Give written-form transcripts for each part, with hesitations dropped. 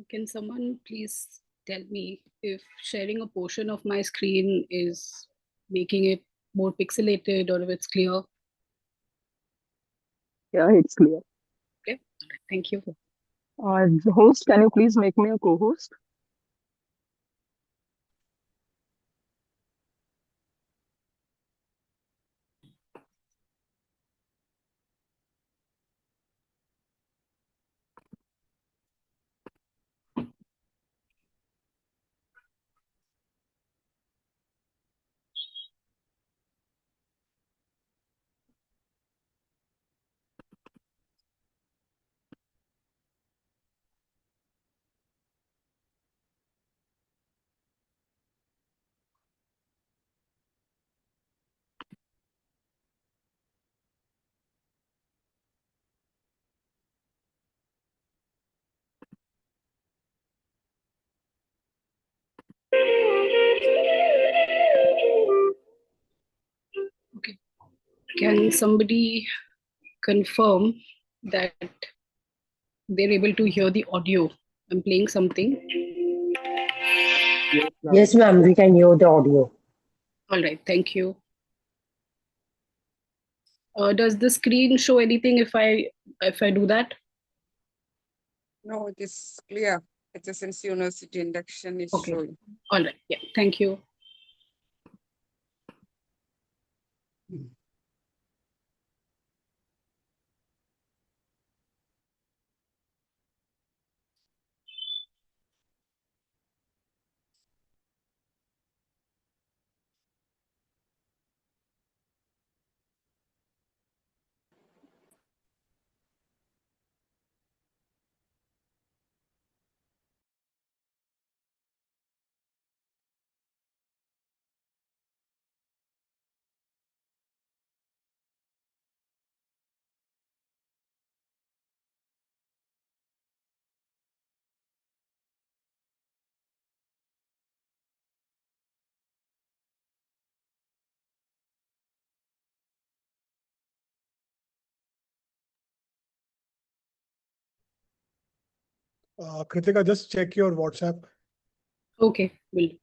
Can someone please tell me if sharing a portion of my screen is making it more pixelated or if it's clear? Yeah, it's clear. Okay, thank you. The host, can you please make me a co-host? Okay. Can somebody confirm that they're able to hear the audio? I'm playing something. Yes, ma'am. Yes, ma'am, we can hear the audio. All right, thank you. Does the screen show anything if I do that? No, it is clear. HSNC University induction is Okay. showing. All right. Yeah. Thank you. Kritika, just check your WhatsApp. Okay. Will do.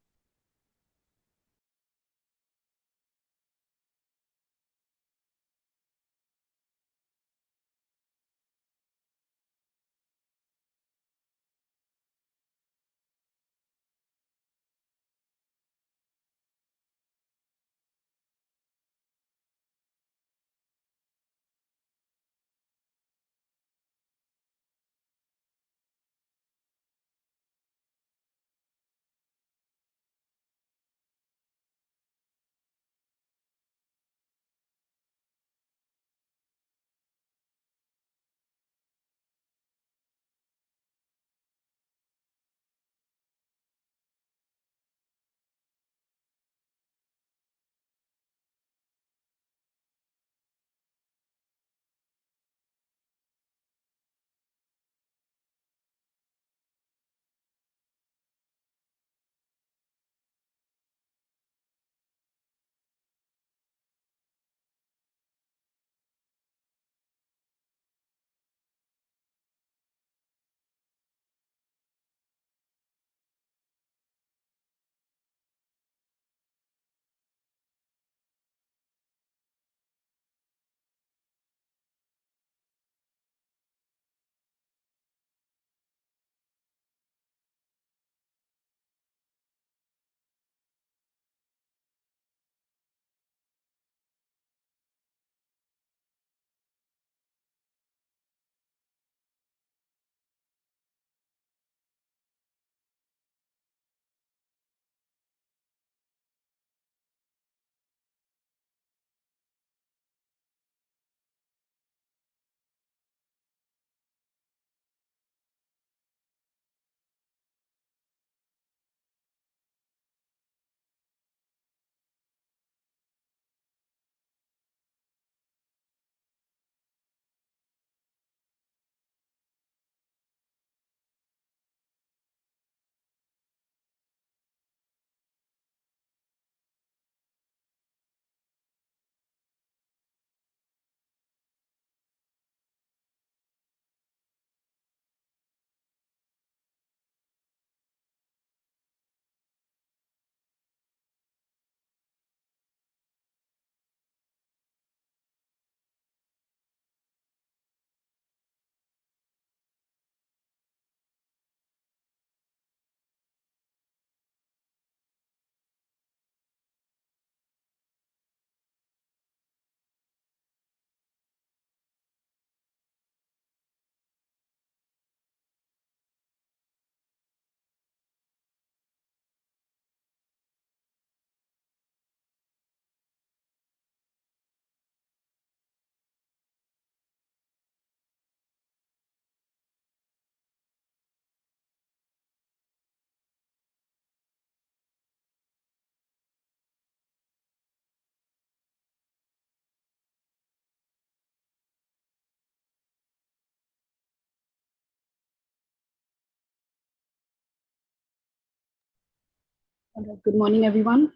All right, good morning, everyone.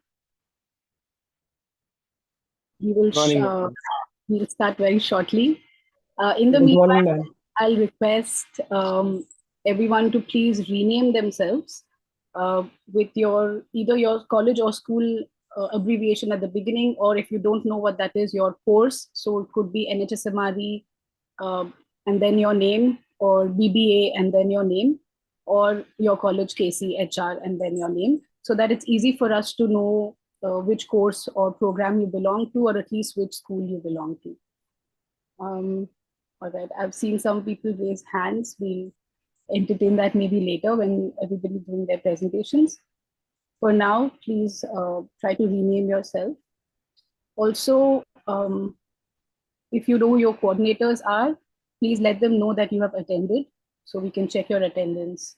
We will Morning, ma'am. we'll start very shortly. In the Good morning, meanwhile, ma'am. I'll request everyone to please rename themselves with your either your college or school abbreviation at the beginning, or if you don't know what that is, your course. So it could be NHSMRE and then your name, or BBA and then your name, or your college KC HR and then your name, so that it's easy for us to know which course or program you belong to, or at least which school you belong to. All right, I've seen some people raise hands. We'll entertain that maybe later when everybody's doing their presentations. For now, please try to rename yourself. Also, if you know who your coordinators are, please let them know that you have attended so we can check your attendance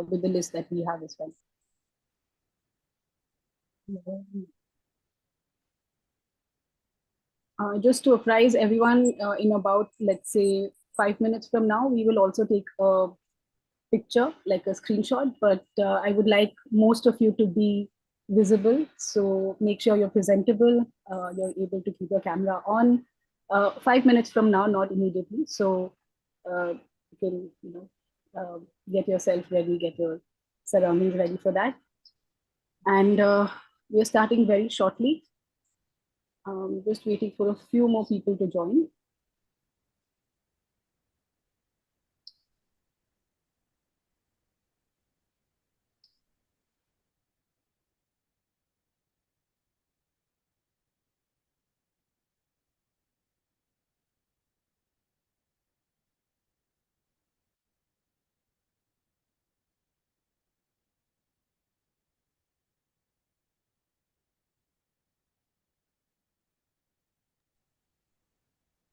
with the list that we have as well. Just to apprise everyone, in about, let's say, 5 minutes from now, we will also take a picture, like a screenshot, but I would like most of you to be visible. So make sure you're presentable, you're able to keep your camera on. 5 minutes from now, not immediately. So you can, get yourself ready, get your surroundings ready for that. And we're starting very shortly. Just waiting for a few more people to join.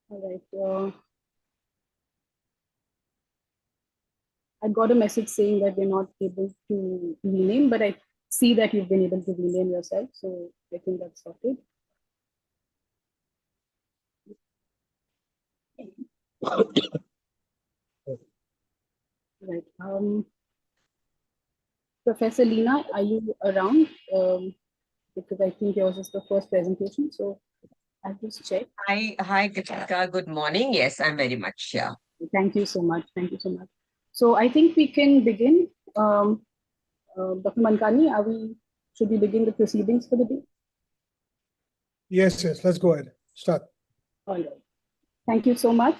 All right. I got a message saying that we're not able to rename, but I see that you've been able to rename yourself. So I think that's sorted. Right. Professor Lena, are you around? Because I think yours is the first presentation. So I'll just check. Hi, Katika. Good morning. Yes, I'm very much here. Thank you so much. Thank you so much. So I think we can begin. Dr. Mankani, should we begin the proceedings for the day? Yes, let's go ahead. Start. All right. Thank you so much.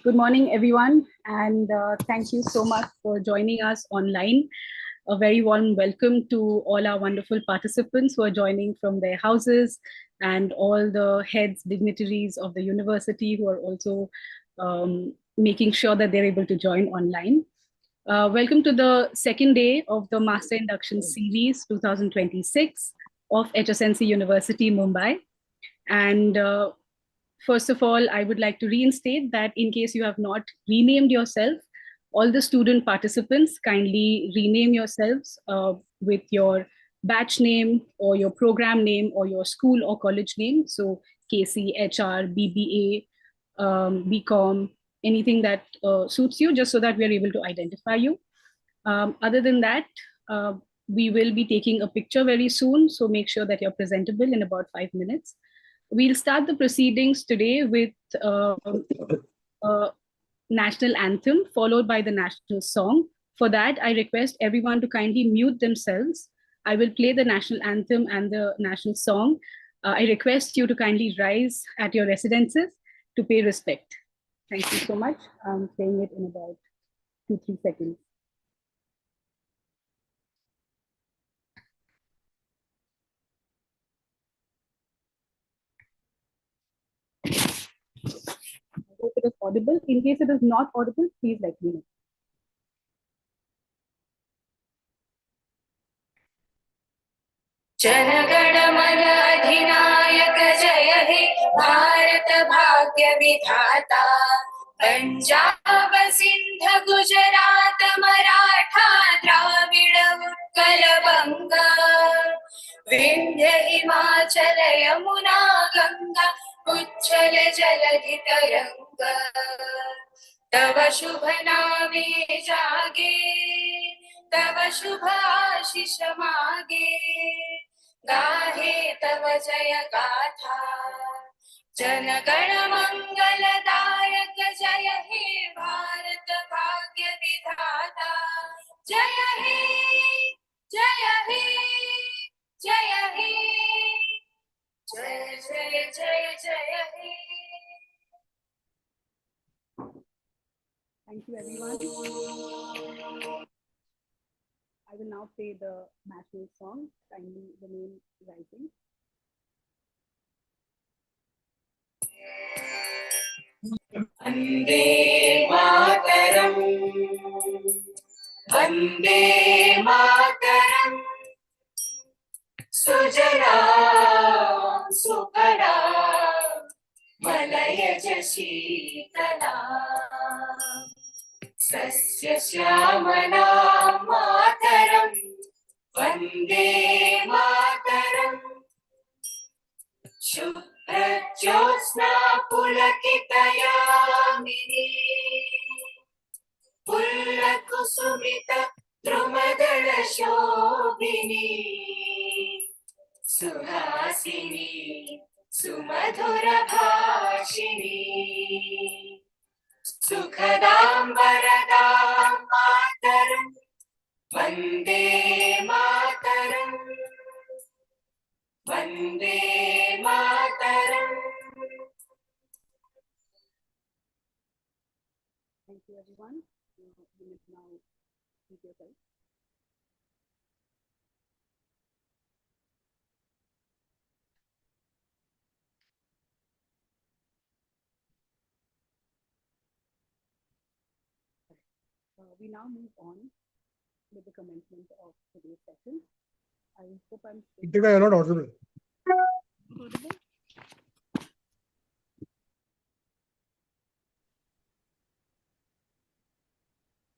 Good morning, everyone, and thank you so much for joining us online. A very warm welcome to all our wonderful participants who are joining from their houses, and all the heads, dignitaries of the university who are also making sure that they're able to join online. Welcome to the second day of the Master Induction Series 2026 of HSNC University, Mumbai. And first of all, I would like to reinstate that in case you have not renamed yourself, all the student participants kindly rename yourselves with your batch name or your program name or your school or college name. So KC, HR, BBA, BCom, anything that suits you, just so that we are able to identify you. Other than that, we will be taking a picture very soon. So make sure that you're presentable in about 5 minutes. We'll start the proceedings today with a national anthem followed by the national song. For that, I request everyone to kindly mute themselves. I will play the national anthem and the national song. I request you to kindly rise at your residences to pay respect. Thank you so much. I'm playing it in about 2-3 seconds. I hope it is audible. In case it is not audible, please let me know. जनगण मन अधिनायक जय हे भारत भाग्य विधाता पंजाब सिंध गुजरात मराठा द्राविड उत्कल बंगा विंध्य हिमाचल यमुना गंगा उच्छल जलधि तरंगा तव शुभ नामे जागे तव शुभ आशीष मागे गाहे तव जय गाथा जन गण मंगलदायक जय हे भारत भाग्य विधाता जय हे जय हे जय हे जय जय जय जय हे. Thank you, everyone. I will now play the national song, kindly remain rising. Vande Mataram Vande Mataram सुजलां सुफलां मलयज शीतलां सस्य श्यामलां मातरम् वन्दे मातरम् शुभ्रज्योत्स्ना पुलकितयामिनी पुल्लकुसुमित द्रुमदल शोभिनी सुहासिनी सुमधुर भाषिणी सुखदां वरदां मातरम् Vande Mataram Vande Mataram. Thank you, everyone. You may now keep yourself. We now move on with the commencement of today's session. I hope I'm Ritika, you're not audible. audible.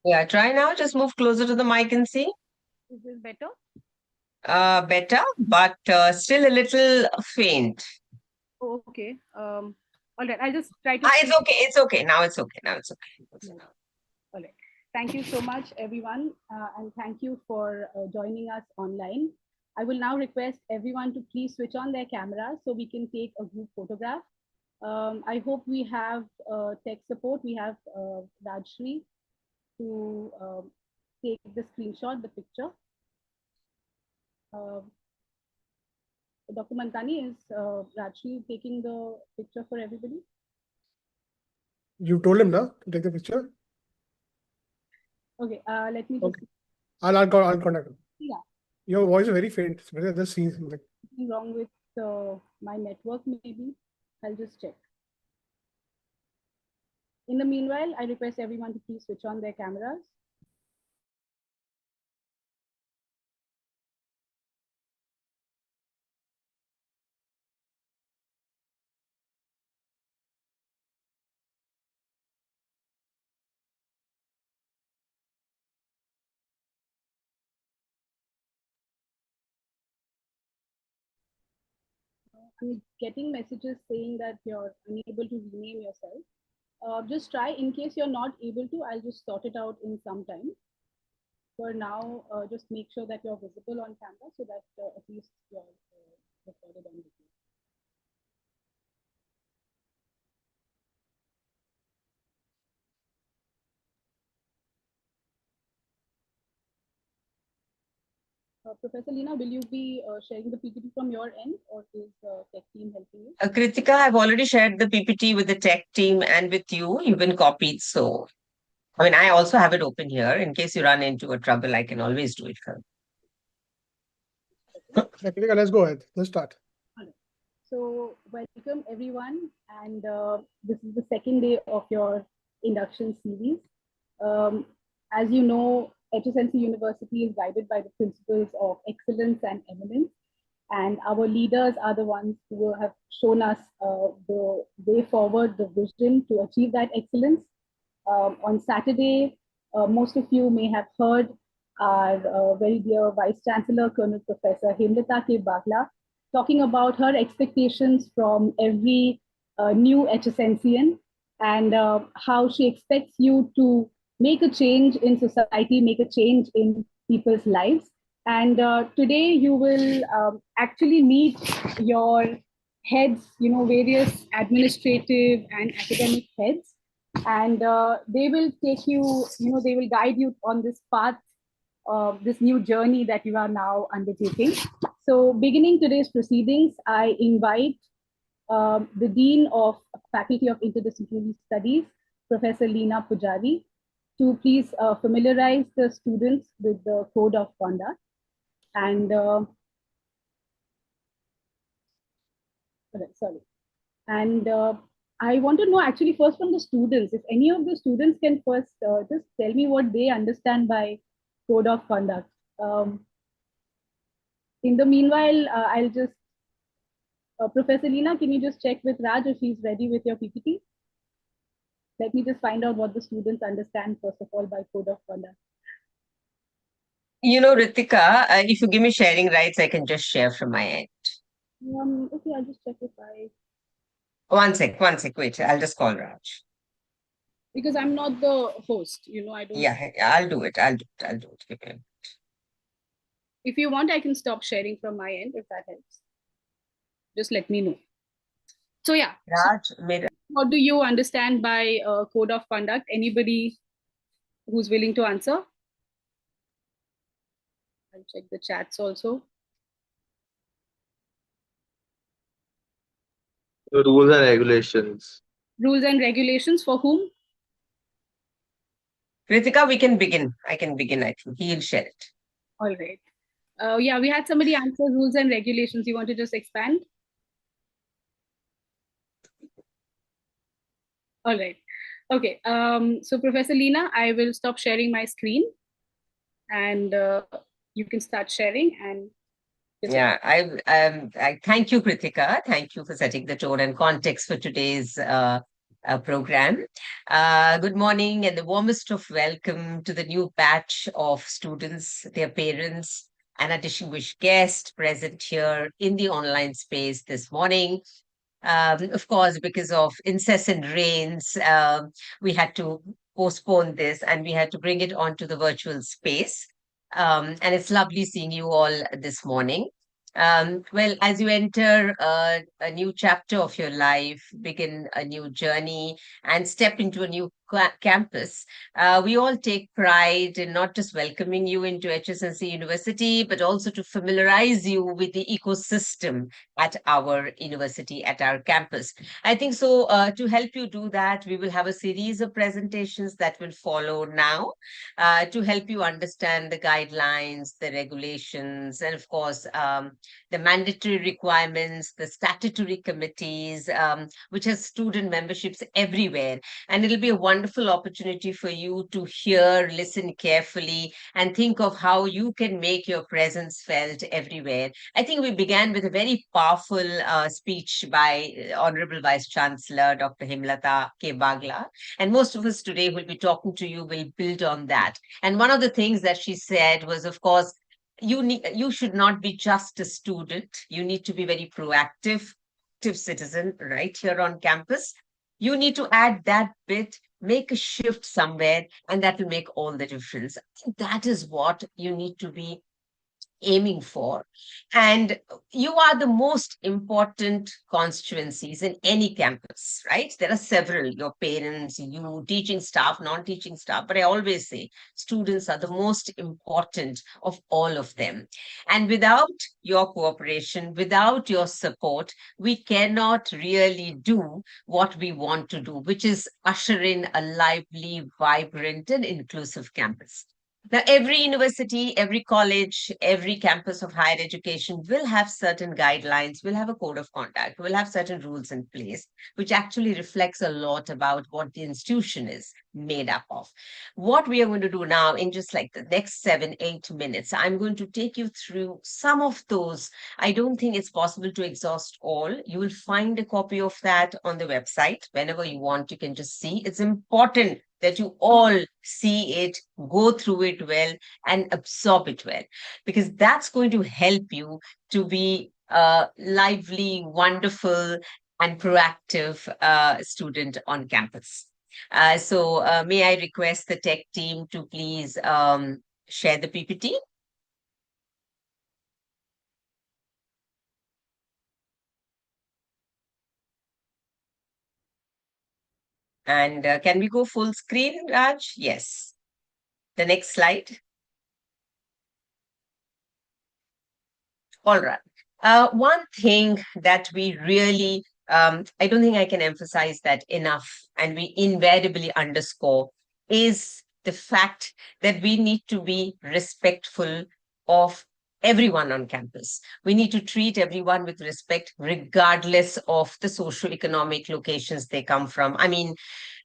Yeah, try now. Just move closer to the mic and see. Is this better? Better, but still a little faint. Oh, okay. All right. I'll just try to. It's okay. It's okay. Now it's okay. Now it's okay. All right. Thank you so much, everyone. And thank you for joining us online. I will now request everyone to please switch on their cameras so we can take a group photograph. I hope we have tech support. We have Rajshri to take the screenshot, the picture. Dr. Mantani, is Rajshri taking the picture for everybody? You told him, na, to take the picture? Okay, let me just. Okay. I'll contact him. Yeah. Your voice is very faint. It's better just see something. Something wrong with my network, maybe. I'll just check. In the meanwhile, I request everyone to please switch on their cameras. I'm getting messages saying that you're unable to rename yourself. Just try. In case you're not able to, I'll just sort it out in some time. For now, just make sure that you're visible on camera so that at least you're recorded on video. Professor Leena, will you be sharing the PPT from your end, or is the tech team helping you? Kritika, I've already shared the PPT with the tech team and with you. You've been copied. So, I mean, I also have it open here. In case you run into a trouble, I can always do it. Ritika, let's go ahead. Let's start. So welcome everyone, and this is the second day of your induction series. As you know, HSNC University is guided by the principles of excellence and eminence, and our leaders are the ones who have shown us the way forward, the vision to achieve that excellence. On Saturday, most of you may have heard our very dear Vice Chancellor, Colonel Professor Hemlata K. Bagla, talking about her expectations from every new HSNCian and how she expects you to make a change in society, make a change in people's lives. And today you will actually meet your heads, various administrative and academic heads, and they will take you, they will guide you on this path, this new journey that you are now undertaking. So, beginning today's proceedings, I invite the Dean of Faculty of Interdisciplinary Studies, Professor Leena Pujari, to please familiarize the students with the code of conduct. And sorry. And I want to know actually first from the students, if any of the students can first just tell me what they understand by code of conduct. In the meanwhile, I'll just, Professor Leena, can you just check with Raj if she's ready with your PPT? Let me just find out what the students understand first of all by code of conduct. Ritika, if you give me sharing rights, I can just share from my end. Okay, I'll just check if I. One sec, wait, I'll just call Raj. Because I'm not the host, I don't. Yeah, I'll do it. Give me. If you want, I can stop sharing from my end if that helps. Just let me know. So yeah, Raj, what do you understand by code of conduct? Anybody who's willing to answer? I'll check the chats also. The rules and regulations. Rules and regulations for whom? Ritika, we can begin. I can begin, I think. He'll share it. All right. Yeah, we had somebody answer rules and regulations. You want to just expand? All right. Okay. So Professor Leena, I will stop sharing my screen and you can start sharing. And yeah, I thank you, Kritika. Thank you for setting the tone and context for today's program. Good morning and the warmest of welcome to the new batch of students, their parents, and our distinguished guest present here in the online space this morning. Of course, because of incessant rains, we had to postpone this and we had to bring it onto the virtual space. And it's lovely seeing you all this morning. Well, as you enter a new chapter of your life, begin a new journey, and step into a new campus, we all take pride in not just welcoming you into HSNC University, but also to familiarize you with the ecosystem at our university, at our campus. I think so. To help you do that, we will have a series of presentations that will follow now to help you understand the guidelines, the regulations, and of course, the mandatory requirements, the statutory committees, which has student memberships everywhere. And it'll be a wonderful opportunity for you to hear, listen carefully, and think of how you can make your presence felt everywhere. I think we began with a very powerful speech by Honorable Vice Chancellor, Dr. Himlata K. Bagla. And most of us today who will be talking to you will build on that. And one of the things that she said was, of course, you should not be just a student. You need to be very proactive, active citizen right here on campus. You need to add that bit, make a shift somewhere, and that will make all the difference. I think that is what you need to be aiming for. And you are the most important constituencies in any campus, right? There are several, your parents, you, teaching staff, non-teaching staff, but I always say students are the most important of all of them. And without your cooperation, without your support, we cannot really do what we want to do, which is usher in a lively, vibrant, and inclusive campus. Now, every university, every college, every campus of higher education will have certain guidelines, will have a code of conduct, will have certain rules in place, which actually reflects a lot about what the institution is made up of. What we are going to do now in just like the next 7-8 minutes, I'm going to take you through some of those. I don't think it's possible to exhaust all. You will find a copy of that on the website. Whenever you want, you can just see. It's important that you all see it, go through it well, and absorb it well, because that's going to help you to be a lively, wonderful, and proactive student on campus. So may I request the tech team to please share the PPT. And can we go full screen, Raj? Yes. The next slide. All right. One thing that we really, I don't think I can emphasize that enough, and we invariably underscore, is the fact that we need to be respectful of everyone on campus. We need to treat everyone with respect, regardless of the socio-economic locations they come from. I mean,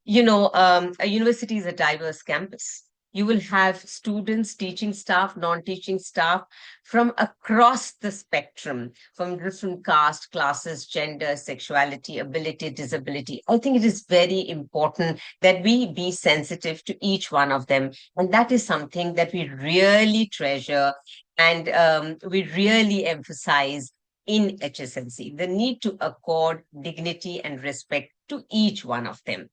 a university is a diverse campus. You will have students, teaching staff, non-teaching staff from across the spectrum, from different caste, classes, gender, sexuality, ability, disability. I think it is very important that we be sensitive to each one of them. And that is something that we really treasure and we really emphasize in HSLC, the need to accord dignity and respect to each one of them.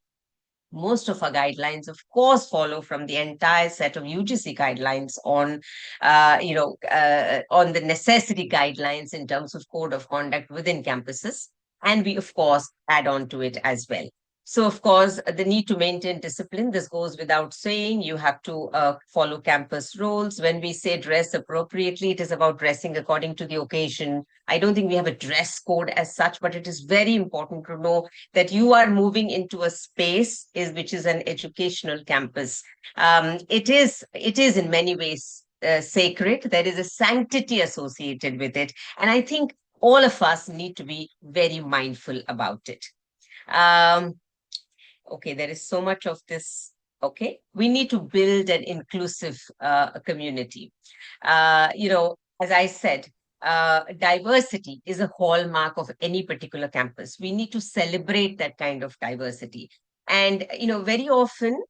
Most of our guidelines, of course, follow from the entire set of UGC guidelines on, on the necessity guidelines in terms of code of conduct within campuses. And we, of course, add on to it as well. So, of course, the need to maintain discipline, this goes without saying. You have to follow campus rules. When we say dress appropriately, it is about dressing according to the occasion. I don't think we have a dress code as such, but it is very important to know that you are moving into a space which is an educational campus. It is in many ways sacred. There is a sanctity associated with it. And I think all of us need to be very mindful about it. Okay, there is so much of this. Okay, we need to build an inclusive community. As I said, diversity is a hallmark of any particular campus. We need to celebrate that kind of diversity. And, very often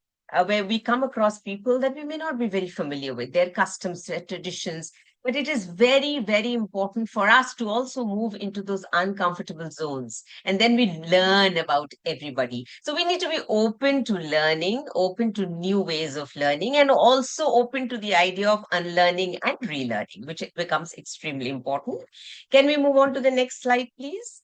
where we come across people that we may not be very familiar with, their customs, their traditions, but it is very, very important for us to also move into those uncomfortable zones. And then we learn about everybody. So we need to be open to learning, open to new ways of learning, and also open to the idea of unlearning and relearning, which becomes extremely important. Can we move on to the next slide, please?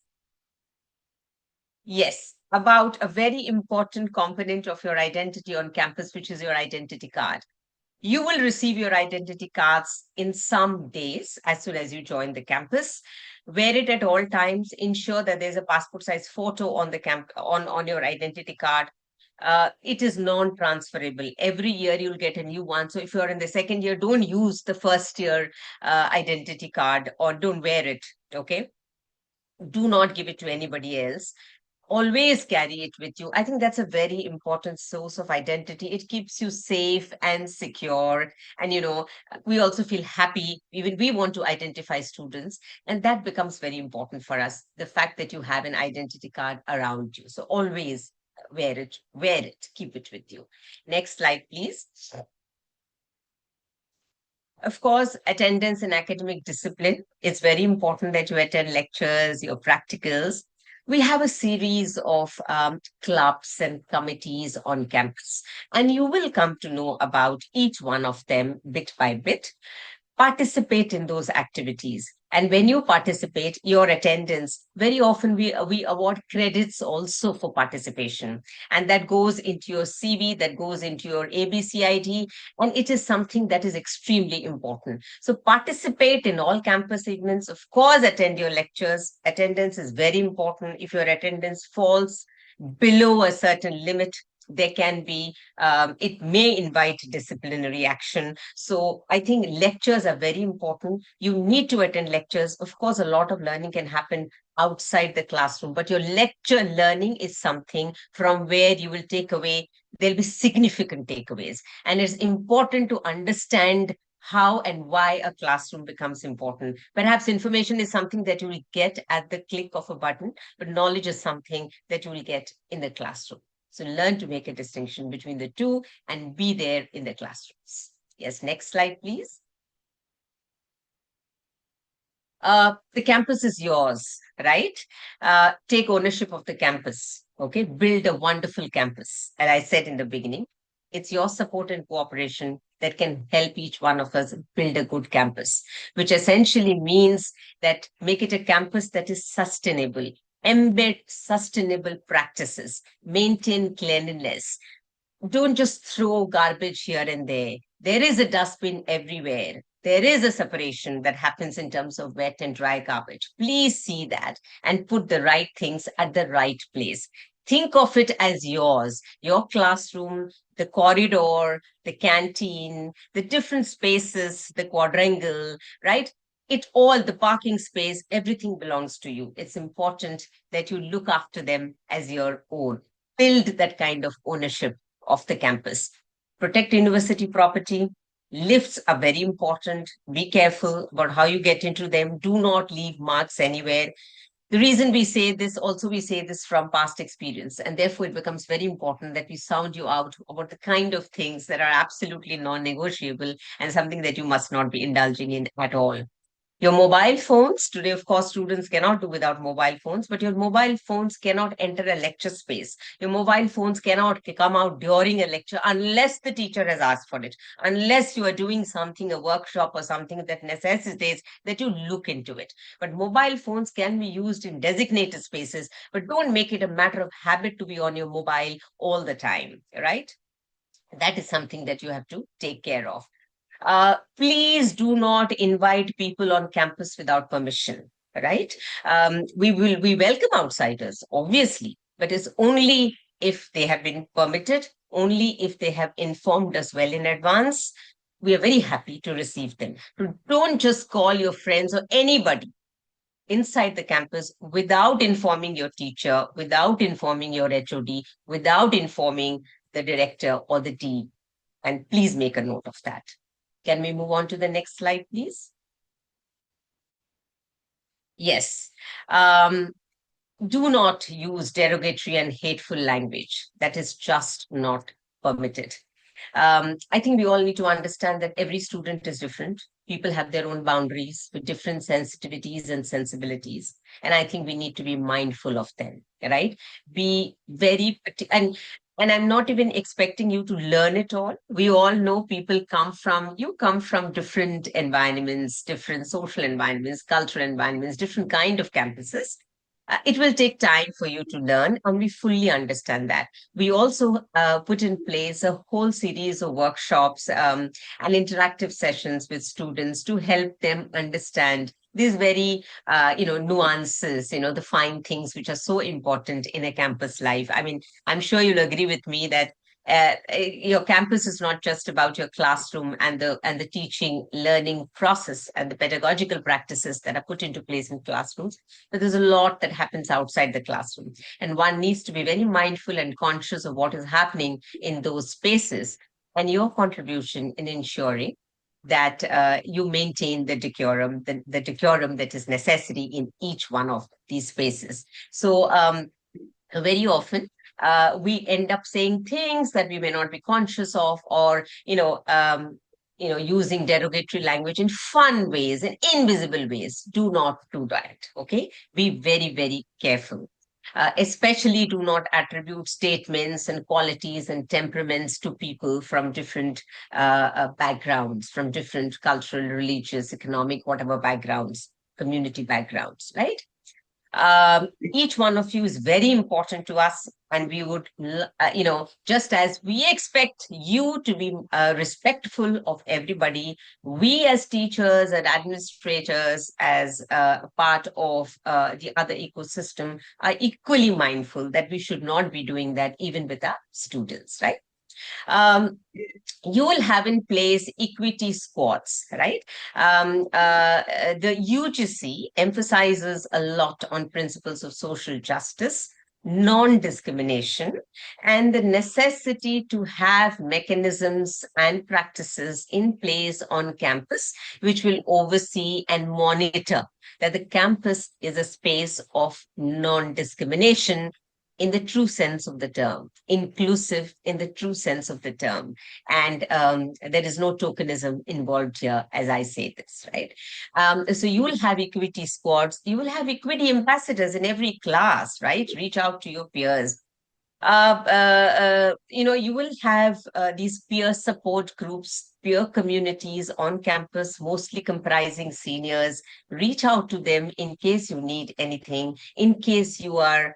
Yes, about a very important component of your identity on campus, which is your identity card. You will receive your identity cards in some days as soon as you join the campus. Wear it at all times. Ensure that there's a passport size photo on the on your identity card. It is non-transferable. Every year you'll get a new one. So if you're in the second year, don't use the first year identity card or don't wear it. Okay. Do not give it to anybody else. Always carry it with you. I think that's a very important source of identity. It keeps you safe and secure. And, we also feel happy. Even we want to identify students. And that becomes very important for us. The fact that you have an identity card around you. So always wear it, keep it with you. Next slide, please. Of course, attendance and academic discipline. It's very important that you attend lectures, your practicals. We have a series of clubs and committees on campus, and you will come to know about each one of them bit by bit. Participate in those activities. And when you participate, your attendance, very often we award credits also for participation. And that goes into your CV, that goes into your ABCID, and it is something that is extremely important. So participate in all campus events. Of course, attend your lectures. Attendance is very important. If your attendance falls below a certain limit, there can be, it may invite disciplinary action. So I think lectures are very important. You need to attend lectures. Of course, a lot of learning can happen outside the classroom, but your lecture learning is something from where you will take away, there'll be significant takeaways. And it's important to understand how and why a classroom becomes important. Perhaps information is something that you will get at the click of a button, but knowledge is something that you will get in the classroom. So learn to make a distinction between the two and be there in the classrooms. Yes, next slide, please. The campus is yours, right? Take ownership of the campus, okay? Build a wonderful campus. As I said in the beginning, it's your support and cooperation that can help each one of us build a good campus, which essentially means that make it a campus that is sustainable, embed sustainable practices, maintain cleanliness. Don't just throw garbage here and there. There is a dustbin everywhere. There is a separation that happens in terms of wet and dry garbage. Please see that and put the right things at the right place. Think of it as yours, your classroom, the corridor, the canteen, the different spaces, the quadrangle, right? It all, the parking space, everything belongs to you. It's important that you look after them as your own. Build that kind of ownership of the campus. Protect university property. Lifts are very important. Be careful about how you get into them. Do not leave marks anywhere. The reason we say this, also we say this from past experience, and therefore it becomes very important that we sound you out about the kind of things that are absolutely non-negotiable and something that you must not be indulging in at all. Your mobile phones, today, of course, students cannot do without mobile phones, but your mobile phones cannot enter a lecture space. Your mobile phones cannot come out during a lecture unless the teacher has asked for it, unless you are doing something, a workshop or something that necessitates that you look into it. But mobile phones can be used in designated spaces, but don't make it a matter of habit to be on your mobile all the time, right? That is something that you have to take care of. Please do not invite people on campus without permission, right? We welcome outsiders, obviously, but it's only if they have been permitted, only if they have informed us well in advance. We are very happy to receive them. Don't just call your friends or anybody inside the campus without informing your teacher, without informing your HOD, without informing the director or the dean. And please make a note of that. Can we move on to the next slide, please? Yes. Do not use derogatory and hateful language. That is just not permitted. I think we all need to understand that every student is different. People have their own boundaries with different sensitivities and sensibilities. And I think we need to be mindful of them, right? Be very, and I'm not even expecting you to learn it all. We all know people come from different environments, different social environments, cultural environments, different kind of campuses. It will take time for you to learn, and we fully understand that. We also put in place a whole series of workshops and interactive sessions with students to help them understand these very, nuances, the fine things which are so important in a campus life. I mean, I'm sure you'll agree with me that your campus is not just about your classroom and the teaching, learning process and the pedagogical practices that are put into place in classrooms, but there's a lot that happens outside the classroom. And one needs to be very mindful and conscious of what is happening in those spaces and your contribution in ensuring that you maintain the decorum, the decorum that is necessary in each one of these spaces. So very often, we end up saying things that we may not be conscious of, or using derogatory language in fun ways, in invisible ways. Do not do that. Okay, be very, very careful. Especially do not attribute statements and qualities and temperaments to people from different backgrounds, from different cultural, religious, economic, whatever backgrounds, community backgrounds, right? Each one of you is very important to us, and we would, just as we expect you to be respectful of everybody, we as teachers and administrators, as a part of the other ecosystem, are equally mindful that we should not be doing that even with our students, right? You will have in place equity squads, right? The UGC emphasizes a lot on principles of social justice, non-discrimination, and the necessity to have mechanisms and practices in place on campus, which will oversee and monitor that the campus is a space of non-discrimination in the true sense of the term, inclusive in the true sense of the term. And there is no tokenism involved here as I say this, right? So you will have equity squads, you will have equity ambassadors in every class, right? Reach out to your peers. You will have these peer support groups. peer communities on campus, mostly comprising seniors. Reach out to them in case you need anything, in case you are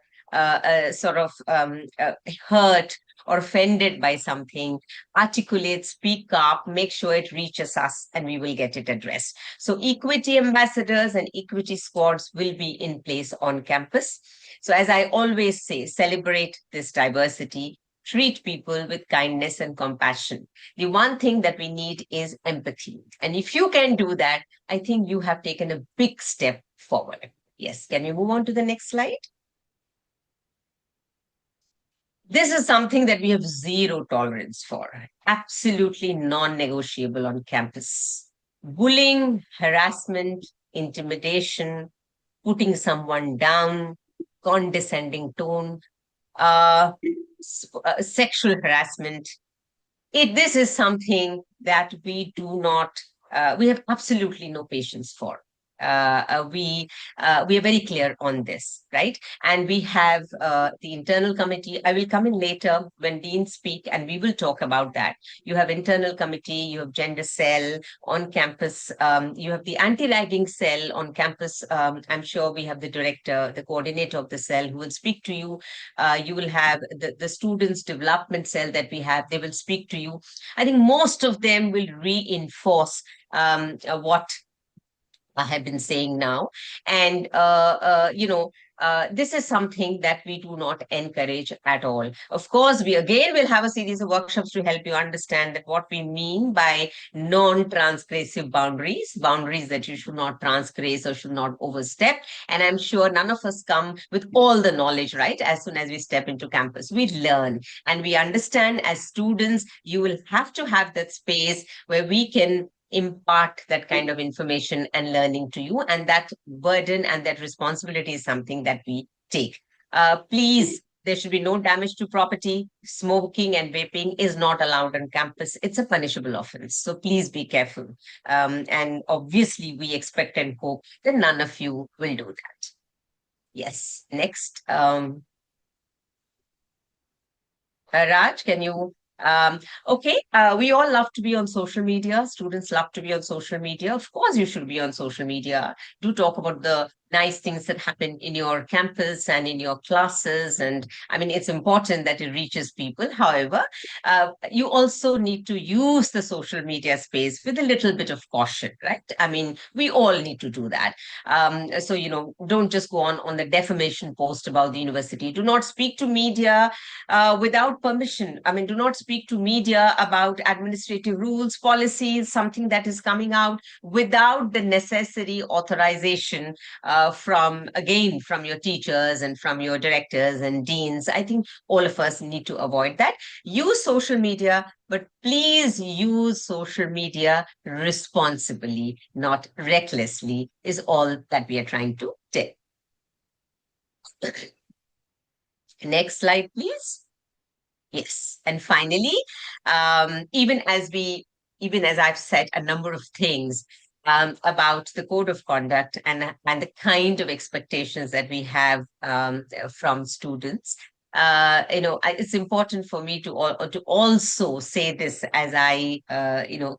hurt or offended by something. Articulate, speak up, make sure it reaches us, and we will get it addressed. So equity ambassadors and equity squads will be in place on campus. So as I always say, celebrate this diversity, treat people with kindness and compassion. The one thing that we need is empathy. And if you can do that, I think you have taken a big step forward. Yes, can you move on to the next slide? This is something that we have zero tolerance for, absolutely non-negotiable on campus. Bullying, harassment, intimidation, putting someone down, condescending tone, sexual harassment. This is something that we do not, we have absolutely no patience for. We are very clear on this, right? And we have the internal committee. I will come in later when deans speak, and we will talk about that. You have internal committee, you have gender cell on campus, you have the anti-ragging cell on campus. I'm sure we have the director, the coordinator of the cell who will speak to you. You will have the students development cell that we have. They will speak to you. I think most of them will reinforce what I have been saying now. And, this is something that we do not encourage at all. Of course, we again will have a series of workshops to help you understand that what we mean by non-transgressive boundaries, boundaries that you should not transgress or should not overstep. And I'm sure none of us come with all the knowledge, right? As soon as we step into campus, we learn and we understand. As students, you will have to have that space where we can impart that kind of information and learning to you, and that burden and that responsibility is something that we take. Please, there should be no damage to property. Smoking and vaping is not allowed on campus. It's a punishable offense, so please be careful. And obviously we expect and hope that none of you will do that. Yes, next. Raj, can you okay, we all love to be on social media. Students love to be on social media. Of course, you should be on social media. Do talk about the nice things that happen in your campus and in your classes. And I mean, it's important that it reaches people. However, you also need to use the social media space with a little bit of caution, right? I mean, we all need to do that. So, don't just go on the defamation post about the university. Do not speak to media without permission. I mean, do not speak to media about administrative rules, policies, something that is coming out without the necessary authorization from your teachers and from your directors and deans. I think all of us need to avoid that. Use social media, but please use social media responsibly, not recklessly, is all that we are trying to tell. Next slide, please. Yes. And finally, even as I've said a number of things about the code of conduct and the kind of expectations that we have from students, it's important for me to also say this as I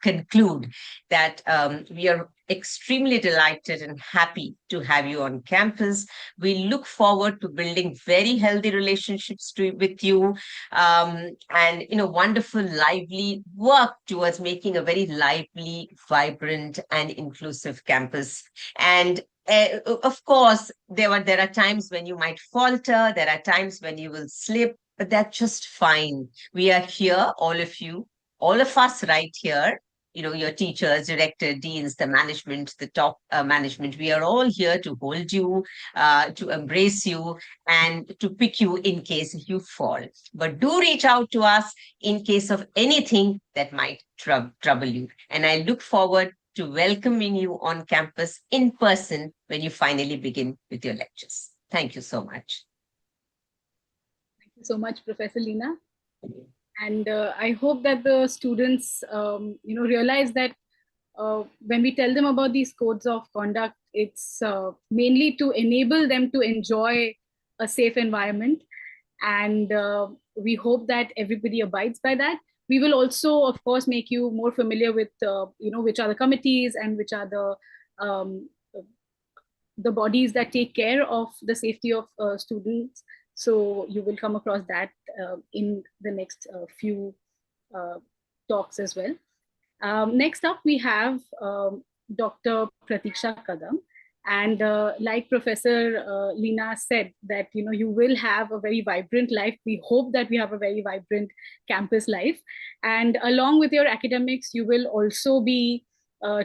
conclude that we are extremely delighted and happy to have you on campus. We look forward to building very healthy relationships with you, and wonderful, lively work towards making a very lively, vibrant, and inclusive campus. And of course, there are times when you might falter. There are times when you will slip, but that's just fine. We are here, all of you, all of us right here. Your teachers, director, deans, the management, the top management. We are all here to hold you, to embrace you, and to pick you in case you fall. But do reach out to us in case of anything that might trouble you. And I look forward to welcoming you on campus in person when you finally begin with your lectures. Thank you so much. Thank you so much, Professor Leena. And I hope that the students, realize that when we tell them about these codes of conduct, it's mainly to enable them to enjoy a safe environment. And we hope that everybody abides by that. We will also, of course, make you more familiar with, which are the committees and which are the bodies that take care of the safety of students. So you will come across that in the next few talks as well. Next up, we have Dr. Pratiksha Kadam. And like Professor Leena said, that you will have a very vibrant life. We hope that we have a very vibrant campus life. And along with your academics, you will also be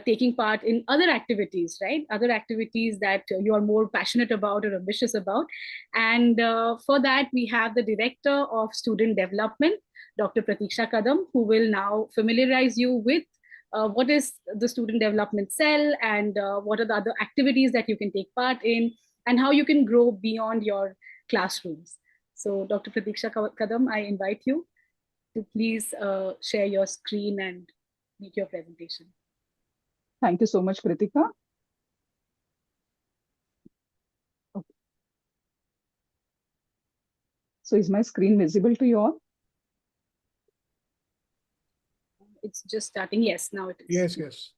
taking part in other activities, right? Other activities that you are more passionate about or ambitious about. And for that, we have the Director of Student Development, Dr. Pratiksha Kadam, who will now familiarize you with what is the student development cell and what are the other activities that you can take part in and how you can grow beyond your classrooms. So Dr. Pratiksha Kadam, I invite you to please share your screen and make your presentation. Thank you so much, Kritika. Okay. So is my screen visible to you all? It's just starting. Yes, now it is. Yes, yes.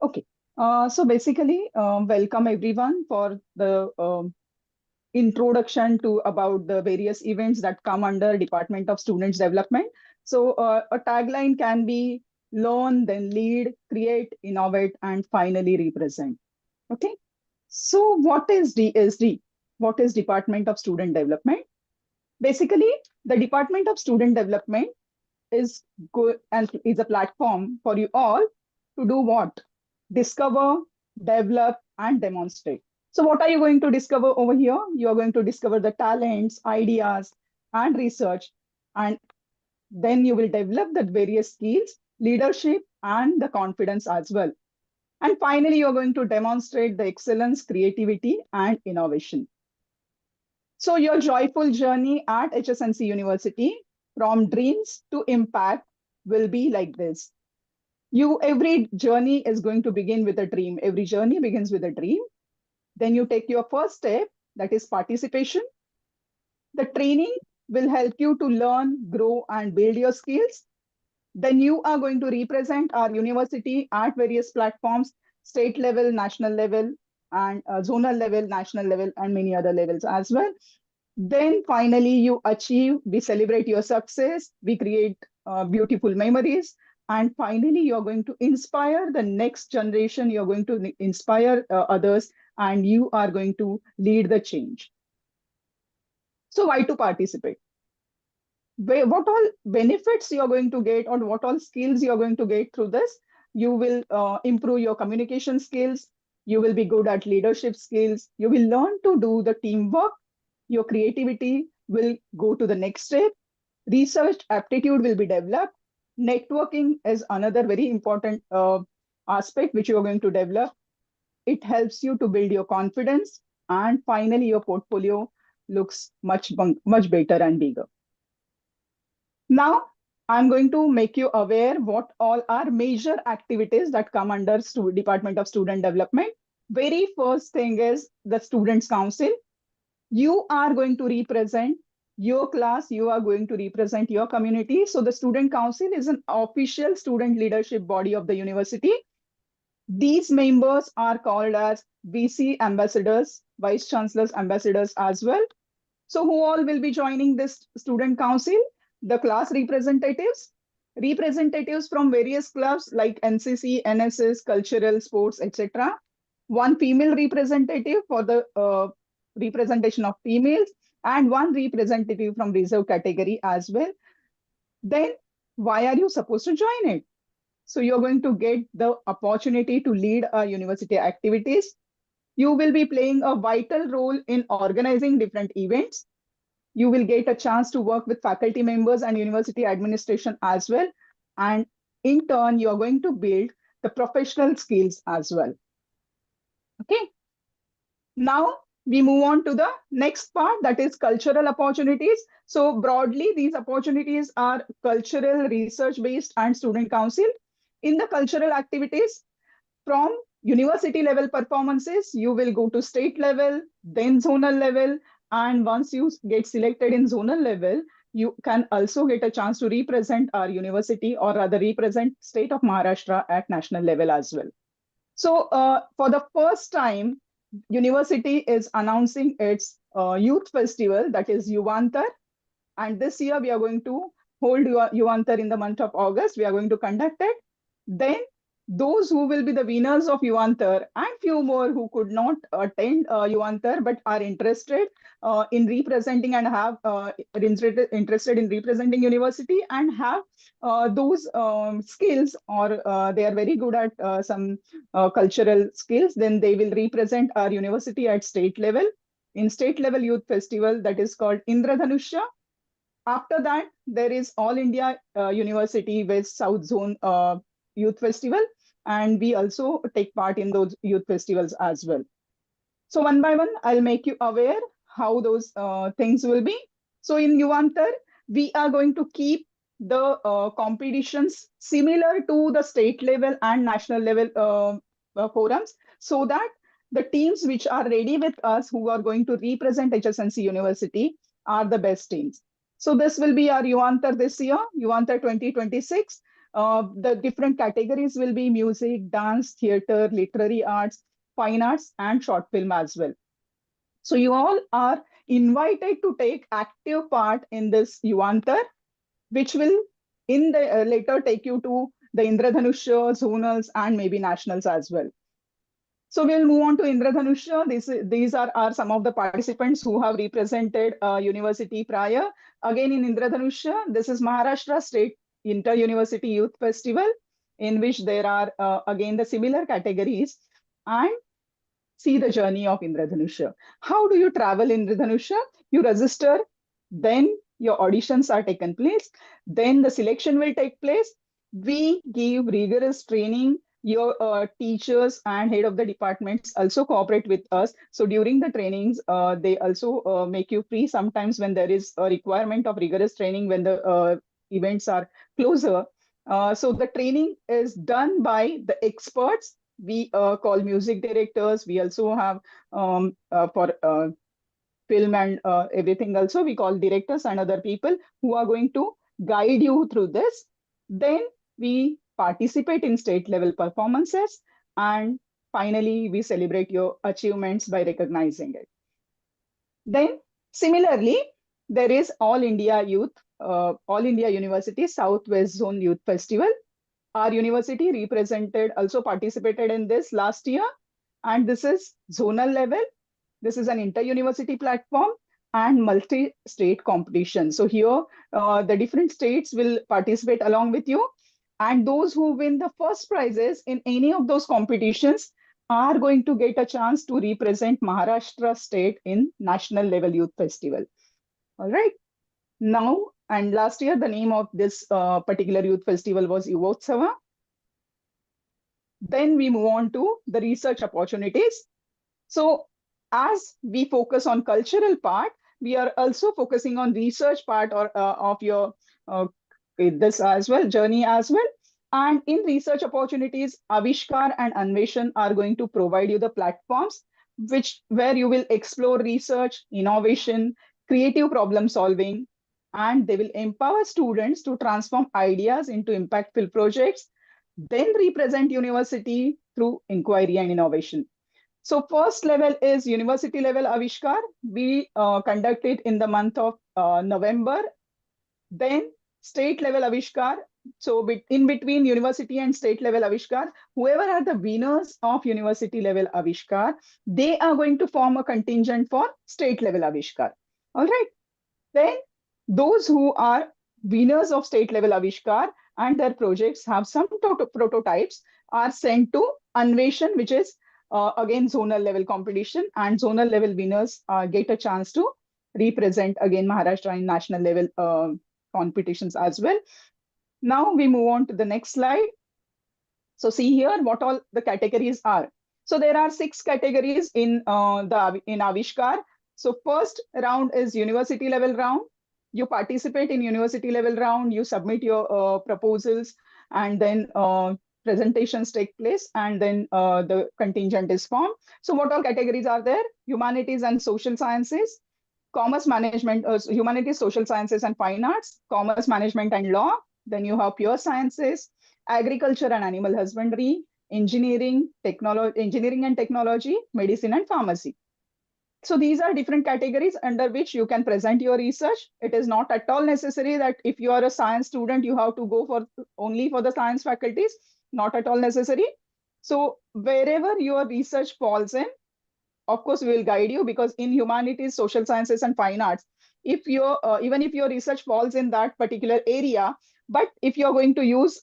Okay. So basically, welcome everyone for the introduction to about the various events that come under Department of Students Development. So a tagline can be learn, then lead, create, innovate, and finally represent. Okay. So what is DSD? What is Department of Student Development? Basically, the Department of Student Development is good and is a platform for you all to do what? Discover, develop, and demonstrate. So what are you going to discover over here? You are going to discover the talents, ideas, and research, and then you will develop the various skills, leadership, and the confidence as well. And finally, you are going to demonstrate the excellence, creativity, and innovation. So your joyful journey at HSNC University from dreams to impact will be like this. Every journey is going to begin with a dream. Every journey begins with a dream. Then you take your first step, that is participation. The training will help you to learn, grow, and build your skills. Then you are going to represent our university at various platforms, state level, national level, and zonal level, national level, and many other levels as well. Then finally you achieve, we celebrate your success, we create beautiful memories, and finally you're going to inspire the next generation, you're going to inspire others, and you are going to lead the change. So why to participate? What all benefits you're going to get or what all skills you're going to get through this? You will improve your communication skills, you will be good at leadership skills, you will learn to do the teamwork, your creativity will go to the next step, research aptitude will be developed, networking is another very important aspect which you're going to develop. It helps you to build your confidence, and finally your portfolio looks much better and bigger. Now, I'm going to make you aware what all are major activities that come under Department of Student Development. Very first thing is the Students' Council. You are going to represent your class, you are going to represent your community. So the Student Council is an official student leadership body of the university. These members are called as VC ambassadors, Vice Chancellor's ambassadors as well. So who all will be joining this Student Council? The class representatives, representatives from various clubs like NCC, NSS, cultural, sports, etc. One female representative for the representation of females, and one representative from reserve category as well. Then why are you supposed to join it? So you're going to get the opportunity to lead university activities. You will be playing a vital role in organizing different events. You will get a chance to work with faculty members and university administration as well. And in turn, you're going to build the professional skills as well. Okay. Now we move on to the next part, that is cultural opportunities. So broadly, these opportunities are cultural, research-based, and student council. In the cultural activities, from university level performances, you will go to state level, then zonal level. And once you get selected in zonal level, you can also get a chance to represent our university, or rather represent state of Maharashtra at national level as well. So for the first time, university is announcing its youth festival, that is Yuvantar. And this year we are going to hold Yuvantar in the month of August. We are going to conduct it. Then those who will be the winners of Yuvantar, and few more who could not attend Yuvantar but are interested in representing and have interested in representing university and have those skills, or they are very good at some cultural skills, then they will represent our university at state level in state level youth festival, that is called Indradhanusha. After that, there is All India University West South Zone Youth Festival, and we also take part in those youth festivals as well. So one by one, I'll make you aware how those things will be. So in Yuvantar, we are going to keep the competitions similar to the state level and national level forums, so that the teams which are ready with us, who are going to represent HSNC University, are the best teams. So this will be our Yuvantar this year, Yuvantar 2026. The different categories will be music, dance, theater, literary arts, fine arts, and short film as well. So you all are invited to take active part in this Yuvantar, which will in the later take you to the Indradhanusha, zonals, and maybe nationals as well. So we'll move on to Indradhanusha. These are some of the participants who have represented university prior. Again, in Indradhanusha, this is Maharashtra State Inter-University Youth Festival, in which there are again the similar categories. And see the journey of Indradhanusha. How do you travel Indradhanusha? You register, then your auditions are taken place, then the selection will take place. We give rigorous training. Your teachers and head of the departments also cooperate with us. So during the trainings, they also make you free sometimes when there is a requirement of rigorous training when the events are closer. So the training is done by the experts. We call music directors. We also have for film and everything also, we call directors and other people who are going to guide you through this. Then we participate in state level performances, and finally we celebrate your achievements by recognizing it. Then similarly, there is All India University Southwest Zone Youth Festival. Our university represented, also participated in this last year, and this is zonal level. This is an inter-university platform and multi-state competition. So here, the different states will participate along with you, and those who win the first prizes in any of those competitions are going to get a chance to represent Maharashtra state in national level youth festival. All right. Now, and last year, the name of this particular youth festival was Yuvotsava. Then we move on to the research opportunities. So as we focus on cultural part, we are also focusing on research part or of your this as well, journey as well. And in research opportunities, Avishkar and Anveshan are going to provide you the platforms where you will explore research, innovation, creative problem solving, and they will empower students to transform ideas into impactful projects, then represent university through inquiry and innovation. So first level is university level Avishkar. We conduct it in the month of November. Then state level Avishkar. So in between university and state level Avishkar, whoever are the winners of university level Avishkar, they are going to form a contingent for state level Avishkar. All right. Then those who are winners of state level Avishkar and their projects have some prototypes are sent to Anveshan, which is again zonal level competition, and zonal level winners get a chance to represent again Maharashtra in national level competitions as well. Now we move on to the next slide. So see here what all the categories are. So there are 6 categories in Avishkar. So first round is university level round. You participate in university level round, you submit your proposals, and then presentations take place, and then the contingent is formed. So what all categories are there? Humanities and social sciences, commerce management, humanities, social sciences and fine arts, commerce management and law. Then you have pure sciences, agriculture and animal husbandry, engineering, engineering and technology, medicine and pharmacy. So these are different categories under which you can present your research. It is not at all necessary that if you are a science student, you have to go for only for the science faculties, not at all necessary. So wherever your research falls in, of course, we will guide you, because in humanities, social sciences and fine arts, if your even if your research falls in that particular area, but if you're going to use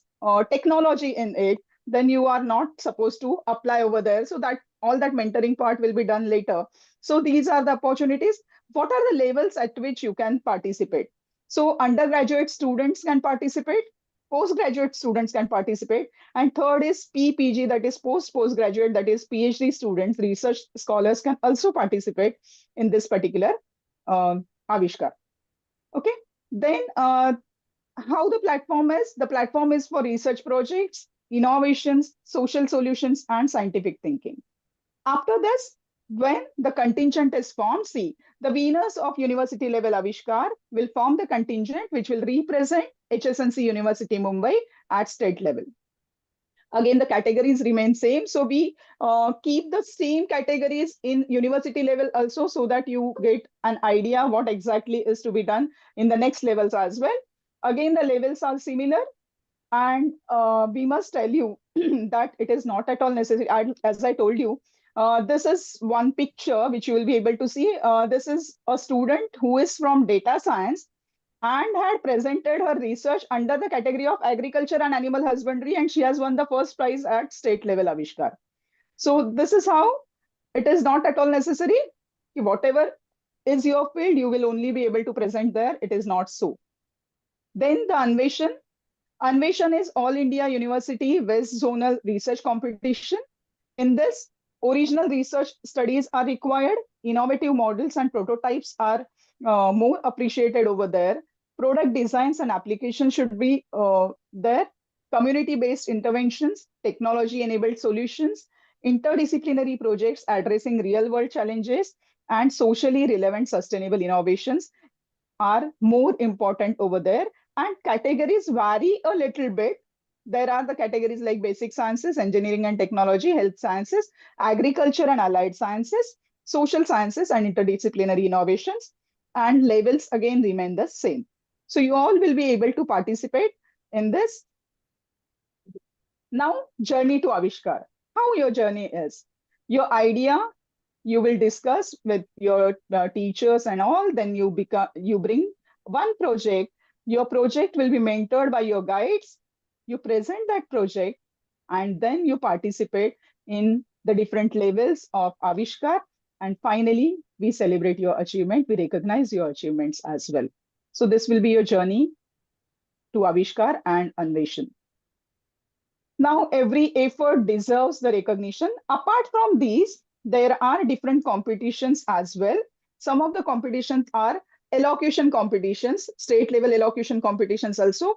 technology in it, then you are not supposed to apply over there. So that all that mentoring part will be done later. So these are the opportunities. What are the levels at which you can participate? So undergraduate students can participate, postgraduate students can participate, and third is PPG, that is postgraduate, that is PhD students, research scholars can also participate in this particular Avishkar. Okay, then how the platform is? The platform is for research projects, innovations, social solutions, and scientific thinking. After this, when the contingent is formed, see, the winners of university level Avishkar will form the contingent which will represent HSNC University Mumbai at state level. Again, the categories remain same. So we keep the same categories in university level also, so that you get an idea what exactly is to be done in the next levels as well. Again, the levels are similar. And we must tell you that it is not at all necessary. As I told you, this is one picture which you will be able to see. This is a student who is from data science and had presented her research under the category of agriculture and animal husbandry, and she has won the first prize at state level Avishkar. So this is how it is not at all necessary. Whatever is your field, you will only be able to present there. It is not so. Then the Anveshan. Anveshan is All India University West Zonal Research Competition. In this, original research studies are required. Innovative models and prototypes are more appreciated over there. Product designs and applications should be there. Community-based interventions, technology-enabled solutions, interdisciplinary projects addressing real-world challenges, and socially relevant sustainable innovations are more important over there. And categories vary a little bit. There are the categories like basic sciences, engineering and technology, health sciences, agriculture and allied sciences, social sciences, and interdisciplinary innovations. And levels again remain the same. So you all will be able to participate in this. Now, journey to Avishkar. How your journey is. Your idea, you will discuss with your teachers and all. Then you bring one project. Your project will be mentored by your guides. You present that project, and then you participate in the different levels of Avishkar. And finally, we celebrate your achievement. We recognize your achievements as well. So this will be your journey to Avishkar and Anveshan. Now, every effort deserves the recognition. Apart from these, there are different competitions as well. Some of the competitions are elocution competitions, state level elocution competitions also.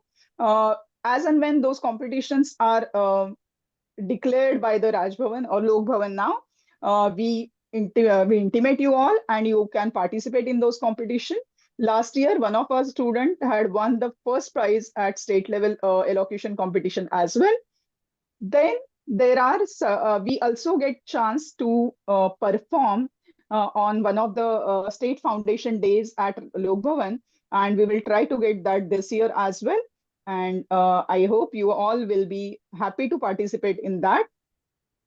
As and when those competitions are declared by the Raj Bhavan or Lok Bhavan now, we intimate you all and you can participate in those competitions. Last year, one of our students had won the first prize at state level elocution competition as well. Then there are, we also get chance to perform on one of the state foundation days at Lok Bhavan, and we will try to get that this year as well. And I hope you all will be happy to participate in that.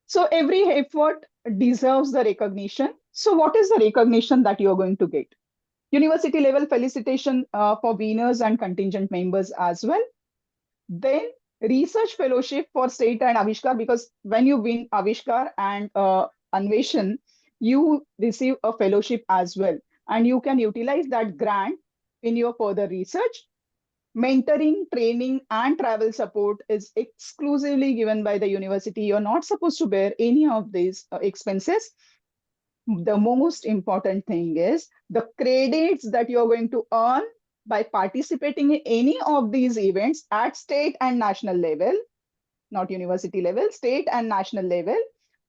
So every effort deserves the recognition. So what is the recognition that you're going to get? University level felicitation for winners and contingent members as well. Then research fellowship for state and Avishkar, because when you win Avishkar and Anveshan, you receive a fellowship as well. And you can utilize that grant in your further research. Mentoring, training, and travel support is exclusively given by the university. You're not supposed to bear any of these expenses. The most important thing is the credits that you're going to earn by participating in any of these events at state and national level, not university level, state and national level,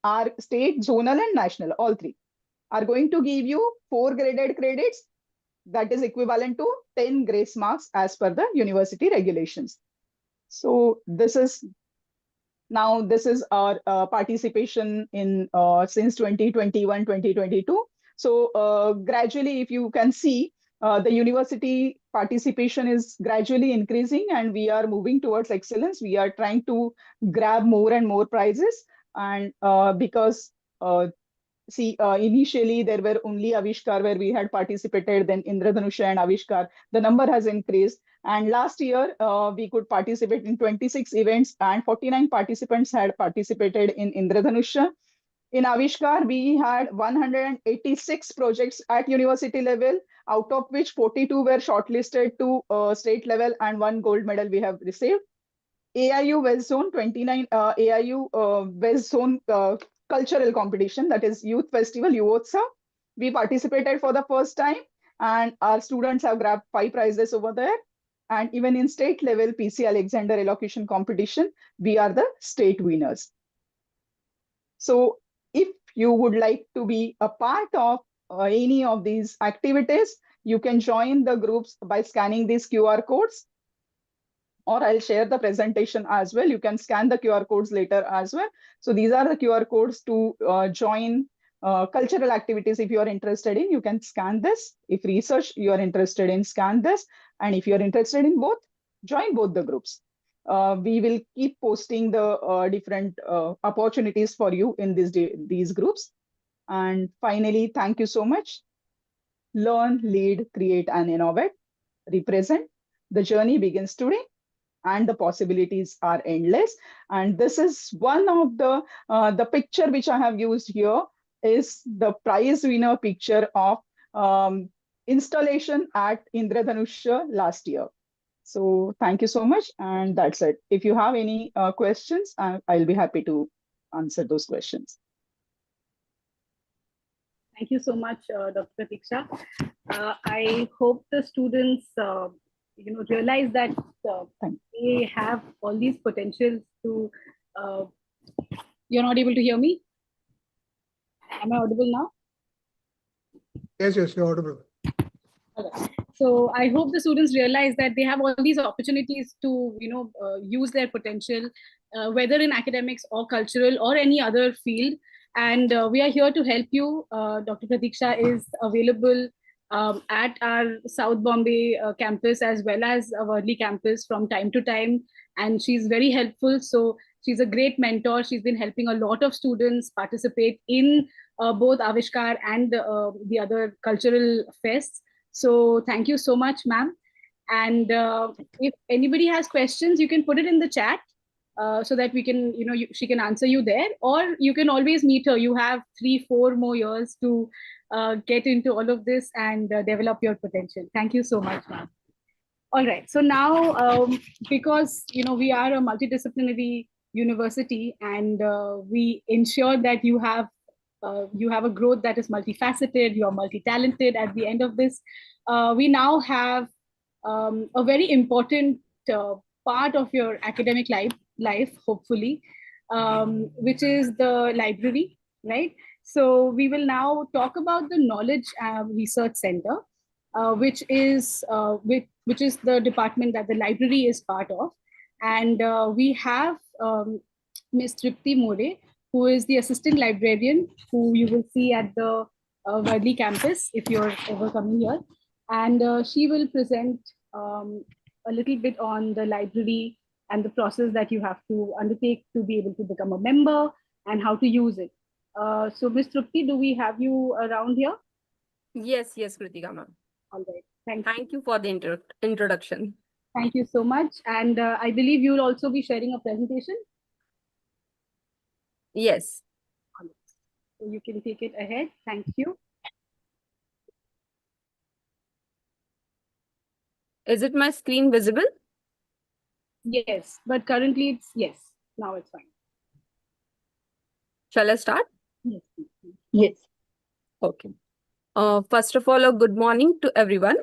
are state, zonal, and national, all three, are going to give you 4 graded credits that is equivalent to 10 grace marks as per the university regulations. So this is our participation in since 2021, 2022. So gradually, if you can see, the university participation is gradually increasing and we are moving towards excellence. We are trying to grab more and more prizes, and because initially there were only Avishkar where we had participated, then Indradhanusha and Avishkar. The number has increased. And last year, we could participate in 26 events and 49 participants had participated in Indradhanusha. In Avishkar, we had 186 projects at university level, out of which 42 were shortlisted to state level and 1 gold medal we have received. AIU West Zone 29, AIU West Zone cultural competition, that is Youth Festival, Yuotsa. We participated for the first time and our students have grabbed 5 prizes over there. And even in state level PC Alexander elocution competition, we are the state winners. So if you would like to be a part of any of these activities, you can join the groups by scanning these QR codes, or I'll share the presentation as well. You can scan the QR codes later as well. So these are the QR codes to join cultural activities. If you are interested in, you can scan this. If research you are interested in, scan this. And if you are interested in both, join both the groups. We will keep posting the different opportunities for you in these groups. And finally, thank you so much. Learn, lead, create, and innovate. Represent. The journey begins today, and the possibilities are endless. And this is one of the picture which I have used here is the prize winner picture of installation at Indradhanusha last year. So thank you so much, and that's it. If you have any questions, I'll be happy to answer those questions. Thank you so much, Dr. Pratiksha. I hope the students realize that they have all these potentials to. You're not able to hear me? Am I audible now? Yes, you're audible. Okay. So I hope the students realize that they have all these opportunities to use their potential, whether in academics or cultural or any other field. And we are here to help you. Dr. Pratiksha is available at our South Bombay campus as well as our Worli campus from time to time. And she's very helpful. So she's a great mentor. She's been helping a lot of students participate in both Avishkar and the other cultural fests. So thank you so much, ma'am. And if anybody has questions, you can put it in the chat so that we can, she can answer you there, or you can always meet her. You have 3-4 more years to get into all of this and develop your potential. Thank you so much, ma'am. All right. So now, because we are a multidisciplinary university, and we ensure that you have a growth that is multifaceted, you are multi-talented at the end of this. We now have a very important part of your academic life, hopefully, which is the library, right? So we will now talk about the Knowledge Research Center, which is the department that the library is part of. And we have Ms. Tripti More, who is the assistant librarian, who you will see at the Worli campus if you're ever coming here. And she will present a little bit on the library and the process that you have to undertake to be able to become a member and how to use it. So Ms. Tripti, do we have you around here? Yes, Kritika ma'am. All right, Thank you for the introduction. Thank you so much. And I believe you'll also be sharing a presentation. Yes. So you can take it ahead. Thank you. Is it my screen visible? Yes, but currently it's yes. Now it's fine. Shall I start? Yes. Yes. Okay. First of all, a good morning to everyone.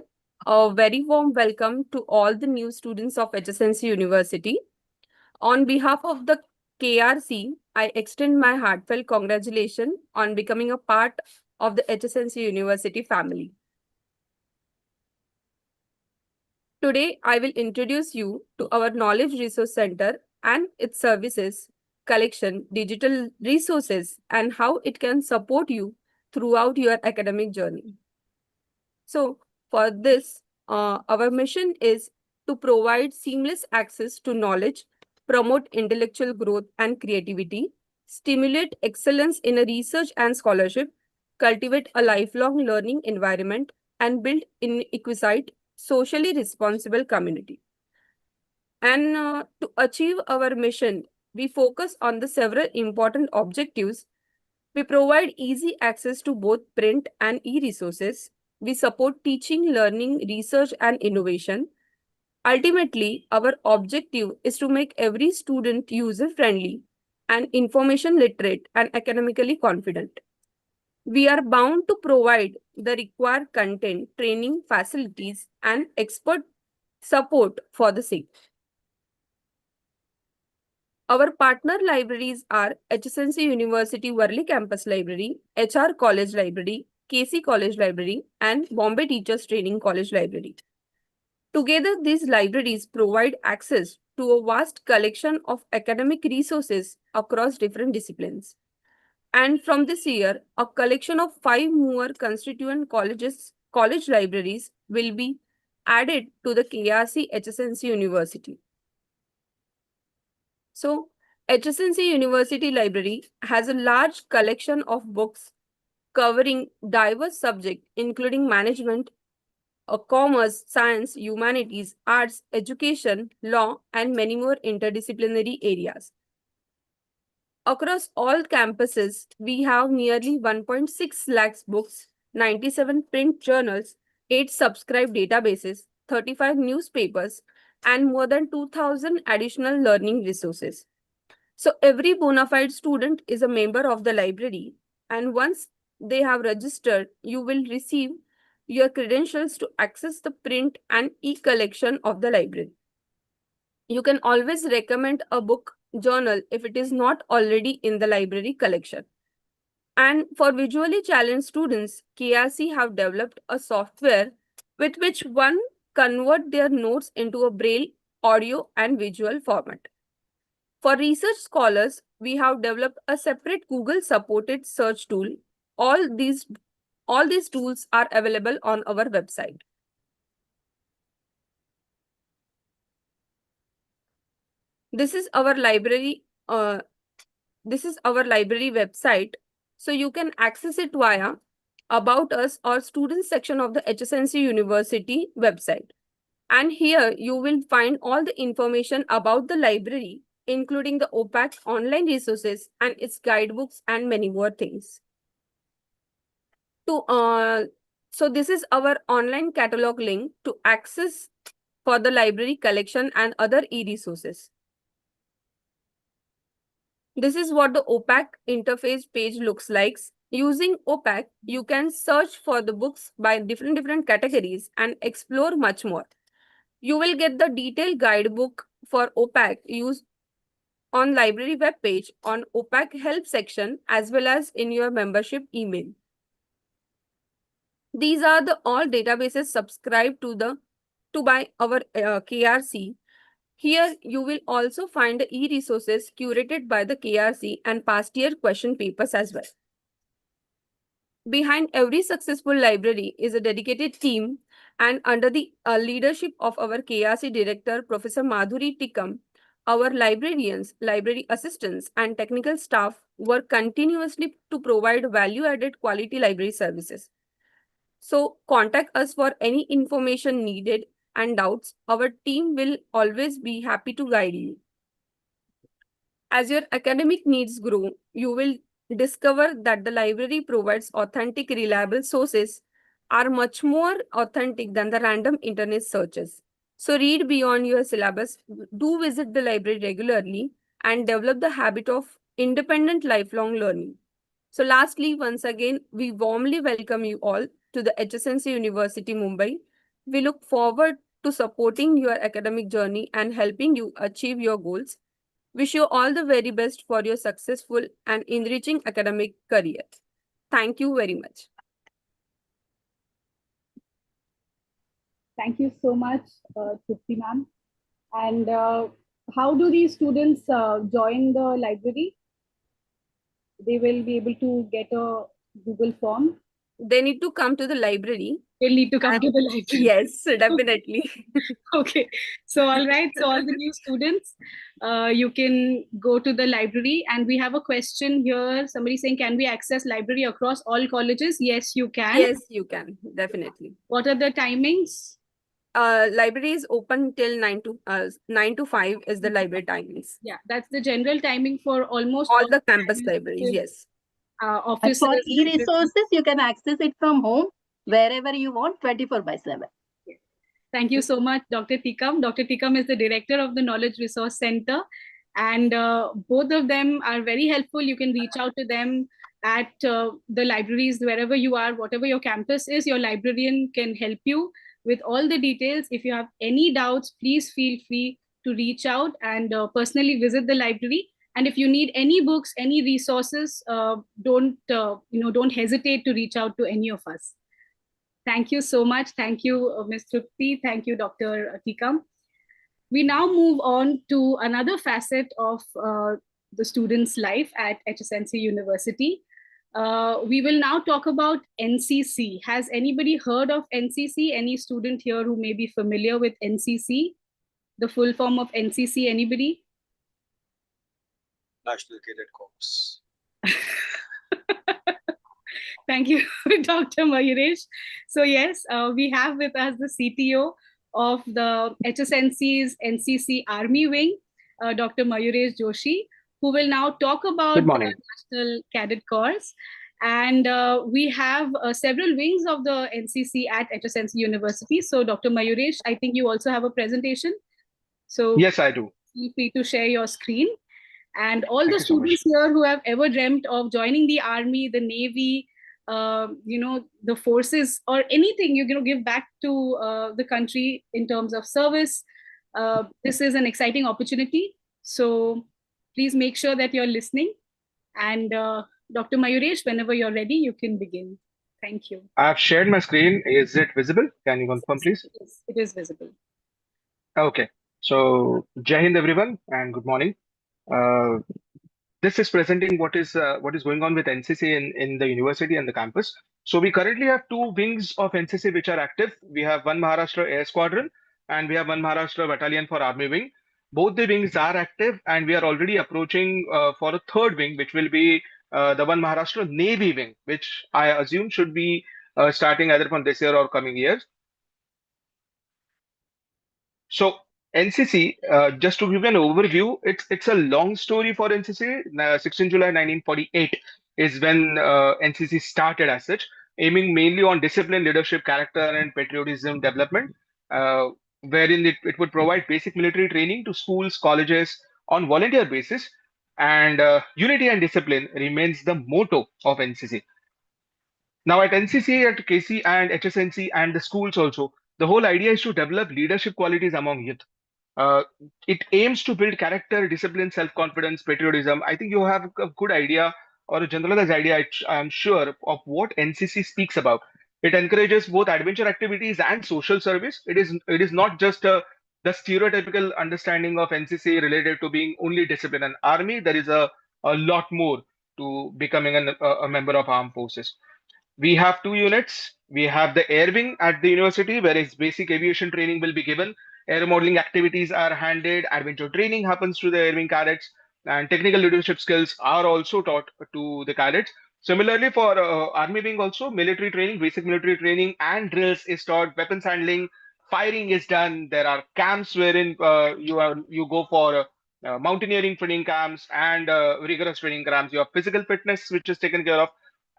A very warm welcome to all the new students of HSNC University. On behalf of the KRC, I extend my heartfelt congratulations on becoming a part of the HSNC University family. Today, I will introduce you to our Knowledge Resource Center and its services, collection, digital resources, and how it can support you throughout your academic journey. So, for this, our mission is to provide seamless access to knowledge, promote intellectual growth and creativity, stimulate excellence in a research and scholarship, cultivate a lifelong learning environment, and build an exquisite, socially responsible community. And to achieve our mission, we focus on the several important objectives. We provide easy access to both print and e-resources. We support teaching, learning, research, and innovation. Ultimately, our objective is to make every student user-friendly and information literate and academically confident. We are bound to provide the required content, training, facilities, and expert support for the same. Our partner libraries are HSNC University Worli Campus Library, HR College Library, KC College Library, and Bombay Teachers Training College Library. Together, these libraries provide access to a vast collection of academic resources across different disciplines. And from this year, a collection of 5 more constituent college libraries will be added to the KRC HSNC University. So, HSNC University Library has a large collection of books covering diverse subjects, including management, commerce, science, humanities, arts, education, law, and many more interdisciplinary areas. Across all campuses, we have nearly 1.6 lakhs books, 97 print journals, 8 subscribed databases, 35 newspapers, and more than 2,000 additional learning resources. So every bona fide student is a member of the library, and once they have registered, you will receive your credentials to access the print and e-collection of the library. You can always recommend a book journal if it is not already in the library collection. And for visually challenged students, KRC have developed a software with which one convert their notes into a braille, audio, and visual format. For research scholars, we have developed a separate Google-supported search tool. All these tools are available on our website. This is our library. This is our library website. So you can access it via About Us or Students section of the HSNC University website. And here you will find all the information about the library, including the OPAC online resources and its guidebooks and many more things. So this is our online catalog link to access for the library collection and other e-resources. This is what the OPAC interface page looks like. Using OPAC, you can search for the books by different categories and explore much more. You will get the detailed guidebook for OPAC used on library webpage on OPAC help section as well as in your membership email. These are the all databases subscribed to by our KRC. Here you will also find the e-resources curated by the KRC and past year question papers as well. Behind every successful library is a dedicated team, and under the leadership of our KRC director, Professor Madhuri Tikam, our librarians, library assistants, and technical staff work continuously to provide value-added quality library services. So contact us for any information needed and doubts. Our team will always be happy to guide you. As your academic needs grow, you will discover that the library provides authentic, reliable sources are much more authentic than the random internet searches. So read beyond your syllabus, do visit the library regularly, and develop the habit of independent lifelong learning. So lastly, once again, we warmly welcome you all to the HSNC University Mumbai. We look forward to supporting your academic journey and helping you achieve your goals. Wish you all the very best for your successful and enriching academic career. Thank you very much. Thank you so much, Trupti ma'am. And how do these students join the library? They will be able to get a Google form. They need to come to the library. They'll need to come And to the library. yes, definitely. Okay. So, all right. So, all the new students, you can go to the library. And we have a question here. Somebody saying, can we access library across all colleges? Yes, you can. Yes, you can, definitely. What are the timings? Library is open till 9 to 5 is the library timings. Yeah, that's the general timing for almost All the campus libraries, yes. And Offices. for e-resources, you can access it from home, wherever you want, 24/7. Thank you so much, Dr. Tikam. Dr. Tikam is the director of the Knowledge Resource Center, and both of them are very helpful. You can reach out to them at the libraries, wherever you are, whatever your campus is, your librarian can help you with all the details. If you have any doubts, please feel free to reach out and personally visit the library. And if you need any books, any resources, don't hesitate to reach out to any of us. Thank you so much. Thank you, Ms. Trupti. Thank you, Dr. Tikam. We now move on to another facet of the student's life at HSNC University. We will now talk about NCC. Has anybody heard of NCC? Any student here who may be familiar with NCC? The full form of NCC, anybody? National Cadet Corps. Thank you, Dr. Mayuresh. So yes, we have with us the CTO of the HSNC's NCC Army Wing, Dr. Mayuresh Joshi, who will now talk about National Cadet Corps. And we have several wings of the NCC at HSNC University. So Dr. Mayuresh, I think you also have a presentation. So yes, I do. Feel free to share your screen. And all the students here who have ever dreamt of joining the Army, the Navy, the forces, or anything give back to the country in terms of service, this is an exciting opportunity. So please make sure that you're listening. And Dr. Mayuresh, whenever you're ready, you can begin. Thank you. I've shared my screen. Is it visible? Can you confirm, please? It is visible. Okay. So Jai Hind, everyone, and good morning. This is presenting what is going on with NCC in the university and the campus. So we currently have two wings of NCC which are active. We have one Maharashtra Air Squadron and we have one Maharashtra Battalion for Army Wing. Both the wings are active and we are already approaching for a third wing, which will be the one Maharashtra Navy Wing, which I assume should be starting either from this year or coming years. So NCC, just to give you an overview, it's a long story for NCC. 16 July 1948 is when NCC started as such, aiming mainly on discipline, leadership, character, and patriotism development, wherein it would provide basic military training to schools, colleges on volunteer basis, and unity and discipline remains the motto of NCC. Now at NCC, at KC and HSNC and the schools also, the whole idea is to develop leadership qualities among youth. It aims to build character, discipline, self-confidence, patriotism. I think you have a good idea or a generalized idea, I'm sure, of what NCC speaks about. It encourages both adventure activities and social service. It is not just the stereotypical understanding of NCC related to being only discipline and army. There is a lot more to becoming a member of armed forces. We have two units. We have the air wing at the university, where its basic aviation training will be given. Air modeling activities are handled. Adventure training happens to the air wing cadets, and technical leadership skills are also taught to the cadets. Similarly, for army wing also, military training, basic military training and drills is taught. Weapons handling, firing is done. There are camps wherein you go for mountaineering training camps and rigorous training camps. You have physical fitness, which is taken care of,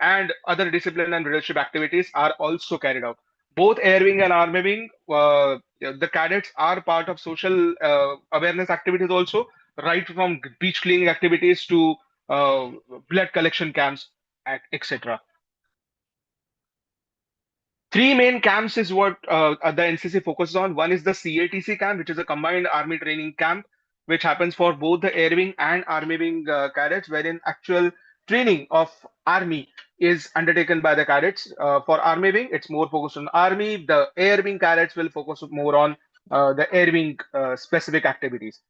and other discipline and leadership activities are also carried out. Both air wing and army wing, the cadets are part of social awareness activities also, right from beach cleaning activities to blood collection camps, etc. Three main camps is what the NCC focuses on. One is the CATC camp, which is a combined army training camp, which happens for both the air wing and army wing cadets, wherein actual training of army is undertaken by the cadets. For Army Wing, it's more focused on Army. The Air Wing cadets will focus more on the Air Wing specific activities.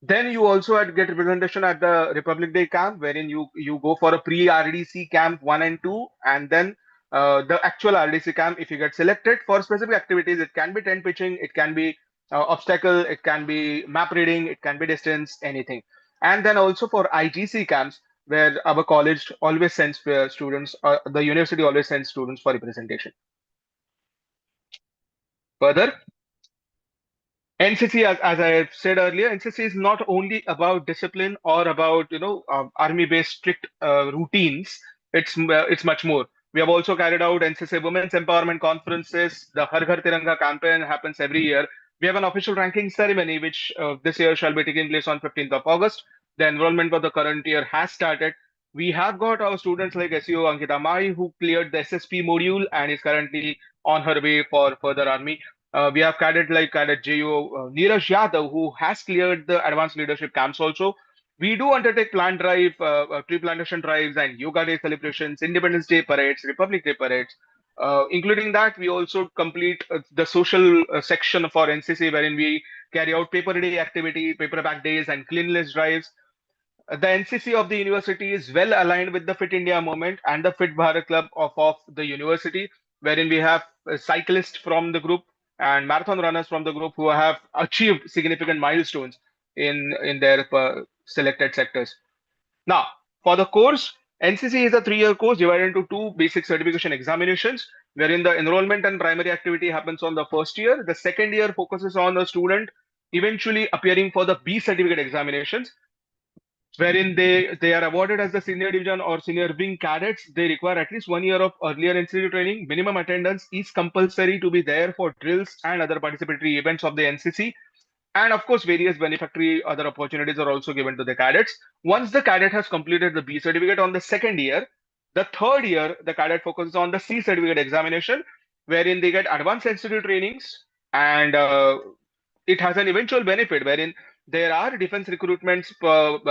Then you also get representation at the Republic Day camp, wherein you go for a pre-RDC camp 1 and 2, and then the actual RDC camp. If you get selected for specific activities, it can be tent pitching, it can be obstacle, it can be map reading, it can be distance, anything. And then also for IGC camps, where our college always sends students, the university always sends students for representation. Further, NCC, as I said earlier, NCC is not only about discipline or about army-based strict routines. It's much more. We have also carried out NCC Women's Empowerment Conferences. The Har Ghar Tiranga campaign happens every year. We have an official ranking ceremony, which this year shall be taking place on 15th of August. The enrollment for the current year has started. We have got our students like SEO Ankita Mai, who cleared the SSP module and is currently on her way for further army. We have Cadet JO Neeraj Yadav, who has cleared the advanced leadership camps also. We do undertake plant drive, tree plantation drives, and Yoga Day celebrations, Independence Day parades, Republic Day parades. Including that, we also complete the social section for NCC, wherein we carry out paper day activity, paper bag days, and cleanliness drives. The NCC of the university is well aligned with the Fit India movement and the Fit Bharat Club of the university, wherein we have cyclists from the group and marathon runners from the group who have achieved significant milestones in their selected sectors. Now, for the course, NCC is a 3-year course divided into 2 basic certification examinations, wherein the enrollment and primary activity happens on the first year. The second year focuses on the student eventually appearing for the B certificate examinations, wherein they are awarded as the senior division or senior wing cadets. They require at least 1 year of earlier NCC training. Minimum attendance is compulsory to be there for drills and other participatory events of the NCC. And of course, various benefactory other opportunities are also given to the cadets. Once the cadet has completed the B certificate on the second year, the third year, the cadet focuses on the C certificate examination, wherein they get advanced NCC trainings, and it has an eventual benefit wherein there are defense recruitments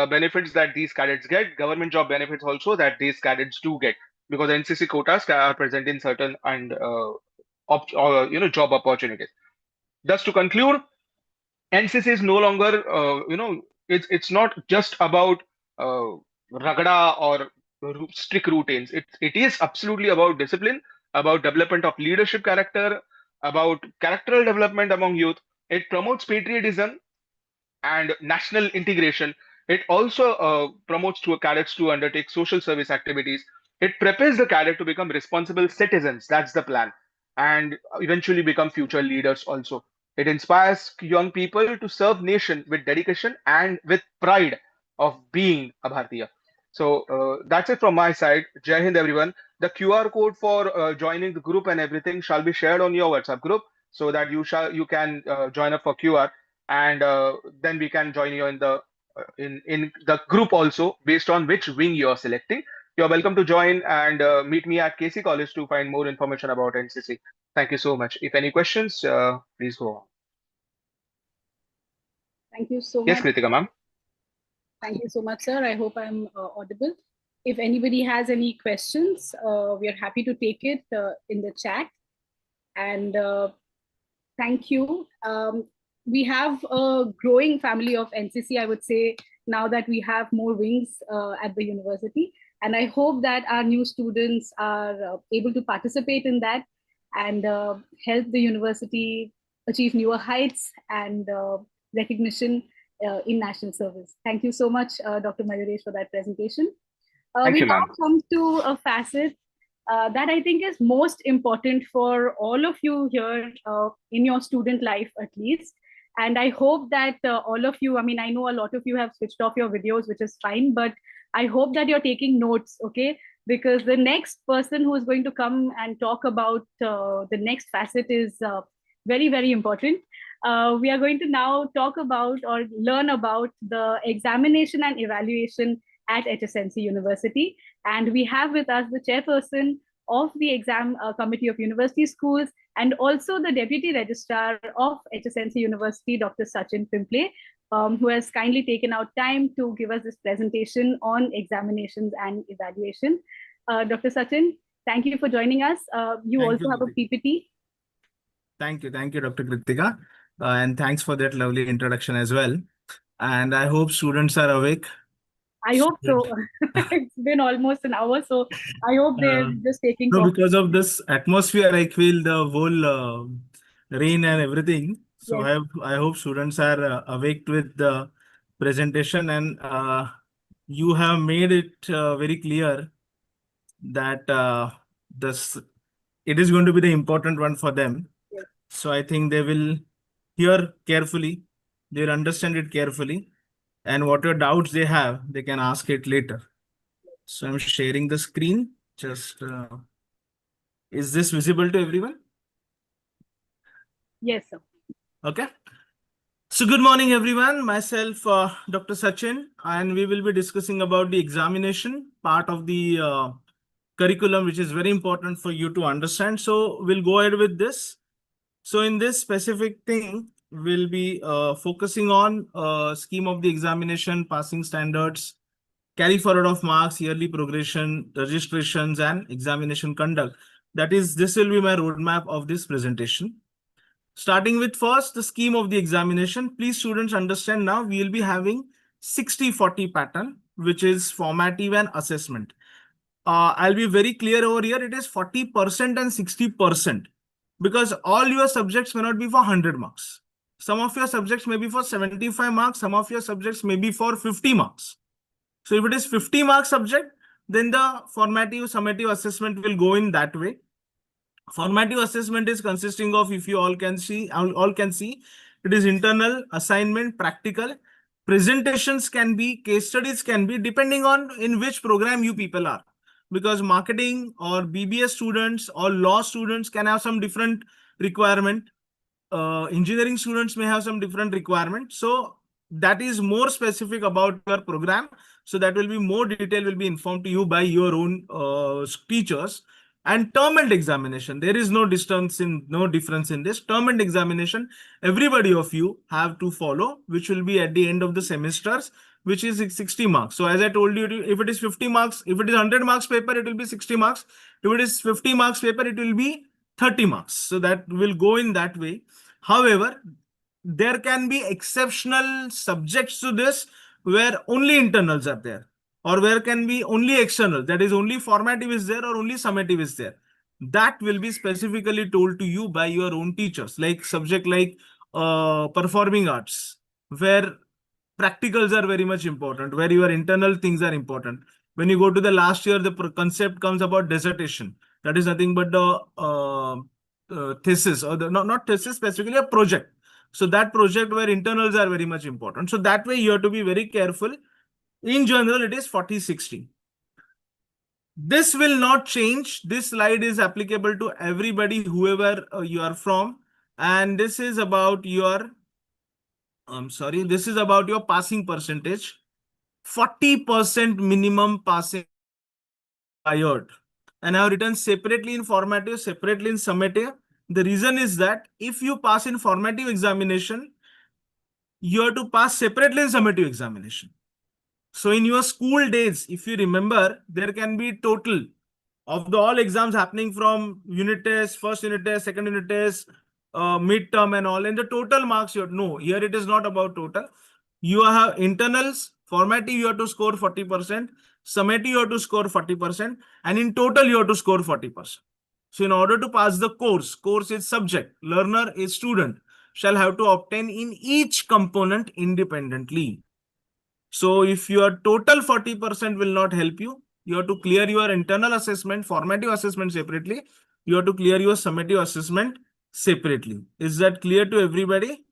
benefits that these cadets get, government job benefits also that these cadets do get, because NCC quotas are present in certain and job opportunities. Thus, to conclude, NCC is no longer, it's not just about ragada or strict routines. It is absolutely about discipline, about development of leadership character, about characteral development among youth. It promotes patriotism and national integration. It also promotes cadets to undertake social service activities. It prepares the cadet to become responsible citizens. That's the plan, and eventually become future leaders also. It inspires young people to serve nation with dedication and with pride of being a Bharatiya. So that's it from my side. Jai Hind, everyone. The QR code for joining the group and everything shall be shared on your WhatsApp group, so that you can join up for QR, and then we can join you in the group also based on which wing you are selecting. You're welcome to join and meet me at KC College to find more information about NCC. Thank you so much. If any questions, please go on. Thank you so Yes, much. Kritika ma'am. Thank you so much, sir. I hope I'm audible. If anybody has any questions, we are happy to take it in the chat. And thank you. We have a growing family of NCC, I would say, now that we have more wings at the university. And I hope that our new students are able to participate in that and help the university achieve newer heights and recognition in national service. Thank you so much, Dr. Mayuresh, for that presentation. We now come to a facet that I think is most important for all of you here in your student life, at least. And I hope that all of you, I mean, I know a lot of you have switched off your videos, which is fine, but I hope that you're taking notes, okay? Because the next person who is going to come and talk about the next facet is very, very important. We are going to now talk about or learn about the examination and evaluation at HSNC University. And we have with us the chairperson of the exam committee of university schools and also the deputy registrar of HSNC University, Dr. Sachin Pimple, who has kindly taken out time to give us this presentation on examinations and evaluation. Dr. Sachin, thank you for joining us. You Thank also you, have a Kritika. PPT. Thank you, Dr. Kritika. And thanks for that lovely introduction as well. And I hope students are awake. I hope so. It's been almost an hour, so I hope they're Uh, just taking no, coffee. because of this atmosphere, I feel the whole rain and everything. So Yes. I hope students are awake with the presentation, and you have made it very clear that this it is going to be the important one for them. Yes. So I think they will hear carefully, they will understand it carefully, and whatever doubts they have, they can ask it later. So I'm sharing the screen. Just is this visible to everyone? Yes, sir. Okay. So good morning, everyone. Myself, Dr. Sachin, and we will be discussing about the examination part of the curriculum, which is very important for you to understand. So we'll go ahead with this. So in this specific thing, we'll be focusing on scheme of the examination, passing standards, carry forward of marks, yearly progression, registrations, and examination conduct. That is, this will be my roadmap of this presentation. Starting with first, the scheme of the examination. Please students understand now we will be having 60-40 pattern, which is formative and assessment. I'll be very clear over here. It is 40% and 60% because all your subjects may not be for 100 marks. Some of your subjects may be for 75 marks. Some of your subjects may be for 50 marks. So if it is 50 mark subject, then the formative summative assessment will go in that way. Formative assessment is consisting of, if you all can see, it is internal, assignment, practical. Presentations can be, case studies can be, depending on in which program you people are. Because marketing or BBS students or law students can have some different requirement. Engineering students may have some different requirement. So that is more specific about your program. So that will be more detail will be informed to you by your own teachers. And term and examination, there is no difference in this. Term and examination, everybody of you have to follow, which will be at the end of the semesters, which is 60 marks. So as I told you, if it is 50 marks, if it is 100 marks paper, it will be 60 marks. If it is 50 marks paper, it will be 30 marks. So that will go in that way. However, there can be exceptional subjects to this where only internals are there, or where can be only external, that is only formative is there or only summative is there. That will be specifically told to you by your own teachers, like subject like performing arts, where practicals are very much important, where your internal things are important. When you go to the last year, the concept comes about dissertation. That is nothing but the thesis, or the not thesis specifically, a project. So that project where internals are very much important. So that way you have to be very careful. In general, it is 40-60. This will not change. This slide is applicable to everybody, whoever you are from. And this is about your, this is about your passing percentage. 40% minimum passing required. And I have written separately in formative, separately in summative. The reason is that if you pass in formative examination, you have to pass separately in summative examination. So in your school days, if you remember, there can be total of the all exams happening from unit test, first unit test, second unit test, midterm and all, and the total marks you have. No, here it is not about total. You have internals, formative you have to score 40%, summative you have to score 40%, and in total you have to score 40%. So in order to pass the course is subject, learner is student, shall have to obtain in each component independently. So if your total 40% will not help you, you have to clear your internal assessment, formative assessment separately. You have to clear your summative assessment separately. Is that clear to everybody?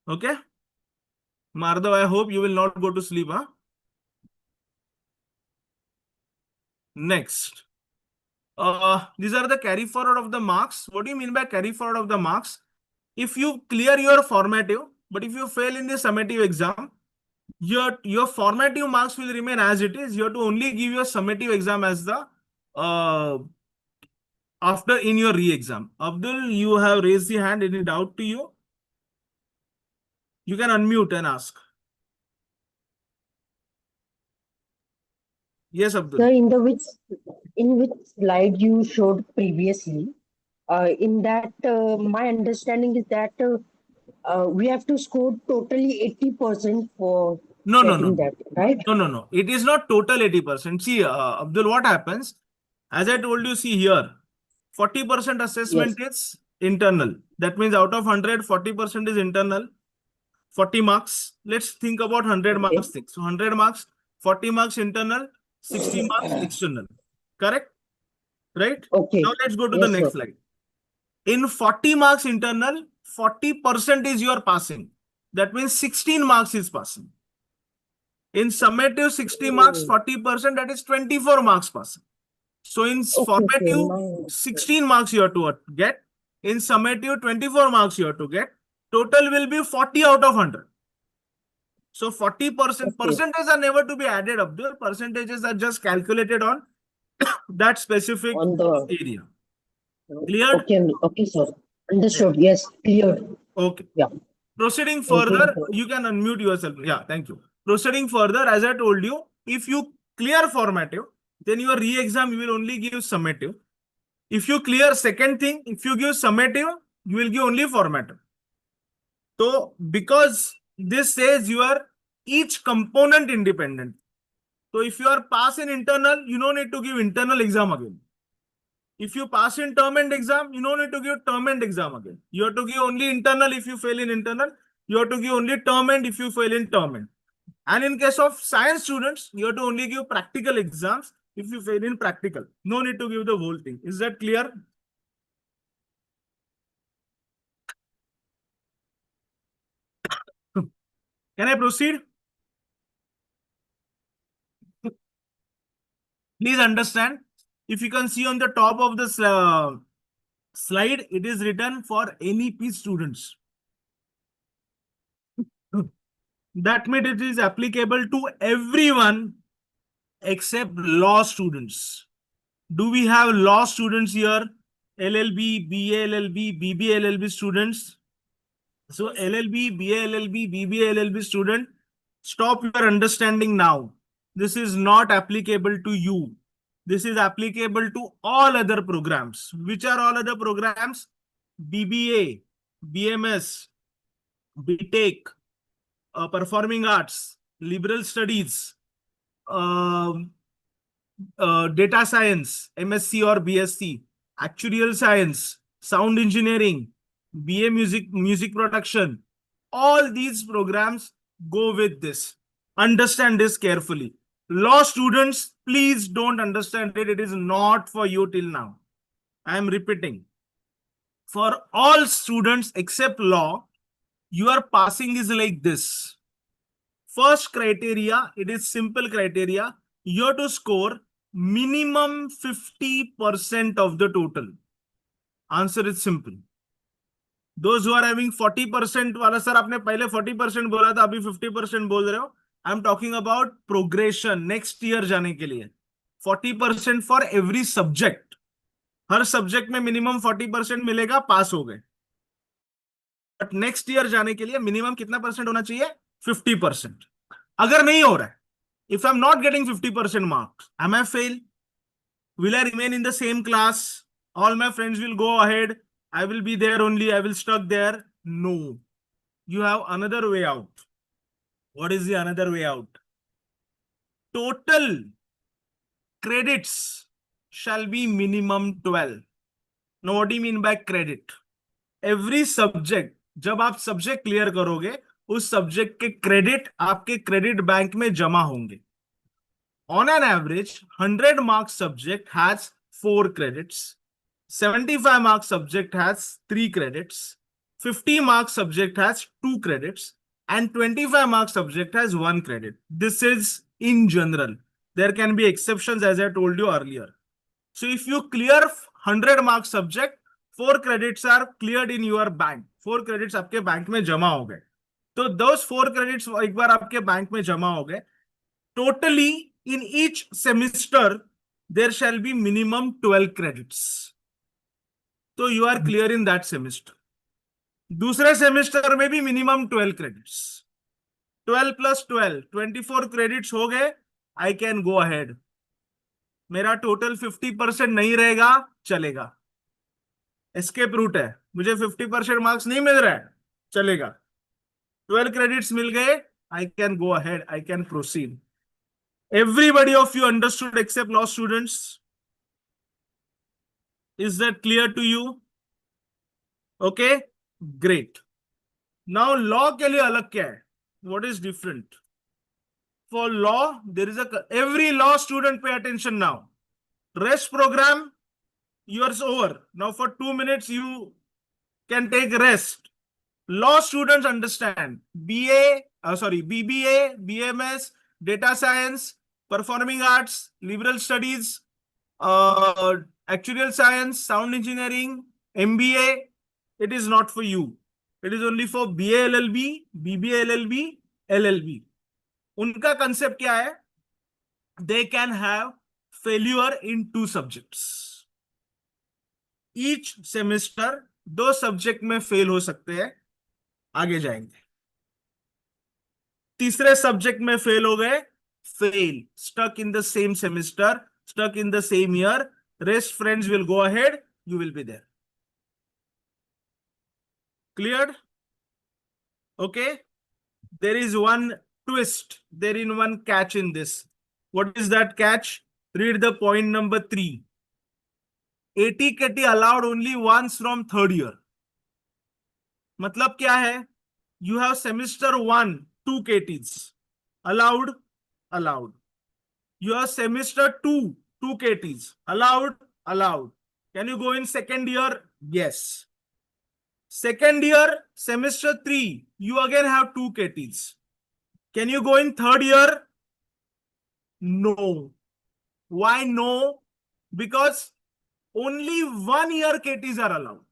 Okay. Madhav, I hope you will not go to sleep, huh? Next. These are the carry forward of the marks. What do you mean by carry forward of the marks? If you clear your formative, but if you fail in the summative exam, your formative marks will remain as it is. You have to only give your summative exam as the after in your re-exam. Abdul, you have raised the hand. Any doubt to you? You can unmute and ask. Yes, Abdul. Sir, in which slide you showed previously, in that my understanding is that we have to score totally 80% for No, no, no, getting no. that, right? No, no, no. It is not total 80%. See, Abdul, what happens? As I told you, see here, 40% assessment is internal. That means out of 100, 40% is internal. 40 marks. Let's think about 100 Okay. marks thing. So 100 marks, 40 marks internal, 60 marks external. Correct? Right? Okay. Now let's go to the Yes, next sir. slide. In 40 marks internal, 40% is your passing. That means 16 marks is passing. In summative 60 marks, 40%, that is 24 marks passing. So in Okay, formative, now 16 marks you have to get. In summative, 24 marks you have to get. Total will be 40 out of 100. So 40%, percentage are never to be added up. The percentages are just calculated on that specific on the area. Cleared? okay, sir. Understood. Yes, clear. Okay. Yeah. Proceeding Thank you, further, sir. you can unmute yourself. Yeah, thank you. Proceeding further, as I told you, if you clear formative, then your re-exam you will only give summative. If you clear second thing, if you give summative, you will give only formative. So because this says you are each component independent. So if you are pass in internal, you don't need to give internal exam again. If you pass in term end exam, you don't need to give term end exam again. You have to give only internal if you fail in internal. You have to give only term end if you fail in term end. And in case of science students, you have to only give practical exams if you fail in practical. No need to give the whole thing. Is that clear? Can I proceed? Please understand. If you can see on the top of the slide, it is written for NEP students. That means it is applicable to everyone except law students. Do we have law students here? LLB, BA LLB, BBA LLB students. So LLB, BA LLB, BBA LLB student, stop your understanding now. This is not applicable to you. This is applicable to all other programs. Which are all other programs? BBA, BMS, BTech, Performing Arts, Liberal Studies, Data Science, MSc or BSc, Actuarial Science, Sound Engineering, BA Music Production. All these programs go with this. Understand this carefully. Law students, please don't understand it. It is not for you till now. I am repeating. For all students except law, your passing is like this. First criteria, it is simple criteria. You have to score minimum 50% of the total. Answer is simple. Those who are having 40% वाला sir आपने पहले 40% बोला था अभी 50% बोल रहे हो. I am talking about progression next year जाने के लिए. 40% for every subject. Her subject में मिनिमम 40% मिलेगा, पास हो गए. बट नेक्स्ट ईयर जाने के लिए मिनिमम कितना परसेंट होना चाहिए? 50%. अगर नहीं हो रहा है, if I'm not getting 50% marks, am I fail? Will I remain in the same class? All my friends will go ahead. I will be there only. I will stuck there. No. You have another way out. What is the another way out? Total credits shall be minimum 12. Now, what do you mean by credit? Every subject, जब आप subject clear करोगे, उस subject के credit आपके credit bank में जमा होंगे. On an average, 100 mark subject has 4 credits. 75 mark subject has 3 credits. 50 mark subject has 2 credits. And 25 mark subject has 1 credit. This is in general. There can be exceptions as I told you earlier. So if you clear 100 mark subject, 4 credits are cleared in your bank. 4 credits आपके bank में जमा हो गए. तो those 4 credits एक बार आपके bank में जमा हो गए. Totally in each semester, there shall be minimum 12 credits. So you are clear in that semester. दूसरे semester में भी minimum 12 credits. 12 plus 12, 24 credits हो गए. I can go ahead. मेरा टोटल 50% नहीं रहेगा, चलेगा। एस्केप रूट है, मुझे 50% मार्क्स नहीं मिल रहा है, चलेगा। 12 क्रेडिट्स मिल गए, I can go ahead, I can proceed. Everybody of you understood except law students? Is that clear to you? Okay, great. Now law के लिए अलग क्या है? What is different? For law, there is every law student pay attention now. Rest program, yours over. Now for 2 minutes you can take rest. Law students understand BBA, BMS, data science, performing arts, liberal studies, actuarial science, sound engineering, MBA. It is not for you. It is only for BA LLB, BBA LLB, LLB. उनका concept क्या है? They can have failure in 2 subjects. Each semester 2 subject में fail हो सकते हैं, आगे जाएंगे। तीसरे सब्जेक्ट में फेल हो गए, fail, stuck in the same semester, stuck in the same year. Rest friends will go ahead, you will be there. Cleared? Okay. There is one twist, there is one catch in this. What is that catch? Read the point number 3. ATKT allowed only once from 3rd year. मतलब क्या है? You have semester 1 2 KTs allowed. You have semester 2 2 KTs allowed. Can you go in 2nd year? Yes. 2nd year semester 3 you again have 2 KTs. Can you go in 3rd year? No. Why no? Because only 1 year KTs are allowed.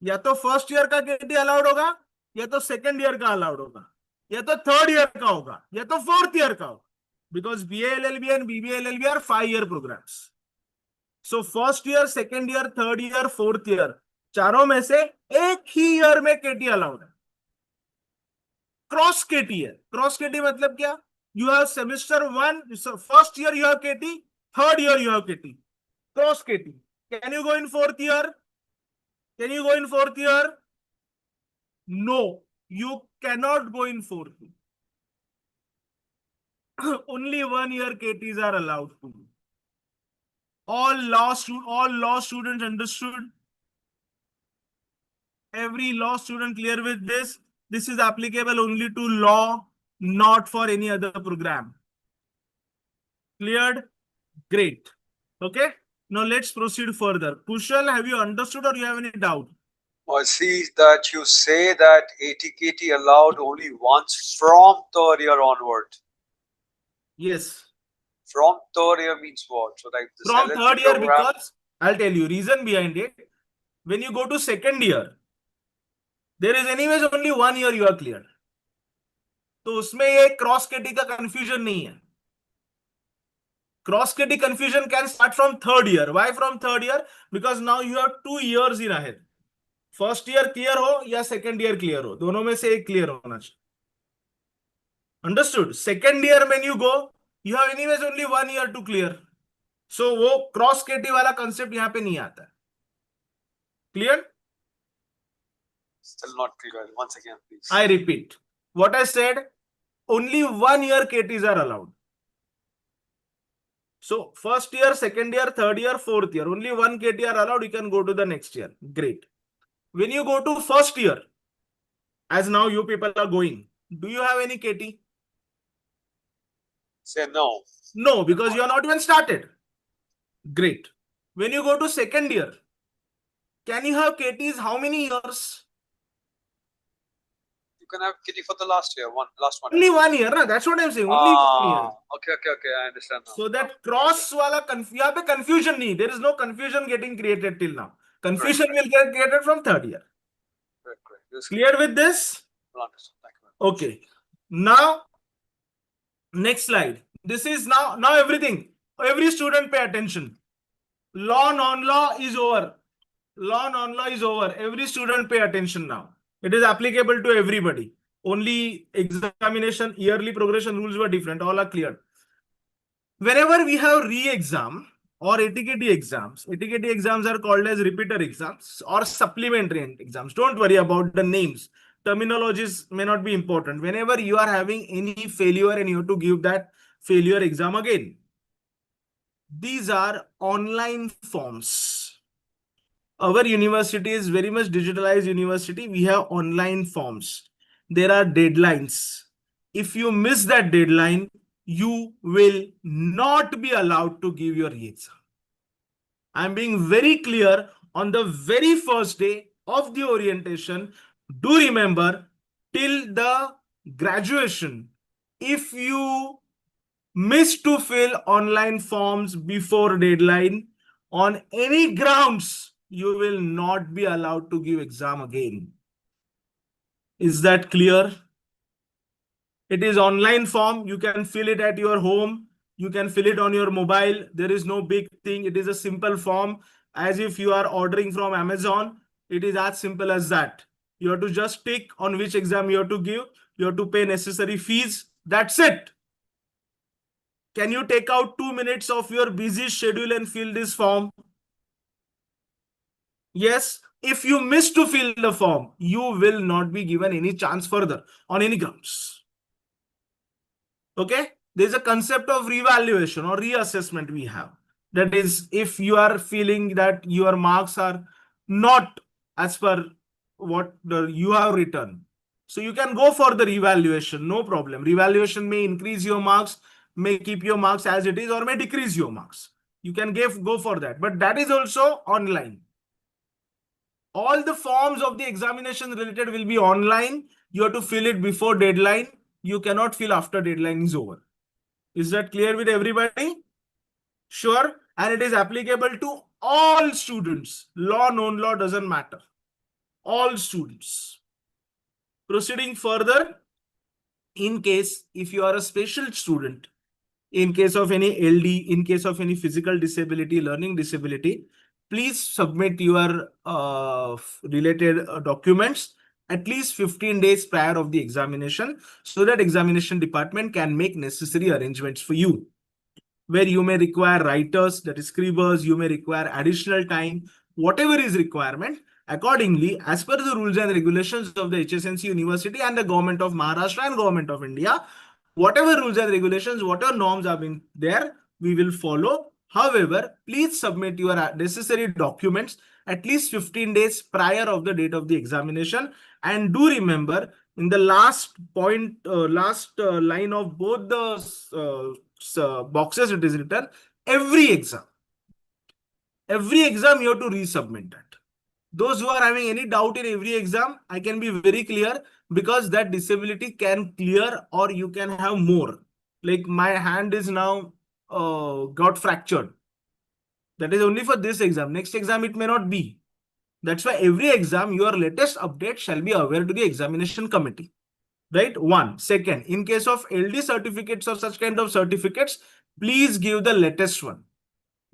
या तो 1st year का KT allowed होगा, या तो 2nd year का allowed होगा, या तो 3rd year का होगा, या तो 4th year का होगा. Because BA LLB and BBA LLB are 5-year programs. So 1st year, 2nd year, 3rd year, 4th year, चारों में से एक ही ईयर में KT allowed है. क्रॉस KT है. क्रॉस KT मतलब क्या? You have semester 1, so 1st year you have KT, 3rd year you have KT. Cross KT. Can you go in 4th year? Can you go in 4th year? No, you cannot go in 4th year. Only 1 year KTs are allowed to. All law students understood? Every law student clear with this? This is applicable only to law, not for any other program. Cleared? Great. Okay. Now let's proceed further. Kushal, have you understood or you have any doubt? I see that you say that ATKT allowed only once from 3rd year onward. Yes. From 3rd year means what? So like this From LLB 3rd year, program, because I'll tell you reason behind it. When you go to 2nd year, there is anyways only 1 year you are cleared. तो उसमें ये cross केटी का confusion नहीं है. Cross KT confusion can start from 3rd year. Why from 3rd year? Because now you have 2 years in ahead. 1st year clear हो या 2nd year clear हो, दोनों में से एक clear होना चाहिए. Understood? 2nd year when you go, you have anyways only 1 year to clear. So वो cross KT वाला concept यहाँ पे नहीं आता है. Clear? still not clear. Once again, please. I repeat. What I said, only 1 year KTs are allowed. So 1st year, 2nd year, 3rd year, 4th year, only 1 KT are allowed. You can go to the next year. Great. When you go to 1st year, as now you people are going, do you have any KT? Say no. No, because you are not even started. Great. When you go to 2nd year, can you have KTs how many years? You can have KT for the last year, last one. Only 1 year, na? That's what I'm saying. Only 1 year. Okay, I understand now. So that cross wala यहाँ पे confusion नहीं. There is no confusion getting created till now. Confusion will get created from 3rd year. Great. Clear with this? Well understood. Thank you. Okay. Now, next slide. This is now everything. Every student pay attention. Law, non-law is over. Law, non-law is over. Every student pay attention now. It is applicable to everybody. Only examination, yearly progression rules were different. All are clear. Whenever we have re-exam or ATKT exams are called as repeater exams or supplementary exams. Don't worry about the names. Terminologies may not be important. Whenever you are having any failure and you have to give that failure exam again, these are online forms. Our university is very much digitalized university. We have online forms. There are deadlines. If you miss that deadline, you will not be allowed to give your re-exam. I'm being very clear on the very first day of the orientation. Do remember, till the graduation, if you miss to fill online forms before deadline on any grounds, you will not be allowed to give exam again. Is that clear? It is online form. You can fill it at your home. You can fill it on your mobile. There is no big thing. It is a simple form, as if you are ordering from Amazon. It is as simple as that. You have to just tick on which exam you have to give. You have to pay necessary fees. That's it. Can you take out 2 minutes of your busy schedule and fill this form? Yes. If you miss to fill the form, you will not be given any chance further on any grounds. Okay. There's a concept of revaluation or reassessment we have. That is, if you are feeling that your marks are not as per what you have written, so you can go for the revaluation, no problem. Revaluation may increase your marks, may keep your marks as it is, or may decrease your marks. You can go for that, but that is also online. All the forms of the examination related will be online. You have to fill it before deadline. You cannot fill after deadline is over. Is that clear with everybody? Sure. And it is applicable to all students. Law, non-law doesn't matter. All students. Proceeding further, in case if you are a special student, in case of any LD, in case of any physical disability, learning disability, please submit your related documents at least 15 days prior of the examination, so that examination department can make necessary arrangements for you. Where you may require writers, that is scribers, you may require additional time, whatever is requirement, accordingly, as per the rules and regulations of the HSNC University and the Government of Maharashtra and Government of India, whatever rules and regulations, whatever norms have been there, we will follow. However, please submit your necessary documents at least 15 days prior of the date of the examination. And do remember, in the last point, line of both the boxes, it is written every exam you have to resubmit that. Those who are having any doubt in every exam, I can be very clear, because that disability can clear or you can have more. Like my hand is now got fractured. That is only for this exam. Next exam it may not be. That's why every exam your latest update shall be aware to the examination committee. Right? One. Second, in case of LD certificates or such kind of certificates, please give the latest one.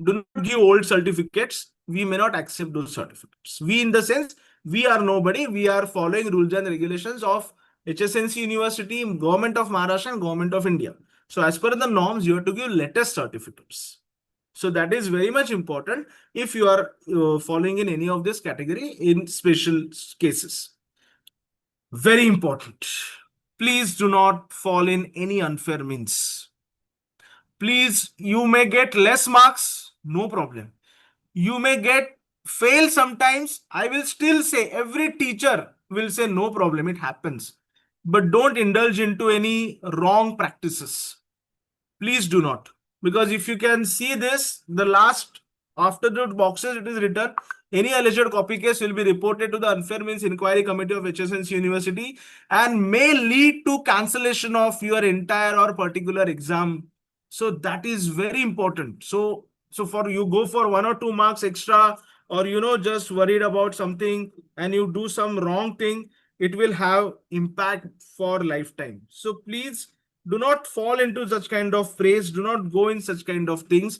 Do not give old certificates. We may not accept those certificates. We, in the sense, we are nobody. We are following rules and regulations of HSNC University, Government of Maharashtra and Government of India. So as per the norms, you have to give latest certificates. So that is very much important if you are falling in any of this category in special cases. Very important. Please do not fall in any unfair means. Please, you may get less marks, no problem. You may get fail sometimes. I will still say, every teacher will say no problem, it happens. But don't indulge into any wrong practices. Please do not. Because if you can see this, the last, after the boxes, it is written, any alleged copy case will be reported to the Unfair Means Inquiry Committee of HSNC University and may lead to cancellation of your entire or particular exam. So that is very important. So for you go for 1 or 2 marks extra, or just worried about something and you do some wrong thing, it will have impact for lifetime. So please do not fall into such kind of phrase. Do not go in such kind of things.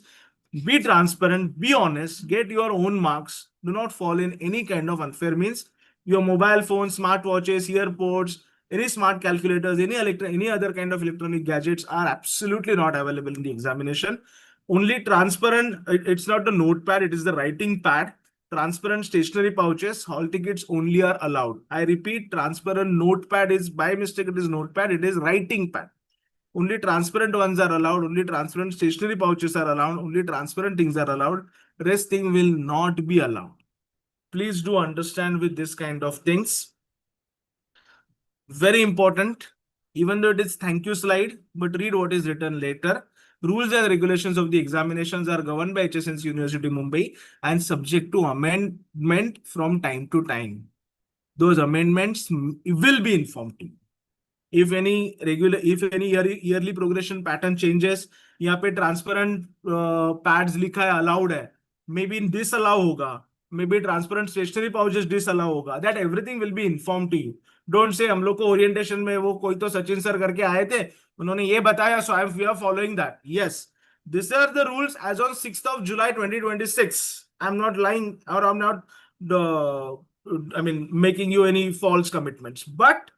Be transparent, be honest, get your own marks. Do not fall in any kind of unfair means. Your mobile phones, smartwatches, earpods, Any smart calculators, any other kind of electronic gadgets are absolutely not available in the examination. Only transparent, it's not the notepad, it is the writing pad. Transparent stationery pouches, hall tickets only are allowed. I repeat, transparent notepad is, by mistake, it is notepad, it is writing pad. Only transparent ones are allowed, only transparent stationery pouches are allowed, only transparent things are allowed. Rest thing will not be allowed. Please do understand with this kind of things. Very important, even though it is thank you slide, but read what is written later. Rules and regulations of the examinations are governed by HSNC University Mumbai and subject to amendment from time to time. Those amendments will be informed to you. If any yearly progression pattern changes, यहाँ पे transparent pads लिखा है allowed है, maybe disallow होगा, maybe transparent stationery pouches disallow होगा. That everything will be informed to you. Don't say हम लोग को orientation में वो कोई तो सचिन सर करके आए थे, उन्होंने ये बताया, so we are following that. Yes, these are the rules as on 6th of July 2026. I'm not lying, or I'm not making you any false commitments, but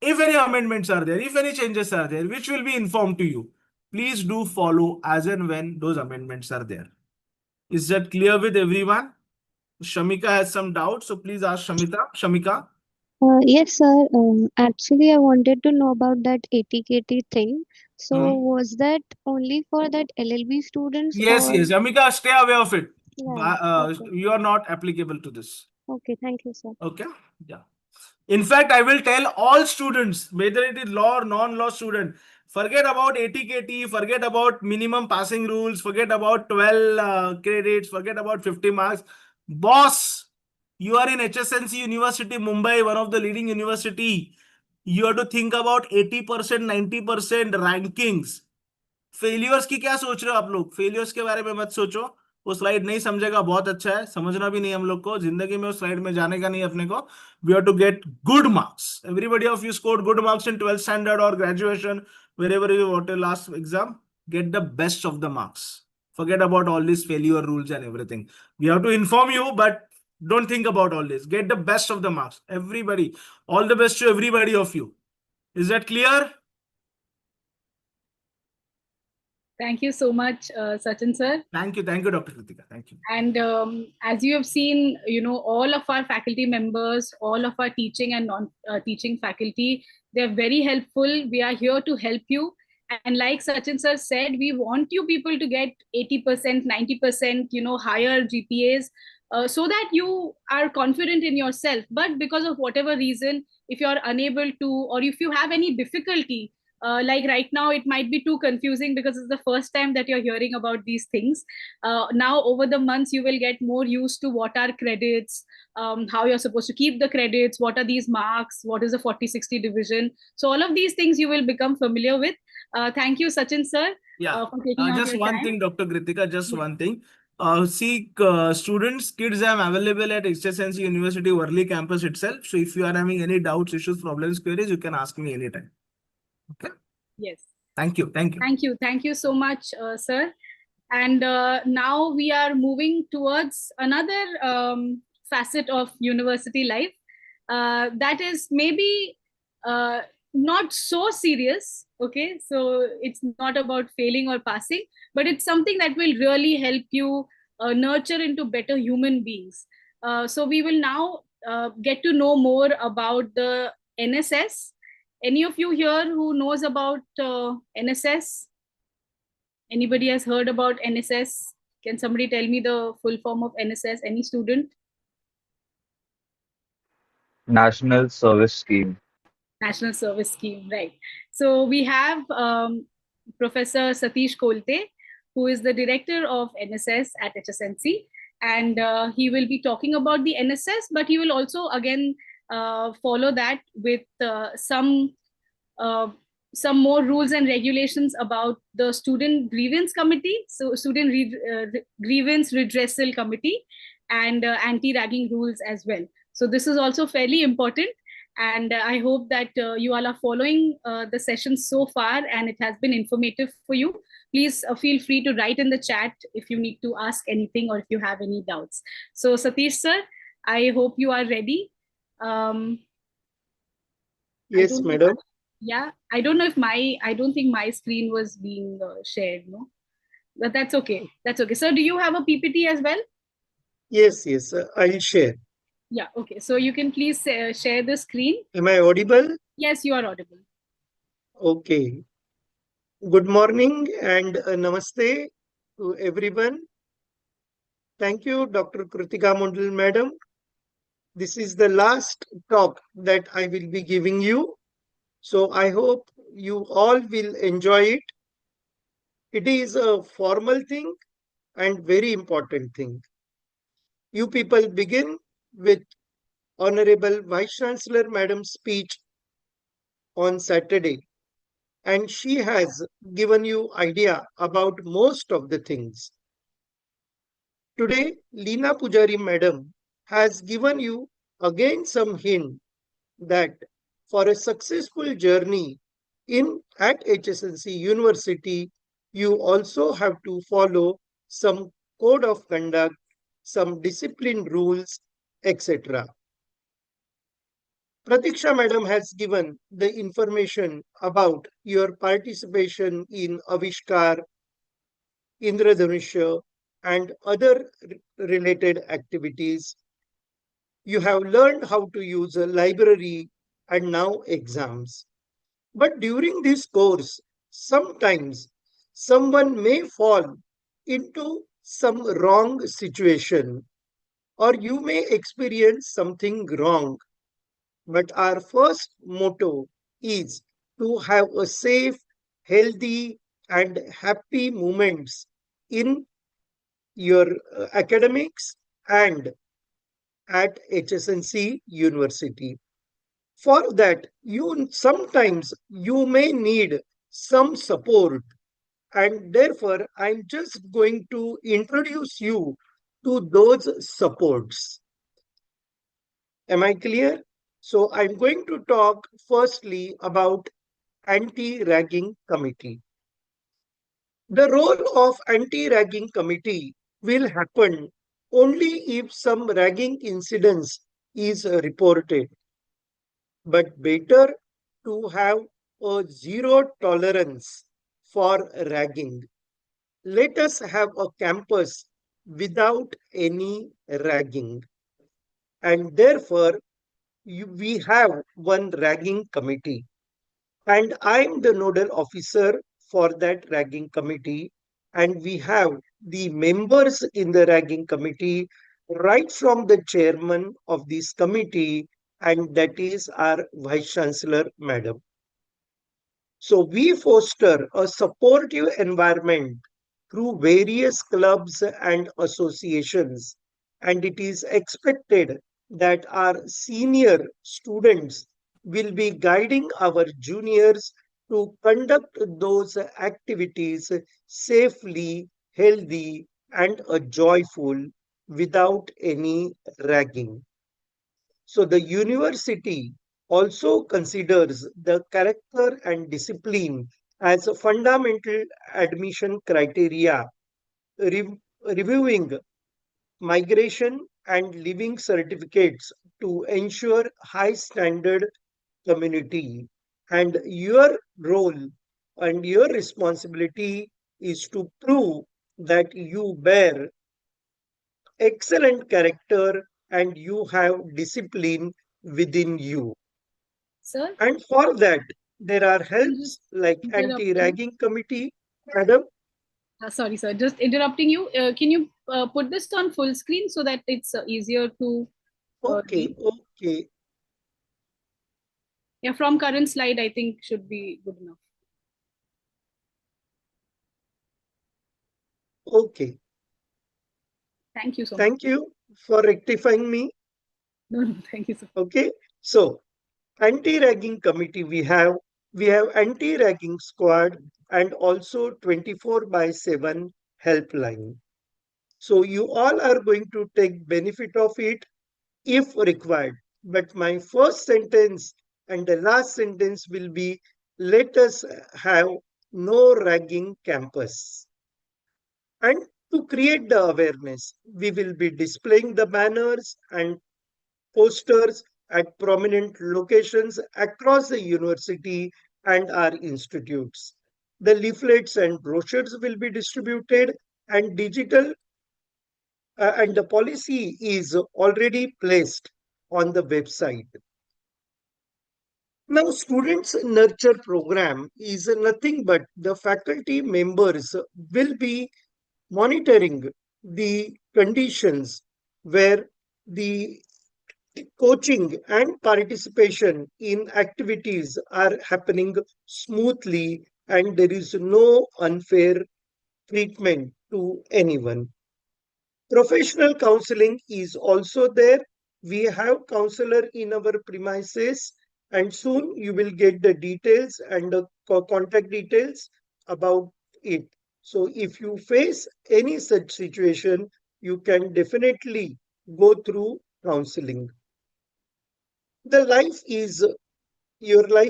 if any amendments are there, if any changes are there, which will be informed to you, please do follow as and when those amendments are there. Is that clear with everyone? Shamika has some doubts, so please ask Shamika. Yes, sir. Actually, I wanted to know about that ATKT thing. So, was that only for that LLB students? Yes, or... yes. Shamika, stay away of it. Yeah, okay. You are not applicable to this. Okay, thank you, sir. Okay. Yeah. In fact, I will tell all students, whether it is law or non-law student, forget about ATKT, forget about minimum passing rules, forget about 12 credits, forget about 50 marks. Boss, you are in HSNC University, Mumbai, one of the leading university. You have to think about 80%, 90% rankings. Failures की क्या सोच रहे हो आप लोग? Failures के बारे में मत सोचो. वो स्लाइड नहीं समझेगा, बहुत अच्छा है, समझना भी नहीं हम लोग को, जिंदगी में उस स्लाइड में जाने का नहीं अपने को. We have to get good marks. Everybody of you scored good marks in 12th standard or graduation, wherever you wrote your last exam. Get the best of the marks. Forget about all these failure rules and everything. We have to inform you, but don't think about all this. Get the best of the marks. Everybody, all the best to everybody of you. Is that clear? Thank you so much, Sachin sir. Thank you, Dr. Kritika. Thank you. And as you have seen, all of our faculty members, all of our teaching and non-teaching faculty, they're very helpful. We are here to help you. And like Sachin sir said, we want you people to get 80%, 90%, higher GPAs, so that you are confident in yourself. But because of whatever reason, if you're unable to, or if you have any difficulty, like right now, it might be too confusing because it's the first time that you're hearing about these things. Now, over the months, you will get more used to what are credits, how you're supposed to keep the credits, what are these marks, what is the 40-60 division. So all of these things you will become familiar with. Thank you, Sachin sir, for taking out just your one time. thing, Dr. Kritika, just one thing. Students, kids, I am available at HSNC University Worli campus itself. So if you are having any doubts, issues, problems, queries, you can ask me anytime. Okay. Yes. Thank you. Thank you so much, sir. And now we are moving towards another facet of university life that is maybe not so serious. Okay, so it's not about failing or passing, but it's something that will really help you nurture into better human beings. So we will now get to know more about the NSS. Any of you here who knows about NSS? Anybody has heard about NSS? Can somebody tell me the full form of NSS? Any student? National Service Scheme. National Service Scheme, right. So we have Professor Satish Kolte, who is the director of NSS at HSNC. And he will be talking about the NSS, but he will also again follow that with some more rules and regulations about the Student Grievance Committee, so Student Grievance Redressal Committee, and anti-ragging rules as well. So this is also fairly important. And I hope that you all are following the session so far and it has been informative for you. Please feel free to write in the chat if you need to ask anything or if you have any doubts. So Satish sir, I hope you are ready. I Yes, don't know. madam. Yeah, I don't know if I don't think my screen was being shared, no? But that's okay. That's okay. So do you have a PPT as well? Yes, I'll share. Yeah, okay. So you can please share the screen. Am I audible? Yes, you are audible. Okay. Good morning and namaste to everyone. Thank you, Dr. Kritika Mundal, madam. This is the last talk that I will be giving you. So I hope you all will enjoy it. It is a formal thing and very important thing. You people begin with Honorable Vice Chancellor Madam's speech on Saturday, and she has given you idea about most of the things. Today, Leena Pujari Madam has given you again some hint that for a successful journey at HSNC University, you also have to follow some code of conduct, some discipline rules, etc. Pratiksha Madam has given the information about your participation in Avishkar, Indradhanushya, and other related activities. You have learned how to use a library and now exams. But during this course, sometimes someone may fall into some wrong situation or you may experience something wrong. But our first motto is to have a safe, healthy, and happy moments in your academics and at HSNC University. For that, sometimes you may need some support, and therefore I'm just going to introduce you to those supports. Am I clear? So I'm going to talk firstly about anti-ragging committee. The role of anti-ragging committee will happen only if some ragging incidents is reported. But better to have a zero tolerance for ragging. Let us have a campus without any ragging. And therefore, we have one ragging committee. And I'm the nodal officer for that ragging committee. And we have the members in the ragging committee, right from the chairman of this committee, and that is our Vice Chancellor, Madam. So we foster a supportive environment through various clubs and associations, and it is expected that our senior students will be guiding our juniors to conduct those activities safely, healthy, and joyful without any ragging. So the university also considers the character and discipline as a fundamental admission criteria, reviewing migration and living certificates to ensure high standard community. And your role and your responsibility is to prove that you bear excellent character and you have discipline within you. Sir? And for that, there are helps like interrupting. anti-ragging committee. Madam? Sorry, sir. Just interrupting you. Can you put this on full screen so that it's easier to Okay, read? okay. Yeah, from current slide, I think should be good enough. Okay. Thank you so much. Thank you for rectifying me. No, thank you, sir. Okay. So, anti-ragging committee we have anti-ragging squad and also 24/7 helpline. So you all are going to take benefit of it if required. But my first sentence and the last sentence will be, let us have no ragging campus. And to create the awareness, we will be displaying the banners and posters at prominent locations across the university and our institutes. The leaflets and brochures will be distributed, and and the policy is already placed on the website. Now, Students Nurture Program is nothing but the faculty members will be monitoring the conditions where the coaching and participation in activities are happening smoothly and there is no unfair treatment to anyone. Professional counseling is also there. We have counselor in our premises and soon you will get the details and the contact details about it. So if you face any such situation, you can definitely go through counseling. Your life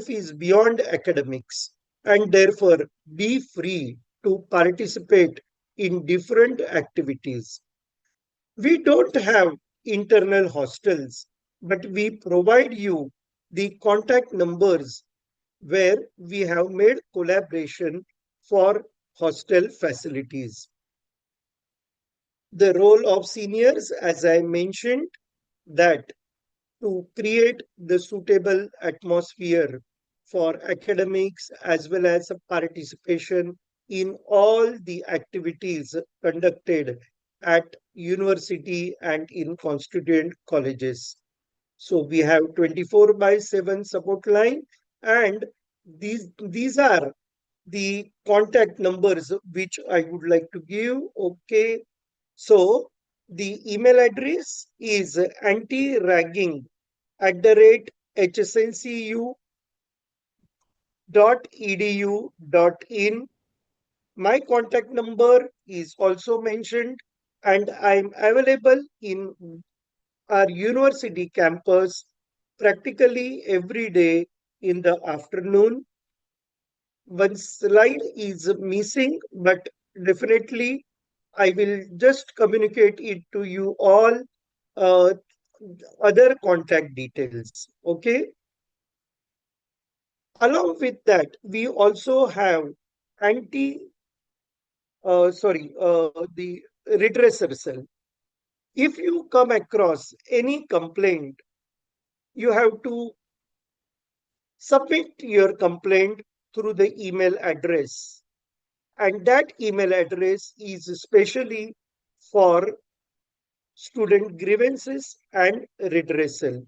is beyond academics and therefore be free to participate in different activities. We don't have internal hostels, but we provide you the contact numbers where we have made collaboration for hostel facilities. The role of seniors, as I mentioned, that to create the suitable atmosphere for academics as well as participation in all the activities conducted at university and in constituent colleges. So we have 24/7 support line and these are the contact numbers which I would like to give. Okay. So the email address is anti-ragging@hsncu.edu.in. My contact number is also mentioned and I'm available in our university campus practically every day in the afternoon. One slide is missing, but definitely I will just communicate it to you all other contact details. Okay. Along with that, we also have the redressal cell. If you come across any complaint, you have to submit your complaint through the email address. And that email address is especially for student grievances and redressal.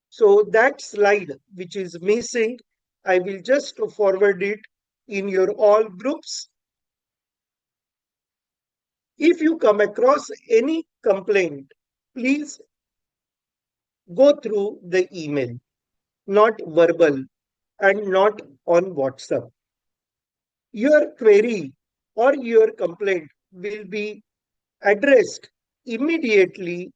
So that slide which is missing, I will just forward it in your all groups. If you come across any complaint, please go through the email, not verbal and not on WhatsApp. Your query or your complaint will be addressed immediately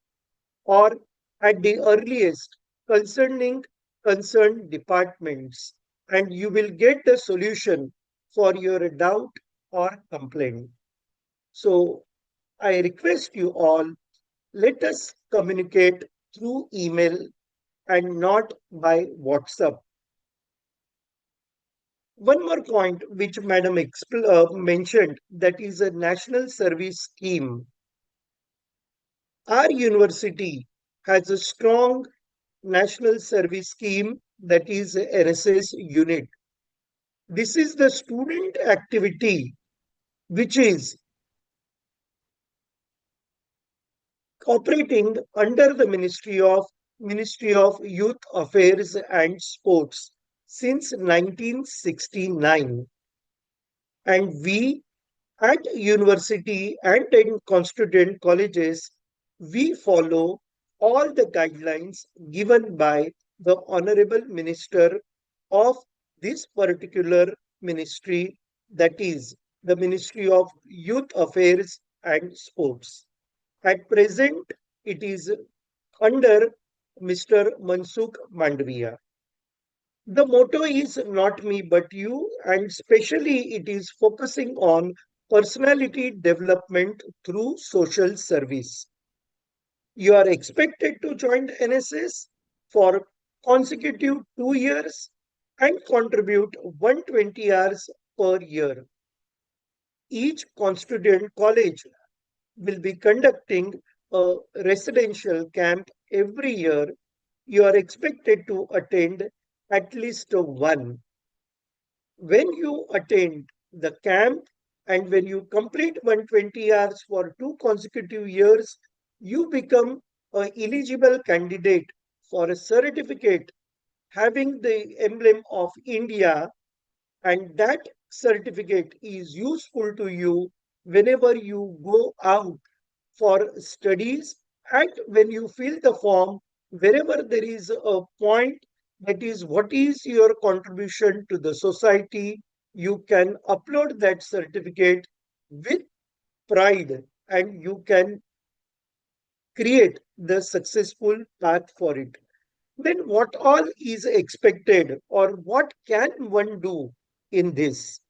or at the earliest concerning concerned departments, and you will get the solution for your doubt or complaint. So I request you all, let us communicate through email and not by WhatsApp. One more point which Madam mentioned, that is a national service scheme. Our university has a strong national service scheme, that is NSS unit. This is the student activity which is operating under the Ministry of Youth Affairs and Sports since 1969. And we at university and in constituent colleges, we follow all the guidelines given by the Honorable Minister of this particular ministry, that is the Ministry of Youth Affairs and Sports. At present, it is under Mr. Mansukh Mandviya. The motto is not me but you, and especially it is focusing on personality development through social service. You are expected to join NSS for consecutive 2 years and contribute 120 hours per year. Each constituent college will be conducting a residential camp every year. You are expected to attend at least one. When you attend the camp and when you complete 120 hours for 2 consecutive years, you become an eligible candidate for a certificate having the emblem of India, and that certificate is useful to you whenever you go out for studies and when you fill the form, wherever there is a point that is what is your contribution to the society, you can upload that certificate with pride and you can create the successful path for it. Then what all is expected or what can one do in this?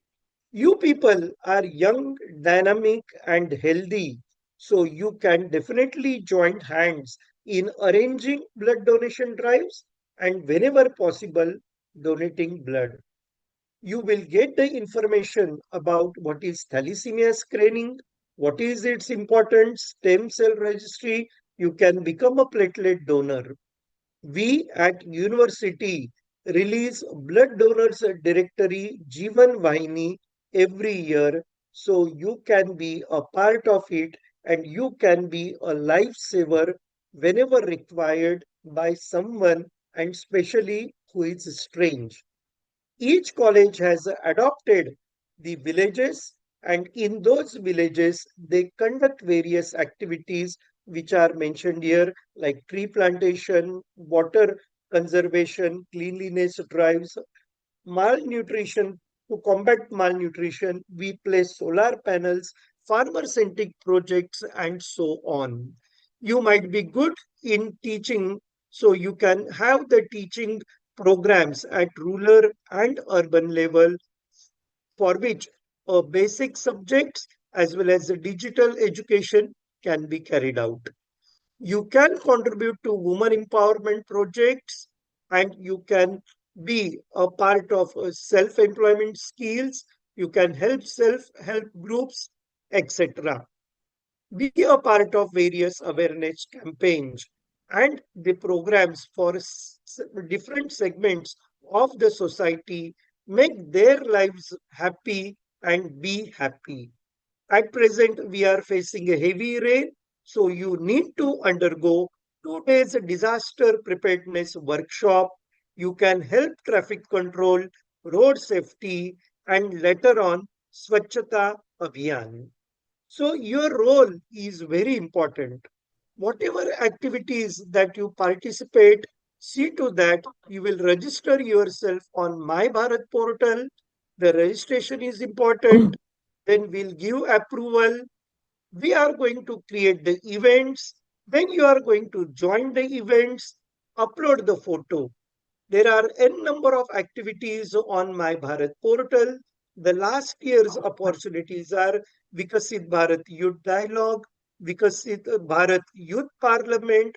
You people are young, dynamic, and healthy, so you can definitely join hands in arranging blood donation drives and whenever possible, donating blood. You will get the information about what is thalassemia screening, what is its important stem cell registry. You can become a platelet donor. We at university release blood donors directory Jeevan Vahini every year, so you can be a part of it and you can be a lifesaver whenever required by someone and especially who is strange. Each college has adopted the villages, and in those villages, they conduct various activities which are mentioned here, like tree plantation, water conservation, cleanliness drives, malnutrition. To combat malnutrition, we place solar panels, farmer-centric projects, and so on. You might be good in teaching, so you can have the teaching programs at rural and urban level for which basic subjects as well as the digital education can be carried out. You can contribute to women empowerment projects and you can be a part of self-employment skills. You can help self-help groups, etc. Be a part of various awareness campaigns and the programs for different segments of the society. Make their lives happy and be happy. At present, we are facing a heavy rain, so you need to undergo 2 days disaster preparedness workshop. You can help traffic control, road safety, and later on, Swachhata Abhiyan. So your role is very important. Whatever activities that you participate, see to that you will register yourself on My Bharat portal. The registration is important. Then we'll give approval. We are going to create the events. Then you are going to join the events, upload the photo. There are n number of activities on My Bharat portal. The last year's opportunities are Vikasit Bharat Youth Dialogue, Vikasit Bharat Youth Parliament,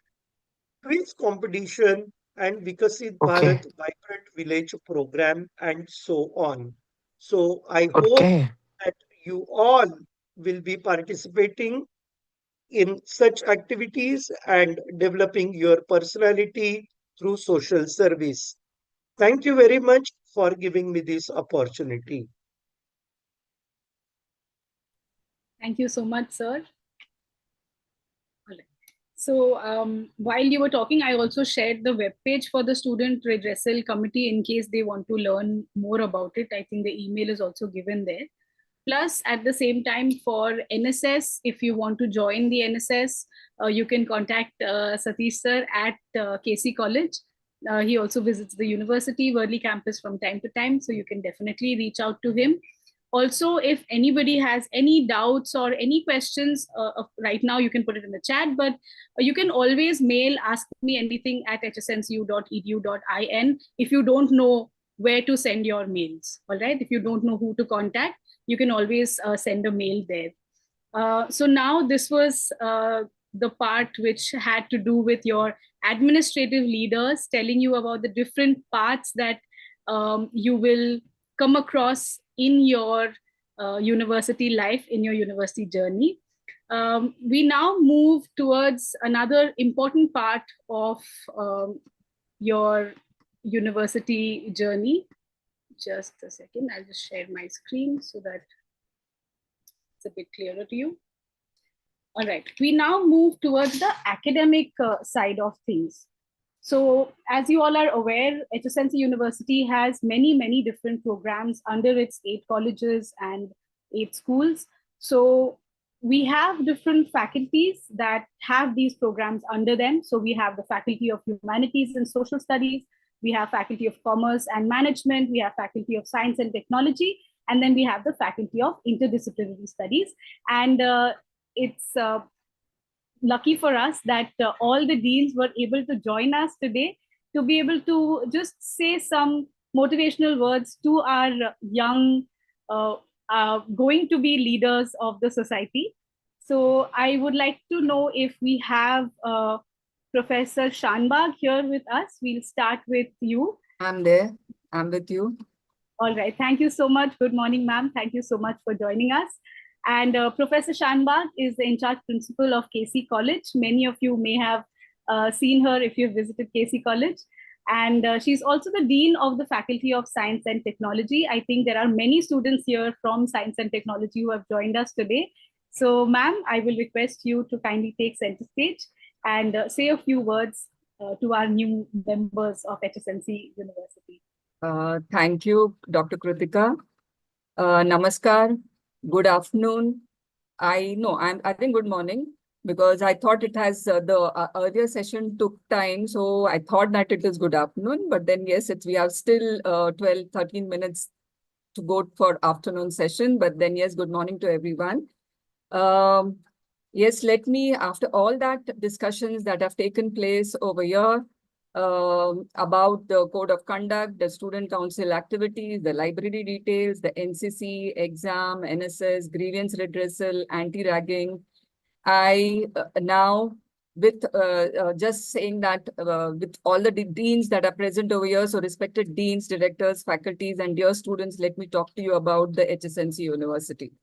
quiz competition, and Vikasit Bharat Vibrant Village program, and so on. So I hope that you all will be participating in such activities and developing your personality through social service. Thank you very much for giving me this opportunity. Thank you so much, sir. So while you were talking, I also shared the webpage for the Student Redressal Committee in case they want to learn more about it. I think the email is also given there. Plus, at the same time, for NSS, if you want to join the NSS, you can contact Satish sir at KC College. He also visits the university, Worli campus from time to time, so you can definitely reach out to him. Also, if anybody has any doubts or any questions, right now you can put it in the chat, but you can always mail ask me anything at hsncu.edu.in if you don't know where to send your mails. All right, if you don't know who to contact, you can always send a mail there. So now this was the part which had to do with your administrative leaders telling you about the different parts that you will come across in your university life, in your university journey. We now move towards another important part of your university journey. Just a second, I'll just share my screen so that it's a bit clearer to you. All right, we now move towards the academic side of things. So as you all are aware, HSNC University has many, many different programs under its 8 colleges and 8 schools. So we have different faculties that have these programs under them. So we have the Faculty of Humanities and Social Studies, we have Faculty of Commerce and Management, we have Faculty of Science and Technology, and then we have the Faculty of Interdisciplinary Studies. And it's lucky for us that all the deans were able to join us today to be able to just say some motivational words to our young going to be leaders of the society. So I would like to know if we have Professor Shanbag here with us. We'll start with you. I'm there. I'm with you. All right. Thank you so much. Good morning, ma'am. Thank you so much for joining us. And Professor Shanbag is the in-charge principal of KC College. Many of you may have seen her if you've visited KC College. And she's also the Dean of the Faculty of Science and Technology. I think there are many students here from Science and Technology who have joined us today. So, ma'am, I will request you to kindly take center stage and say a few words to our new members of HSNC University. Thank you, Dr. Kritika. Namaskar. Good afternoon. I think good morning, because I thought it has the earlier session took time. So I thought that it is good afternoon, but then yes, we have still 13 minutes to go for afternoon session. But then yes, good morning to everyone. Yes, let me, after all that discussions that have taken place over here, about the code of conduct, the student council activities, the library details, the NCC, exam, NSS, grievance redressal, anti-ragging. I now, with just saying that with all the deans that are present over here, so respected deans, directors, faculties, and dear students, let me talk to you about the HSNC University.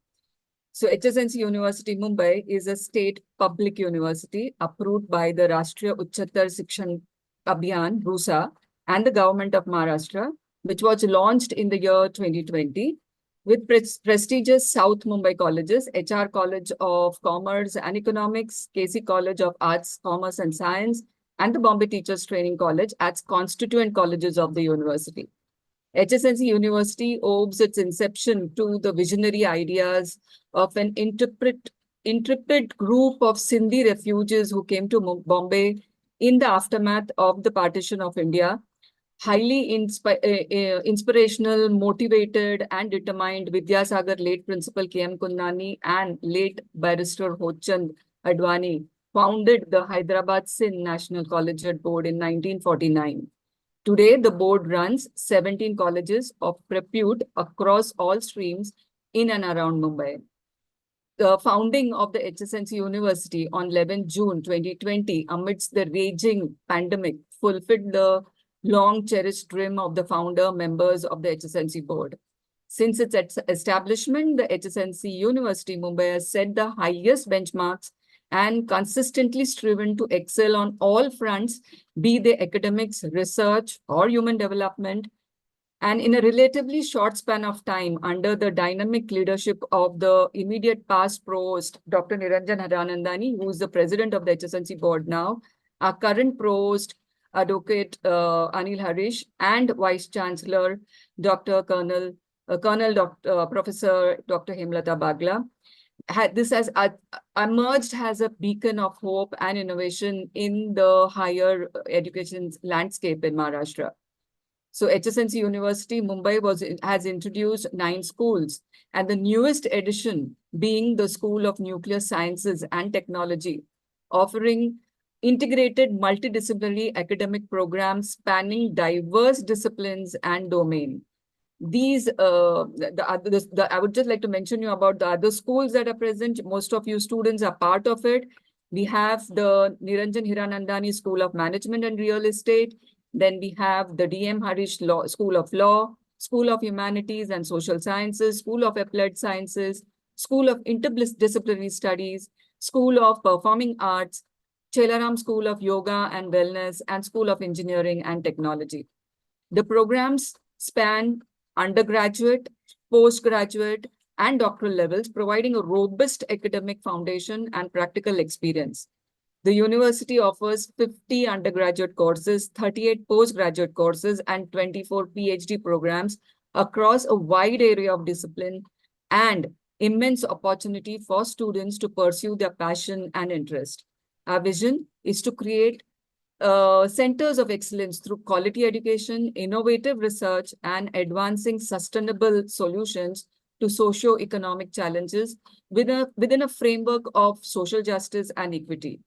So HSNC University Mumbai is a state public university approved by the Rashtriya Uchchatar Shikshan Abhiyan, RUSA, and the government of Maharashtra, which was launched in the year 2020 with prestigious South Mumbai colleges, HR College of Commerce and Economics, KC College of Arts, Commerce and Science, and the Bombay Teachers Training College as constituent colleges of the university. HSNC University owes its inception to the visionary ideas of an intrepid group of Sindhi refugees who came to Bombay in the aftermath of the partition of India. Highly inspirational, motivated, and determined Vidyasagar late Principal K.M. Kundani and late Barrister Hochand Advani founded the Hyderabad Sindh National Collegiate Board in 1949. Today, the board runs 17 colleges of repute across all streams in and around Mumbai. The founding of the HSNC University on 11 June 2020, amidst the raging pandemic, fulfilled the long-cherished dream of the founder members of the HSNC board. Since its establishment, the HSNC University Mumbai has set the highest benchmarks and consistently striven to excel on all fronts, be they academics, research, or human development. And in a relatively short span of time, under the dynamic leadership of the immediate past provost, Dr. Niranjan Haranandani, who is the president of the HSNC board now, our current provost, Advocate Anil Harish, and Vice Chancellor, Professor Dr. Hemlata Bagla. This has emerged as a beacon of hope and innovation in the higher education landscape in Maharashtra. So HSNC University Mumbai has introduced 9 schools, and the newest addition being the School of Nuclear Sciences and Technology, offering integrated multidisciplinary academic programs spanning diverse disciplines and domain. These, I would just like to mention you about the other schools that are present. Most of you students are part of it. We have the Niranjan Hiranandani School of Management and Real Estate. Then we have the D.M. Harish School of Law, School of Humanities and Social Sciences, School of Applied Sciences, School of Interdisciplinary Studies, School of Performing Arts, Chelaram School of Yoga and Wellness, and School of Engineering and Technology. The programs span undergraduate, postgraduate, and doctoral levels, providing a robust academic foundation and practical experience. The university offers 50 undergraduate courses, 38 postgraduate courses, and 24 PhD programs across a wide area of discipline and immense opportunity for students to pursue their passion and interest. Our vision is to create centers of excellence through quality education, innovative research, and advancing sustainable solutions to socio-economic challenges within a framework of social justice and equity.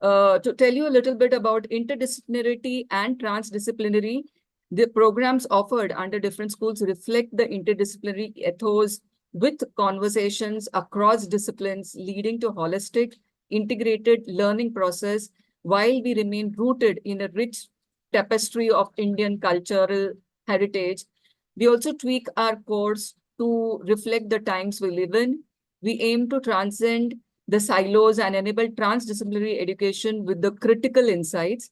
To tell you a little bit about interdisciplinarity and transdisciplinary, the programs offered under different schools reflect the interdisciplinary ethos with conversations across disciplines, leading to holistic, integrated learning process, while we remain rooted in a rich tapestry of Indian cultural heritage. We also tweak our course to reflect the times we live in. We aim to transcend the silos and enable transdisciplinary education with the critical insights.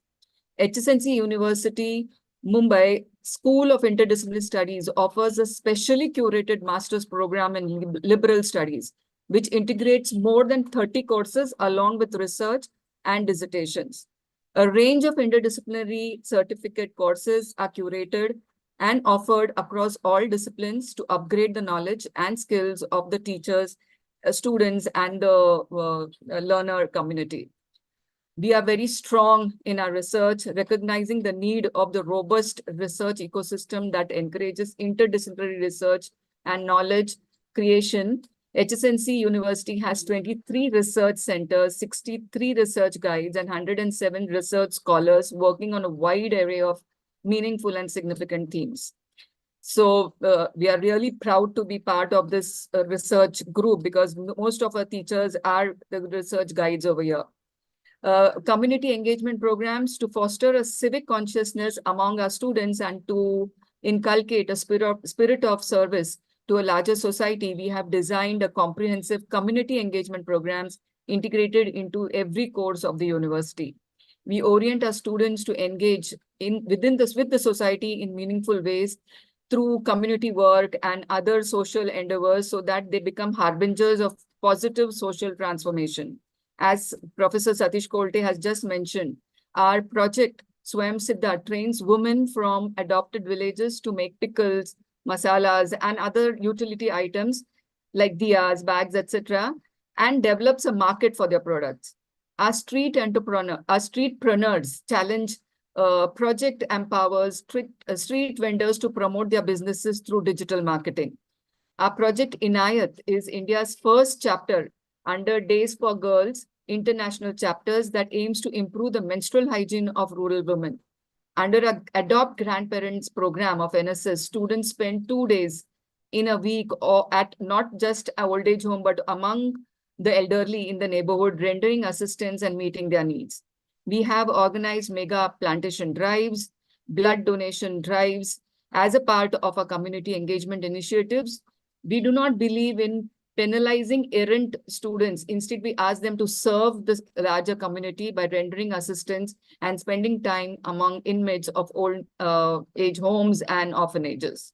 HSNC University, Mumbai School of Interdisciplinary Studies offers a specially curated master's program in liberal studies, which integrates more than 30 courses along with research and dissertations. A range of interdisciplinary certificate courses are curated and offered across all disciplines to upgrade the knowledge and skills of the teachers, students, and the learner community. We are very strong in our research, recognizing the need of the robust research ecosystem that encourages interdisciplinary research and knowledge creation. HSNC University has 23 research centers, 63 research guides, and 107 research scholars working on a wide array of meaningful and significant themes. So we are really proud to be part of this research group because most of our teachers are the research guides over here. Community engagement programs to foster a civic consciousness among our students and to inculcate a spirit of service to a larger society. We have designed a comprehensive community engagement programs integrated into every course of the university. We orient our students to engage with the society in meaningful ways through community work and other social endeavors so that they become harbingers of positive social transformation. As Professor Satish Kolte has just mentioned, our project Swayam Siddha trains women from adopted villages to make pickles, masalas, and other utility items like diyas, bags, etc., and develops a market for their products. Our streetpreneurs challenge project empowers street vendors to promote their businesses through digital marketing. Our project Inayat is India's first chapter under Days for Girls international chapters that aims to improve the menstrual hygiene of rural women. Under a Adopt Grandparents program of NSS, students spend 2 days in a week or at not just an old age home, but among the elderly in the neighborhood, rendering assistance and meeting their needs. We have organized mega plantation drives, blood donation drives as a part of our community engagement initiatives. We do not believe in penalizing errant students. Instead, we ask them to serve the larger community by rendering assistance and spending time among inmates of old age homes and orphanages.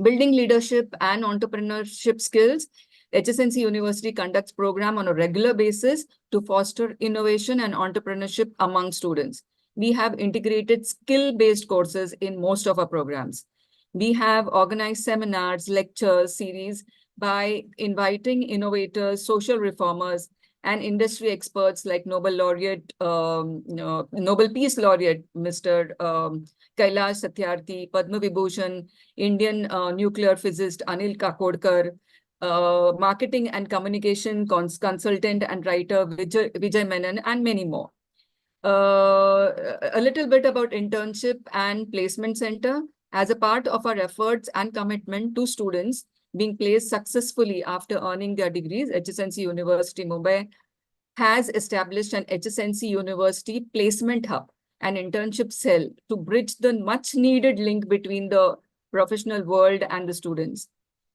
Building leadership and entrepreneurship skills, HSNC University conducts program on a regular basis to foster innovation and entrepreneurship among students. We have integrated skill-based courses in most of our programs. We have organized seminars, lectures, series by inviting innovators, social reformers, and industry experts like Nobel Peace Laureate, Mr. Kailash Satyarthi, Padma Vibhushan, Indian nuclear physicist Anil Kakodkar, marketing and communication consultant and writer Vijay Menon, and many more. A little bit about internship and placement center. As a part of our efforts and commitment to students being placed successfully after earning their degrees, HSNC University Mumbai has established an HSNC University placement hub, an internship cell to bridge the much needed link between the professional world and the students.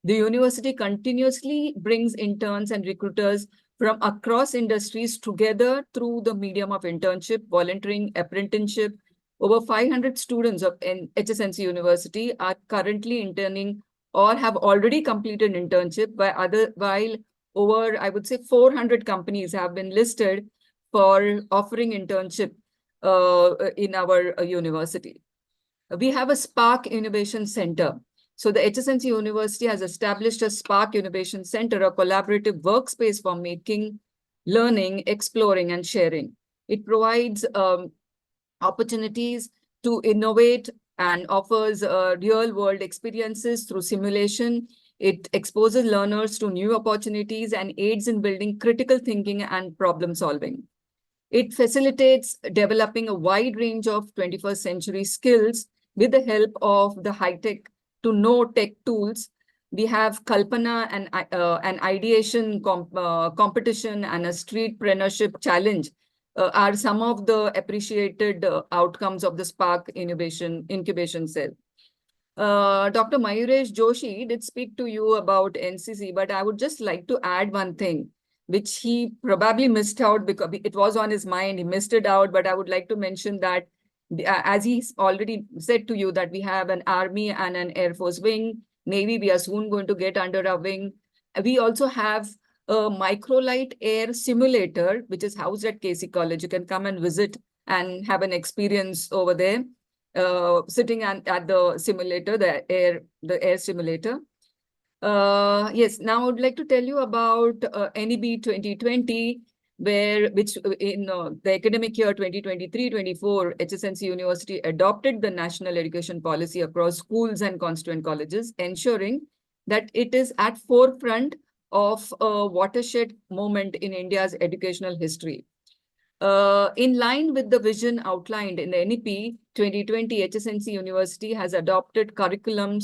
The university continuously brings interns and recruiters from across industries together through the medium of internship, volunteering, apprenticeship. Over 500 students of HSNC University are currently interning or have already completed internship, while over, I would say, 400 companies have been listed for offering internship in our university. We have a Spark Innovation Center. So the HSNC University has established a Spark Innovation Center, a collaborative workspace for making, learning, exploring, and sharing. It provides opportunities to innovate and offers real-world experiences through simulation. It exposes learners to new opportunities and aids in building critical thinking and problem solving. It facilitates developing a wide range of 21st century skills with the help of the high-tech to no-tech tools. We have Kalpana and an ideation competition and a streetpreneurship challenge are some of the appreciated outcomes of the Spark Incubation Cell. Dr. Mayuresh Joshi did speak to you about NCC, but I would just like to add one thing, which he probably missed out because it was on his mind. He missed it out, but I would like to mention that as he's already said to you that we have an Army and an Air Force wing. Navy, we are soon going to get under our wing. We also have a microlight air simulator, which is housed at KC College. You can come and visit and have an experience over there, sitting at the simulator, the air simulator. Yes, now I would like to tell you about NEB 2020, which in the academic year 2023-24, HSNC University adopted the national education policy across schools and constituent colleges, ensuring that it is at forefront of a watershed moment in India's educational history. In line with the vision outlined in the NEP 2020, HSNC University has adopted curriculum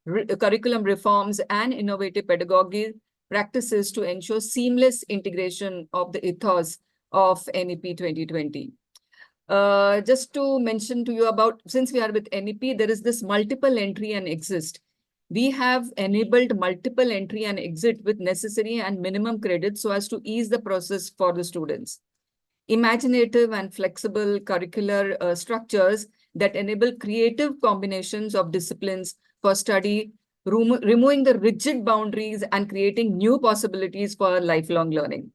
reforms and innovative pedagogy practices to ensure seamless integration of the ethos of NEP 2020. Just to mention to you about, since we are with NEP, there is this multiple entry and exit. We have enabled multiple entry and exit with necessary and minimum credits so as to ease the process for the students. Imaginative and flexible curricular structures that enable creative combinations of disciplines for study, removing the rigid boundaries and creating new possibilities for lifelong learning.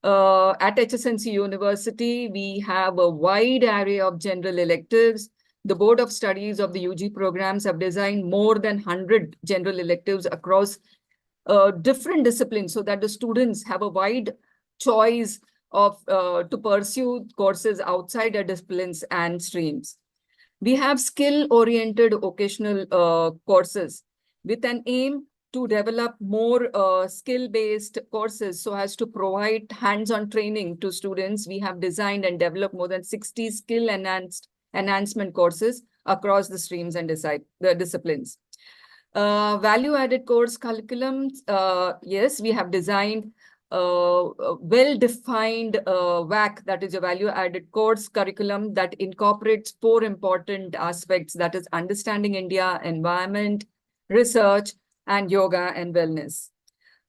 At HSNC University, we have a wide array of general electives. The Board of Studies of the UG programs have designed more than 100 general electives across different disciplines so that the students have a wide choice of to pursue courses outside their disciplines and streams. We have skill-oriented vocational courses with an aim to develop more skill-based courses so as to provide hands-on training to students. We have designed and developed more than 60 skill enhancement courses across the streams and the disciplines. Value-added course curriculums, yes, we have designed well-defined VAC, that is a value-added course curriculum that incorporates 4 important aspects, that is understanding India, environment, research, and yoga and wellness.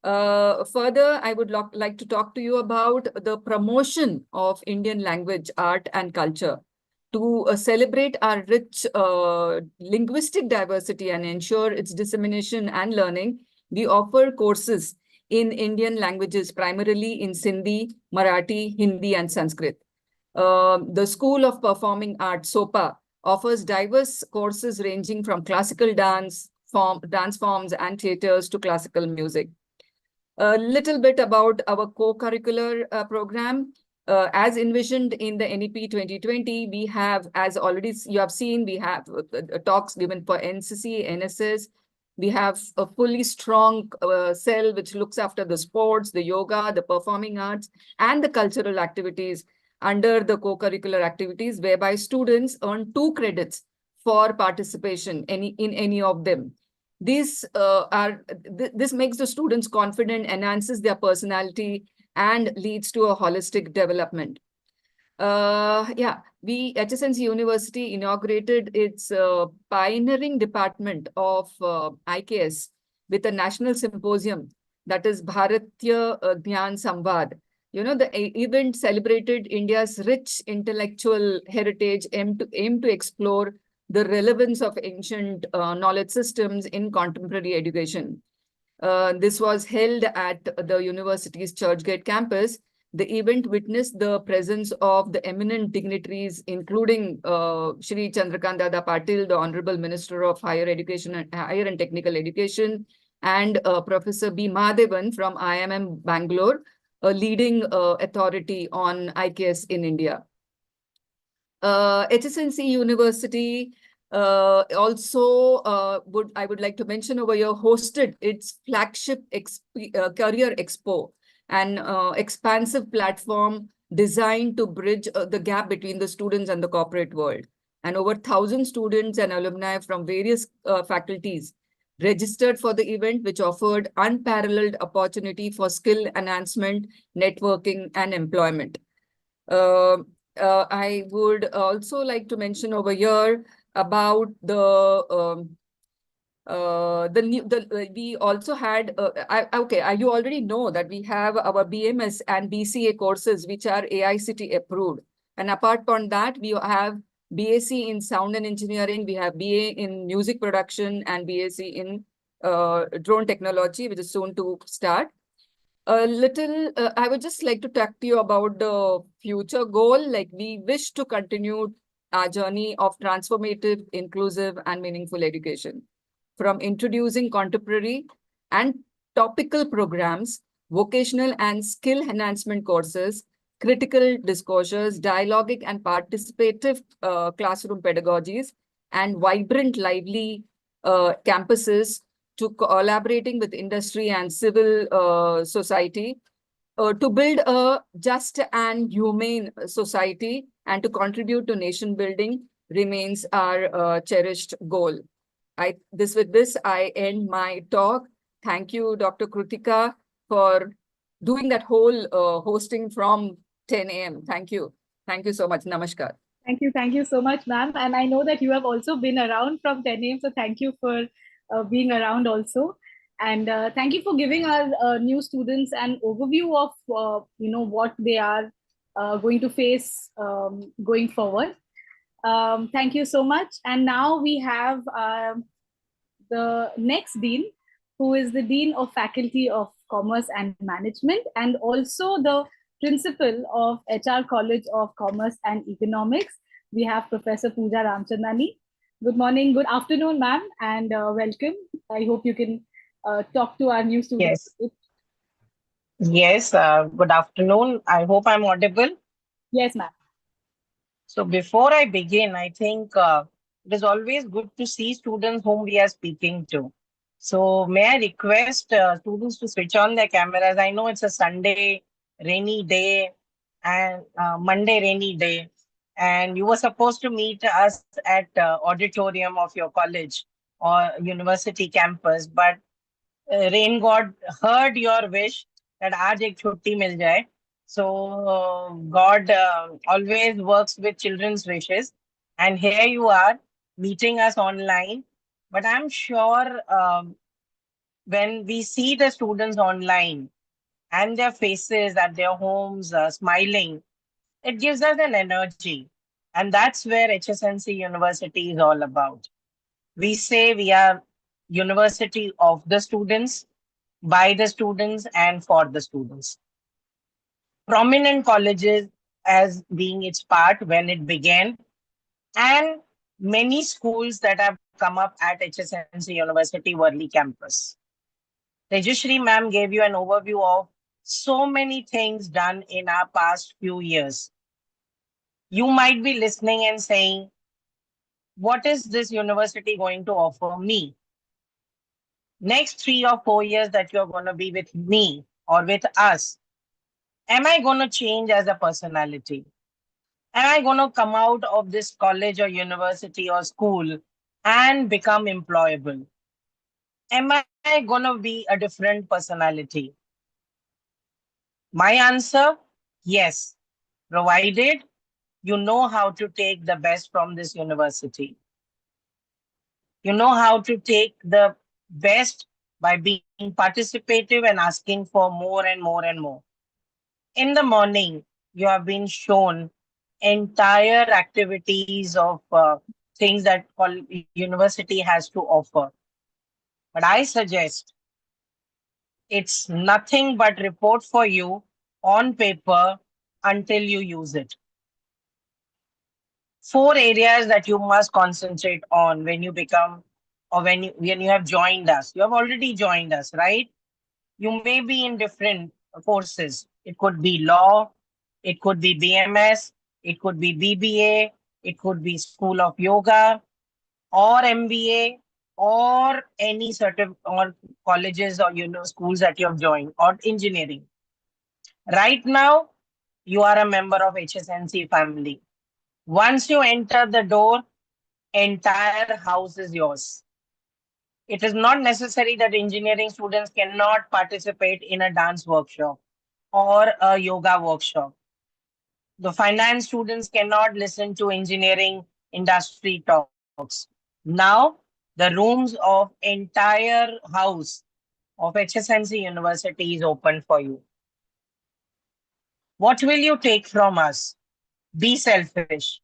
Further, I would like to talk to you about the promotion of Indian language, art, and culture. To celebrate our rich linguistic diversity and ensure its dissemination and learning, we offer courses in Indian languages, primarily in Sindhi, Marathi, Hindi, and Sanskrit. The School of Performing Arts, SOPA, offers diverse courses ranging from classical dance forms and theaters to classical music. A little bit about our co-curricular program. As envisioned in the NEP 2020, we have, as already you have seen, we have talks given for NCC, NSS. We have a fully strong cell which looks after the sports, the yoga, the performing arts, and the cultural activities under the co-curricular activities, whereby students earn 2 credits for participation in any of them. This makes the students confident, enhances their personality, and leads to a holistic development. HSNC University inaugurated its pioneering department of IKS with a national symposium, that is Bharatya Gyan Samvad. The event celebrated India's rich intellectual heritage, aim to explore the relevance of ancient knowledge systems in contemporary education. This was held at the university's Churchgate campus. The event witnessed the presence of the eminent dignitaries, including Shri Chandrakant Dada Patil, the Honorable Minister of Higher Education and Higher and Technical Education, and Professor B. Mahadevan from IIM Bangalore, a leading authority on IKS in India. HSNC University also I would like to mention over here, hosted its flagship Career Expo, an expansive platform designed to bridge the gap between the students and the corporate world. And over 1,000 students and alumni from various faculties registered for the event, which offered unparalleled opportunity for skill enhancement, networking, and employment. I would also like to mention over here about we also had, you already know that we have our BMS and BCA courses, which are AICTE approved. And apart from that, we have BAc in Sound and Engineering, we have BA in Music Production, and BAc in Drone Technology, which is soon to start. I would just like to talk to you about the future goal. Like, we wish to continue our journey of transformative, inclusive, and meaningful education. From introducing contemporary and topical programs, vocational and skill enhancement courses, critical discourses, dialogic and participative classroom pedagogies, and vibrant, lively campuses, to collaborating with industry and civil society, to build a just and humane society and to contribute to nation building remains our cherished goal. With this, I end my talk. Thank you, Dr. Kritika, for doing that whole hosting from 10 a.m. Thank you. Thank you so much. Namaskar. Thank you so much, ma'am. And I know that you have also been around from 10 a.m. So thank you for being around also. And thank you for giving our new students an overview of what they are going to face going forward. Thank you so much. And now we have the next dean, who is the Dean of Faculty of Commerce and Management, and also the Principal of HR College of Commerce and Economics. We have Professor Pooja Ramchandani. Good morning, good afternoon, ma'am, and welcome. I hope you can talk to our new students. Yes, good afternoon. I hope I'm audible. Yes, ma'am. So before I begin, I think it is always good to see students whom we are speaking to. So may I request students to switch on their cameras? I know it's a Sunday, rainy day, and Monday, rainy day. And you were supposed to meet us at auditorium of your college or university campus, but rain god heard your wish that aaj ek chutti mil jaye. So God always works with children's wishes. And here you are meeting us online. But I'm sure when we see the students online and their faces at their homes smiling, it gives us an energy. And that's where HSNC University is all about. We say we are university of the students, by the students, and for the students. Prominent colleges as being its part when it began, and many schools that have come up at HSNC University Worli campus. Tejashri ma'am gave you an overview of so many things done in our past few years. You might be listening and saying, what is this university going to offer me? Next 3 or 4 years that you're going to be with me or with us, am I going to change as a personality? Am I going to come out of this college or university or school and become employable? Am I going to be a different personality? My answer, yes, provided you know how to take the best from this university. You know how to take the best by being participative and asking for more and more and more. In the morning, you have been shown entire activities of things that university has to offer. But I suggest it's nothing but report for you on paper until you use it. 4 areas that you must concentrate on when you become or when you have joined us. You have already joined us, right? You may be in different courses. It could be law, it could be BMS, it could be BBA, it could be School of Yoga or MBA or any or colleges or schools that you have joined or engineering. Right now, you are a member of HSNC family. Once you enter the door, entire house is yours. It is not necessary that engineering students cannot participate in a dance workshop or a yoga workshop. The finance students cannot listen to engineering industry talks. Now, the rooms of entire house of HSNC University is open for you. What will you take from us? Be selfish.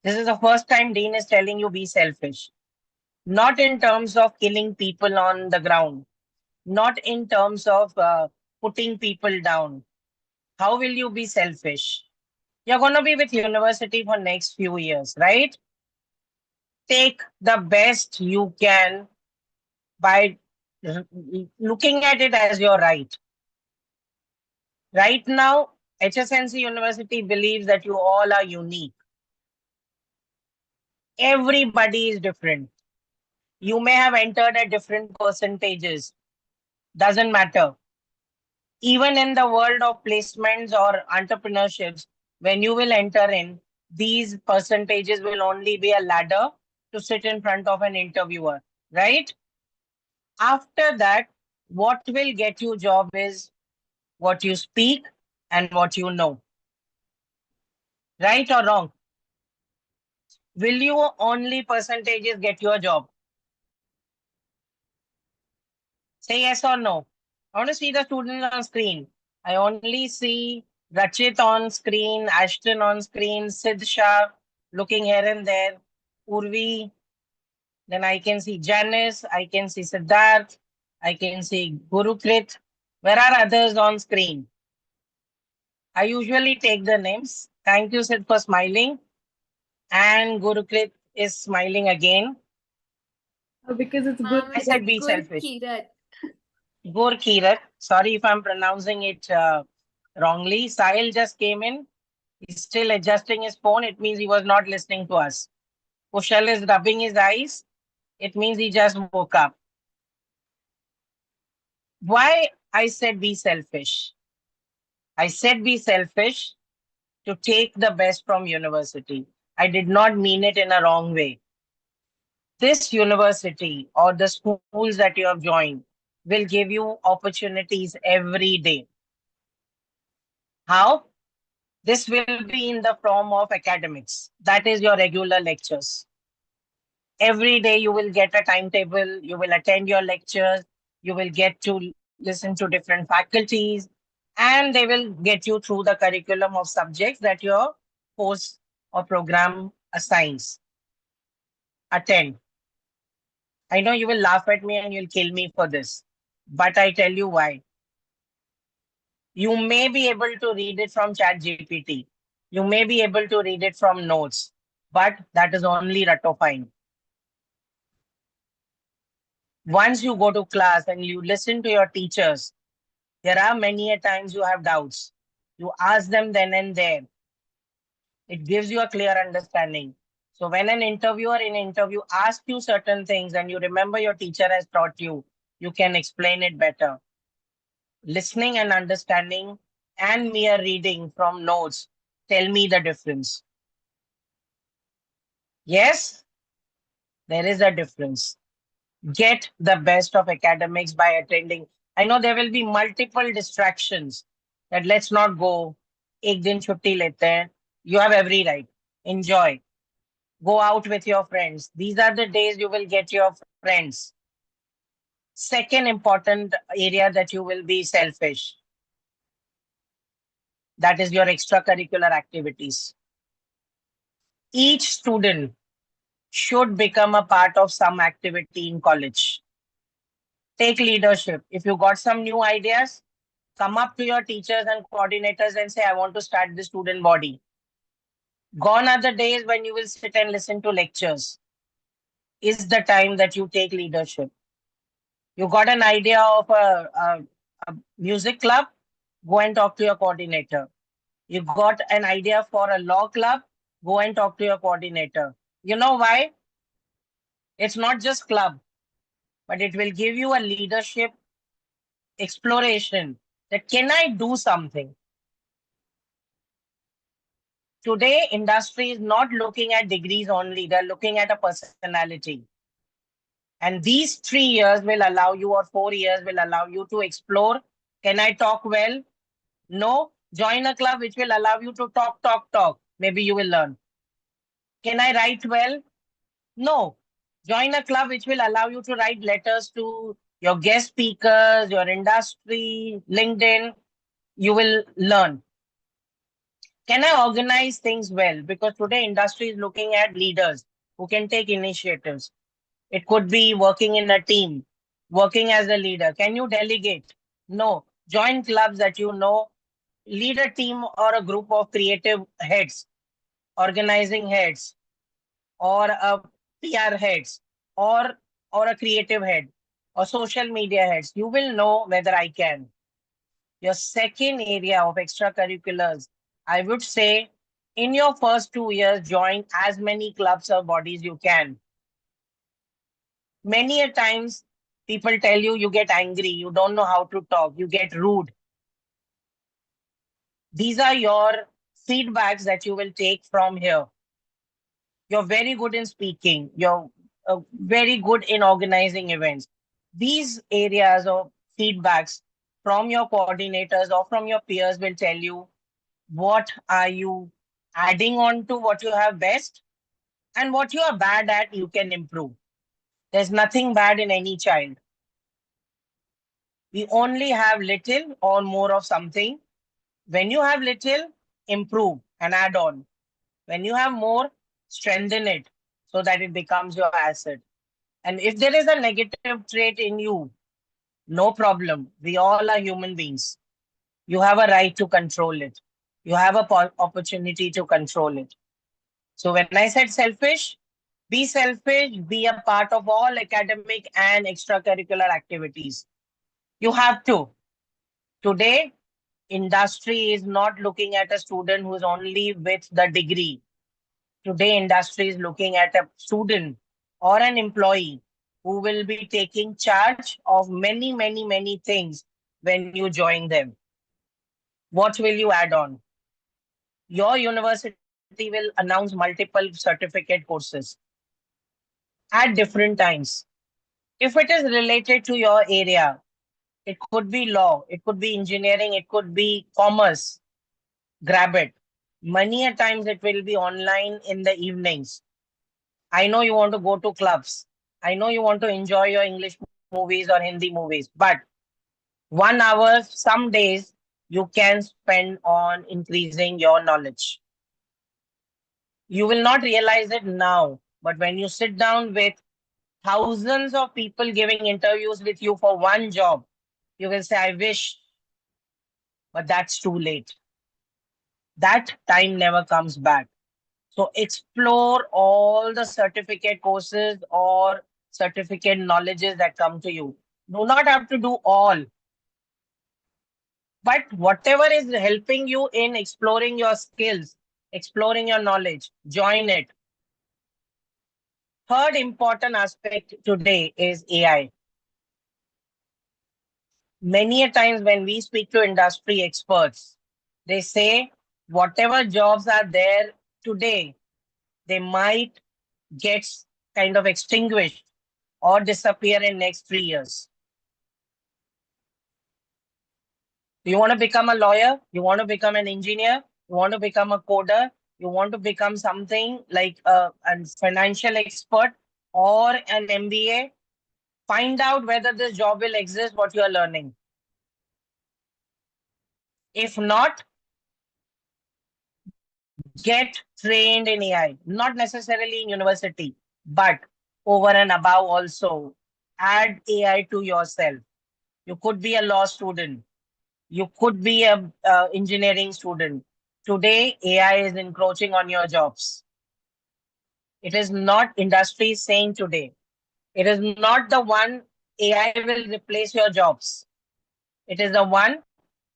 This is the first time Dean is telling you be selfish. Not in terms of killing people on the ground, not in terms of putting people down. How will you be selfish? You're going to be with university for next few years, right? Take the best you can by looking at it as your right. Right now, HSNC University believes that you all are unique. Everybody is different. You may have entered at different percentages. Doesn't matter. Even in the world of placements or entrepreneurships, when you will enter in, these percentages will only be a ladder to sit in front of an interviewer, right? After that, what will get you job is what you speak and what you know. Right or wrong? Will you only percentages get you a job? Say yes or no. I want to see the students on screen. I only see Rachit on screen, Ashton on screen, Sid Shah looking here and there, Urvi. Then I can see Janice, I can see Siddharth, I can see Gurukrit. Where are others on screen? I usually take the names. Thank you, Sid, for smiling. And Gurukrit is smiling again. Because it's good. I said be selfish. Gurkirat. Sorry if I'm pronouncing it wrongly. Sahil just came in. He's still adjusting his phone. It means he was not listening to us. Kushal is rubbing his eyes. It means he just woke up. Why I said be selfish? I said be selfish to take the best from university. I did not mean it in a wrong way. This university or the schools that you have joined will give you opportunities every day. How? This will be in the form of academics. That is your regular lectures. Every day you will get a timetable, you will attend your lectures, you will get to listen to different faculties, and they will get you through the curriculum of subjects that your course or program assigns. Attend. I know you will laugh at me and you'll kill me for this, but I tell you why. You may be able to read it from ChatGPT. You may be able to read it from notes, but that is only ratifying. Once you go to class and you listen to your teachers, there are many a times you have doubts. You ask them then and there. It gives you a clear understanding. So when an interviewer in interview asks you certain things and you remember your teacher has taught you, you can explain it better. Listening and understanding and mere reading from notes tell me the difference. Yes, there is a difference. Get the best of academics by attending. I know there will be multiple distractions. that let's not go. एक दिन छुट्टी लेते हैं. You have every right. Enjoy. Go out with your friends. These are the days you will get your friends. Second important area that you will be selfish. That is your extracurricular activities. Each student should become a part of some activity in college. Take leadership. If you got some new ideas, come up to your teachers and coordinators and say, I want to start the student body. Gone are the days when you will sit and listen to lectures. Is the time that you take leadership. You got an idea of a music club, go and talk to your coordinator. You got an idea for a law club, go and talk to your coordinator. You know why? It's not just club, but it will give you a leadership exploration that can I do something? Today, industry is not looking at degrees only, they're looking at a personality. And these 3 years will allow you, or 4 years will allow you to explore. Can I talk well? No. Join a club which will allow you to talk. Maybe you will learn. Can I write well? No. Join a club which will allow you to write letters to your guest speakers, your industry, LinkedIn. You will learn. Can I organize things well? Because today industry is looking at leaders who can take initiatives. It could be working in a team, working as a leader. Can you delegate? No. Join clubs that you know. Lead a team or a group of creative heads, organizing heads, or a PR heads, or a creative head, or social media heads. You will know whether I can. Your second area of extracurriculars, I would say in your first 2 years, join as many clubs or bodies you can. Many a times people tell you, you get angry, you don't know how to talk, you get rude. These are your feedbacks that you will take from here. You're very good in speaking. You're very good in organizing events. These areas of feedbacks from your coordinators or from your peers will tell you what are you adding on to what you have best, and what you are bad at, you can improve. There's nothing bad in any child. We only have little or more of something. When you have little, improve and add on. When you have more, strengthen it so that it becomes your asset. And if there is a negative trait in you, no problem. We all are human beings. You have a right to control it. You have an opportunity to control it. So when I said selfish, be a part of all academic and extracurricular activities. You have to. Today, industry is not looking at a student who is only with the degree. Today, industry is looking at a student or an employee who will be taking charge of many things when you join them. What will you add on? Your university will announce multiple certificate courses at different times. If it is related to your area, it could be law, it could be engineering, it could be commerce. Grab it. Many a times it will be online in the evenings. I know you want to go to clubs. I know you want to enjoy your English movies or Hindi movies, but 1 hour, some days you can spend on increasing your knowledge. You will not realize it now, but when you sit down with thousands of people giving interviews with you for one job, you will say, I wish, but that's too late. That time never comes back. So explore all the certificate courses or certificate knowledges that come to you. Do not have to do all. But whatever is helping you in exploring your skills, exploring your knowledge, join it. Third important aspect today is AI. Many a times when we speak to industry experts, they say whatever jobs are there today, they might get kind of extinguished or disappear in next 3 years. Do you want to become a lawyer? You want to become an engineer? You want to become a coder? You want to become something like a financial expert or an MBA? Find out whether this job will exist, what you are learning. If not, get trained in AI, not necessarily in university, but over and above also. Add AI to yourself. You could be a law student. You could be a engineering student. Today, AI is encroaching on your jobs. It is not industry saying today. It is not the one AI will replace your jobs. It is the one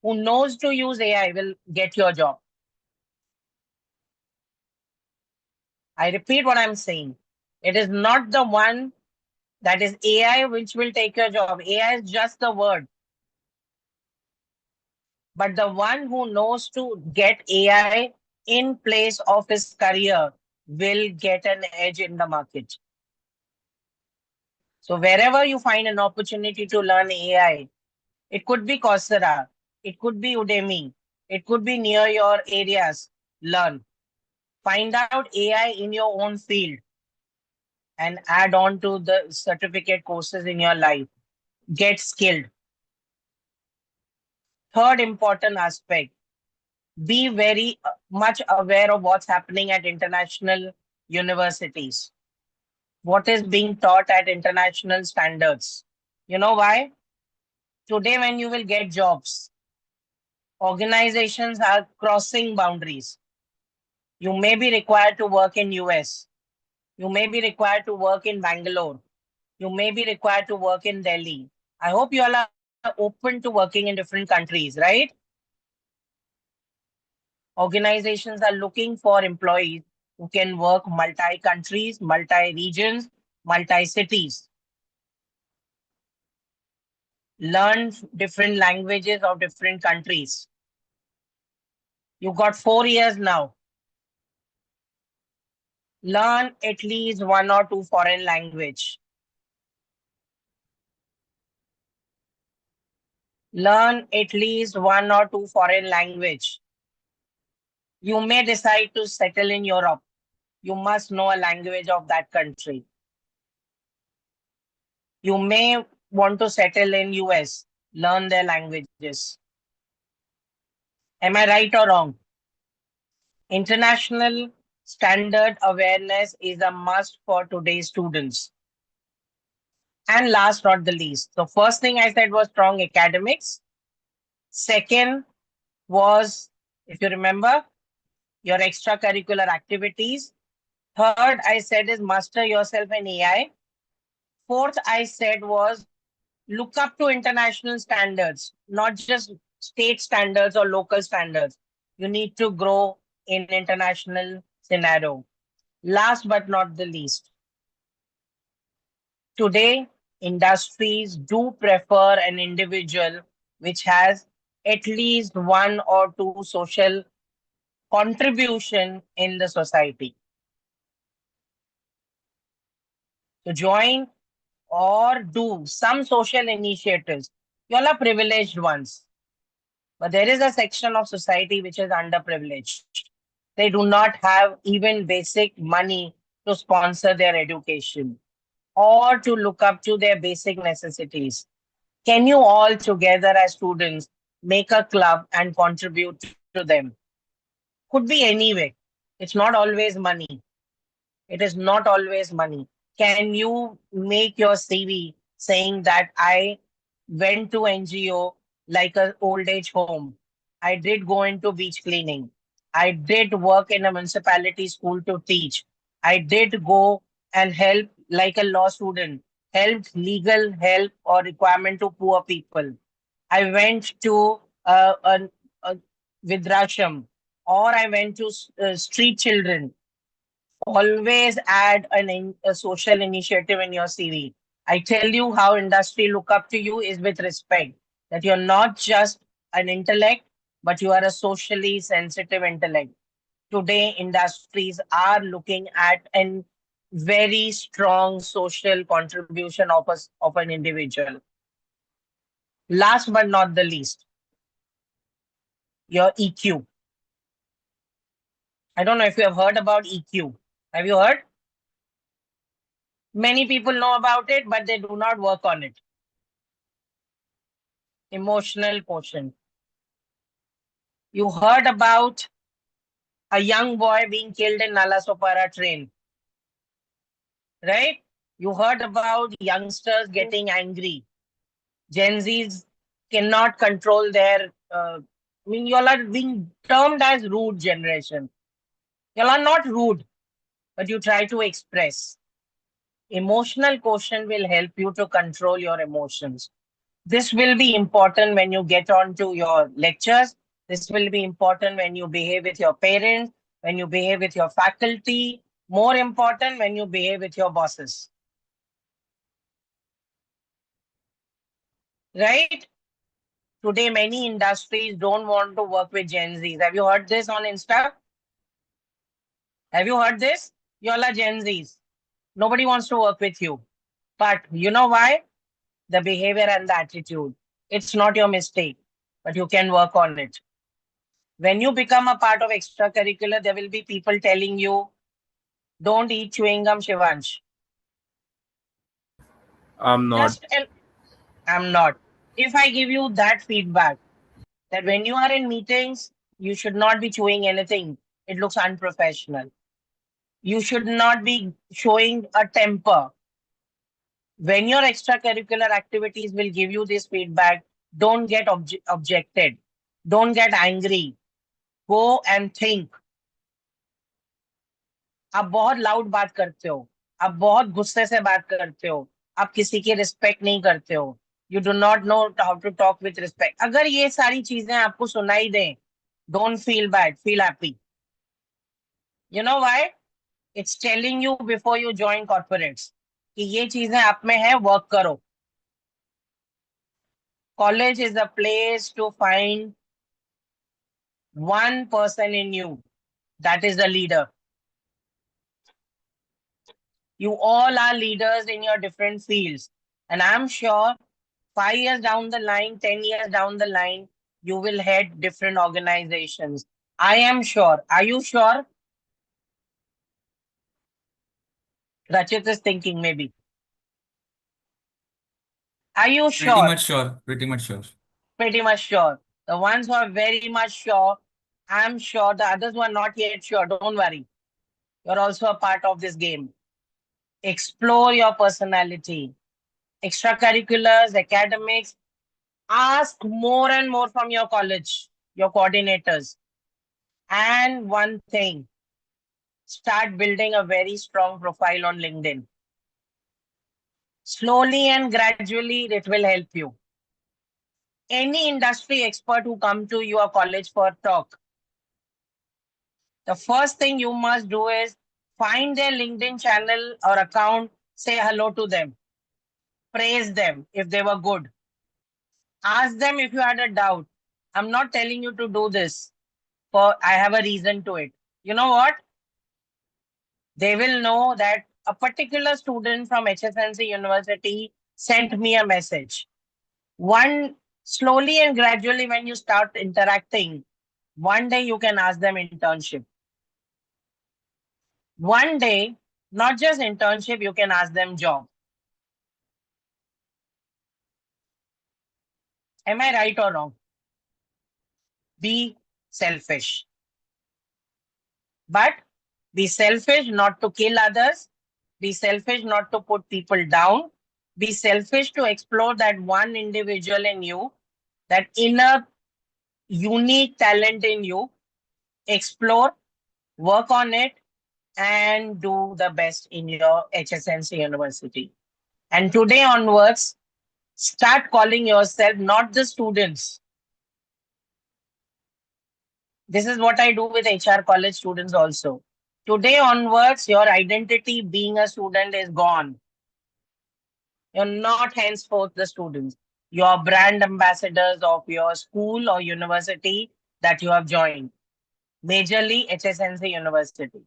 who knows to use AI will get your job. I repeat what I'm saying. It is not the one that is AI which will take your job. AI is just the word. But the one who knows to get AI in place of his career will get an edge in the market. So wherever you find an opportunity to learn AI, it could be Coursera, it could be Udemy, it could be near your areas, learn. Find out AI in your own field and add on to the certificate courses in your life. Get skilled. Third important aspect, be very much aware of what's happening at international universities. What is being taught at international standards. You know why? Today, when you will get jobs, organizations are crossing boundaries. You may be required to work in US. You may be required to work in Bangalore. You may be required to work in Delhi. I hope you all are open to working in different countries, right? Organizations are looking for employees who can work multi-countries, multi-regions, multi-cities. Learn different languages of different countries. You got 4 years now. Learn at least 1 or 2 foreign language. Learn at least 1 or 2 foreign language. You may decide to settle in Europe. You must know a language of that country. You may want to settle in US. Learn their languages. Am I right or wrong? International standard awareness is a must for today's students. And last not the least, the first thing I said was strong academics. Second was, if you remember, your extracurricular activities. Third, I said is master yourself in AI. Fourth, I said was look up to international standards, not just state standards or local standards. You need to grow in international scenario. Last but not the least, today industries do prefer an individual which has at least 1 or 2 social contribution in the society. To join or do some social initiatives. You all are privileged ones. But there is a section of society which is underprivileged. They do not have even basic money to sponsor their education or to look up to their basic necessities. Can you all together as students make a club and contribute to them? Could be any way. It's not always money. It is not always money. Can you make your CV saying that I went to NGO like an old age home? I did go into beach cleaning. I did work in a municipality school to teach. I did go and help like a law student, helped legal help or requirement to poor people. I went to a Vidrasham or I went to street children. Always add a social initiative in your CV. I tell you how industry look up to you is with respect, that you're not just an intellect, but you are a socially sensitive intellect. Today, industries are looking at a very strong social contribution of an individual. Last but not the least, your EQ. I don't know if you have heard about EQ. Have you heard? Many people know about it, but they do not work on it. Emotional quotient. You heard about a young boy being killed in Nalasopara train, right? You heard about youngsters getting angry. Gen Zs cannot control their, you all are being termed as rude generation. You all are not rude, but you try to express. Emotional quotient will help you to control your emotions. This will be important when you get on to your lectures. This will be important when you behave with your parents, when you behave with your faculty. More important when you behave with your bosses. Right? Today, many industries don't want to work with Gen Zs. Have you heard this on Insta? Have you heard this? You all are Gen Zs. Nobody wants to work with you. But you know why? The behavior and the attitude. It's not your mistake, but you can work on it. When you become a part of extracurricular, there will be people telling you, don't eat chewing gum, Shivansh. I'm not. I'm not. If I give you that feedback, that when you are in meetings, you should not be chewing anything. It looks unprofessional. You should not be showing a temper. When your extracurricular activities will give you this feedback, don't get objected. Don't get angry. Go and think. आप बहुत loud बात करते हो, आप बहुत गुस्से से बात करते हो, आप किसी की रिस्पेक्ट नहीं करते हो, you do not know how to talk with respect. अगर ये सारी चीजें आपको सुनाई दें, don't feel bad, feel happy. You know why? It's telling you before you join corporates कि ये चीजें आप में है, वर्क करो. College is a place to find one person in you. That is the leader. You all are leaders in your different fields. And I'm sure 5 years down the line, 10 years down the line, you will head different organizations. I am sure. Are you sure? Rachit is thinking maybe. Are you sure? Pretty much sure. Pretty much sure. Pretty much sure. The ones who are very much sure, I'm sure. The others who are not yet sure, don't worry. You're also a part of this game. Explore your personality. Extracurriculars, academics. Ask more and more from your college, your coordinators. And one thing, start building a very strong profile on LinkedIn. Slowly and gradually, it will help you. Any industry expert who come to your college for talk, the first thing you must do is find their LinkedIn channel or account, say hello to them, praise them if they were good. Ask them if you had a doubt. I'm not telling you to do this, for I have a reason to it. You know what? They will know that a particular student from HSNC University sent me a message. Slowly and gradually, when you start interacting, one day you can ask them internship. One day, not just internship, you can ask them job. Am I right or wrong? Be selfish. But be selfish not to kill others. Be selfish not to put people down. Be selfish to explore that one individual in you, that inner unique talent in you. Explore, work on it, and do the best in your HSNC University. And today onwards, start calling yourself not the students. This is what I do with HR college students also. Today onwards, your identity being a student is gone. You're not henceforth the students. You're brand ambassadors of your school or university that you have joined. Majorly HSNC University.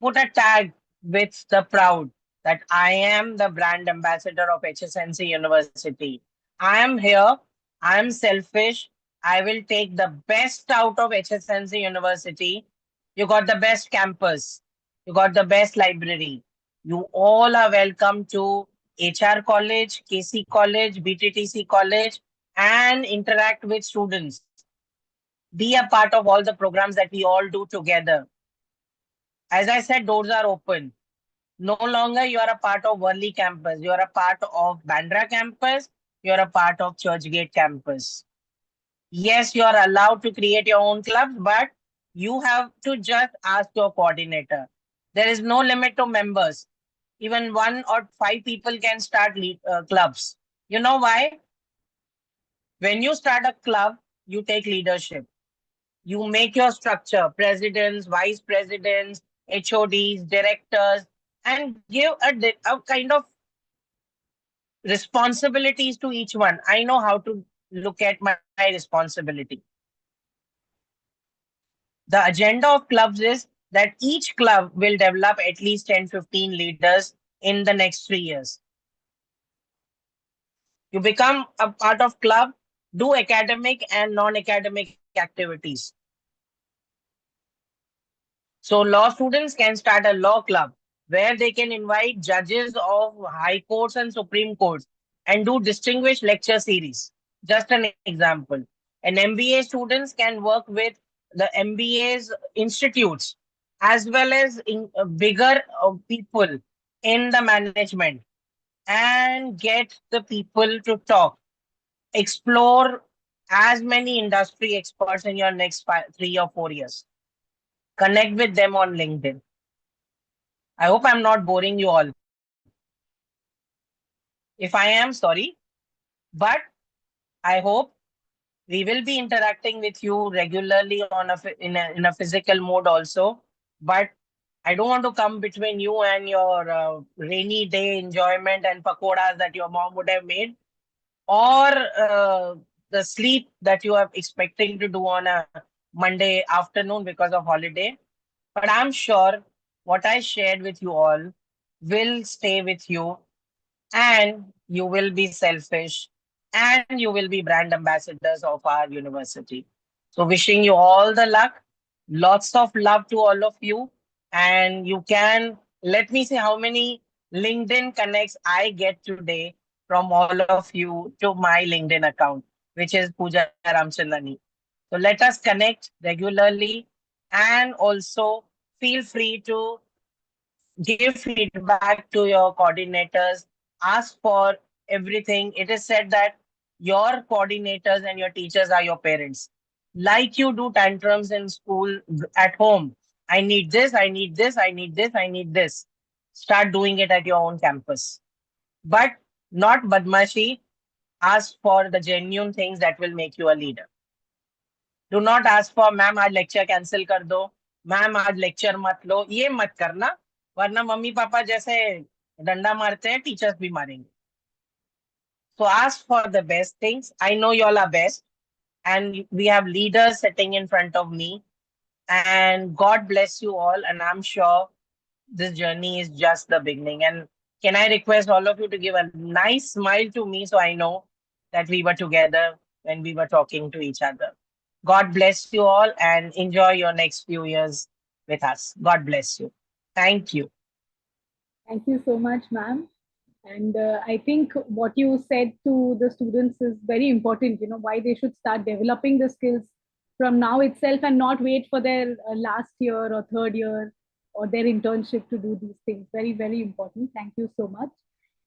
Put a tag with the proud that I am the brand ambassador of HSNC University. I am here. I am selfish. I will take the best out of HSNC University. You got the best campus. You got the best library. You all are welcome to HR College, KC College, BTTC College, and interact with students. Be a part of all the programs that we all do together. As I said, doors are open. No longer you are a part of Worli campus. You are a part of Bandra campus. You are a part of Churchgate campus. Yes, you are allowed to create your own clubs, but you have to just ask your coordinator. There is no limit to members. Even 1 or 5 people can start clubs. You know why? When you start a club, you take leadership. You make your structure, presidents, vice presidents, HODs, directors, and give a kind of responsibilities to each one. I know how to look at my responsibility. The agenda of clubs is that each club will develop at least 10-15 leaders in the next 3 years. You become a part of club, do academic and non-academic activities. So law students can start a law club where they can invite judges of high courts and supreme courts and do distinguished lecture series. Just an example. And MBA students can work with the MBA's institutes as well as in, bigger people in the management and get the people to talk. Explore as many industry experts in your next 3 or 4 years. Connect with them on LinkedIn. I hope I'm not boring you all. If I am, sorry. But I hope we will be interacting with you regularly on in a physical mode also. But I don't want to come between you and your rainy day enjoyment and pakoras that your mom would have made, or the sleep that you are expecting to do on a Monday afternoon because of holiday. But I'm sure what I shared with you all will stay with you, and you will be selfish, and you will be brand ambassadors of our university. So wishing you all the luck, lots of love to all of you. And you can let me see how many LinkedIn connects I get today from all of you to my LinkedIn account, which is Pooja Ramchandani. So let us connect regularly, and also feel free to give feedback to your coordinators, ask for everything. It is said that your coordinators and your teachers are your parents. Like you do tantrums in school, at home. I need this, I need this, I need this, I need this. Start doing it at your own campus. But not badmashi. Ask for the genuine things that will make you a leader. Do not ask for, ma'am आज lecture cancel कर दो, ma'am आज lecture मत लो, ये मत करना, वरना mummy papa जैसे डंडा मारते हैं टीचर्स भी मारेंगे. So ask for the best things. I know you all are best, and we have leaders sitting in front of me, and God bless you all, and I'm sure this journey is just the beginning. And can I request all of you to give a nice smile to me so I know that we were together when we were talking to each other. God bless you all, and enjoy your next few years with us. God bless you. Thank you. Thank you so much, ma'am. And I think what you said to the students is very important, why they should start developing the skills from now itself and not wait for their last year or third year or their internship to do these things. Very, very important. Thank you so much.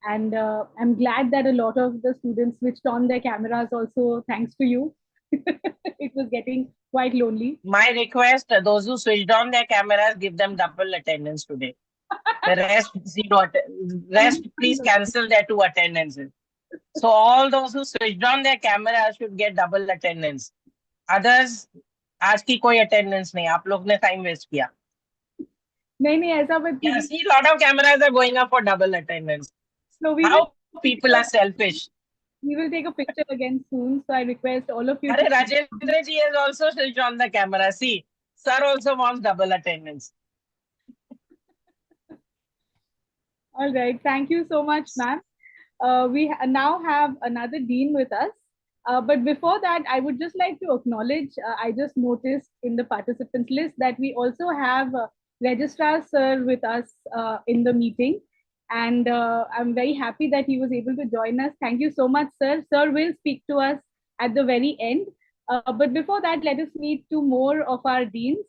And I'm glad that a lot of the students switched on their cameras also thanks to you. It was getting quite lonely. My request, those who switched on their cameras, give them double attendance today. The rest, please cancel their 2 attendances. So all those who switched on their cameras should get double attendance. Others, आज की कोई attendance नहीं, आप लोग ने time waste किया. नहीं ऐसा मत कीजिए. See, a lot of cameras are going up for double attendance. So how people are selfish. We will take a picture again soon. So I request all of you. Arey, Rajendra ji has also switched on the camera. See, sir also wants double attendance. All right. Thank you so much, ma'am. We now have another dean with us. But before that, I would just like to acknowledge, I just noticed in the participants list that we also have Registrar Sir with us in the meeting. And I'm very happy that he was able to join us. Thank you so much, sir. Sir will speak to us at the very end. But before that, let us meet two more of our deans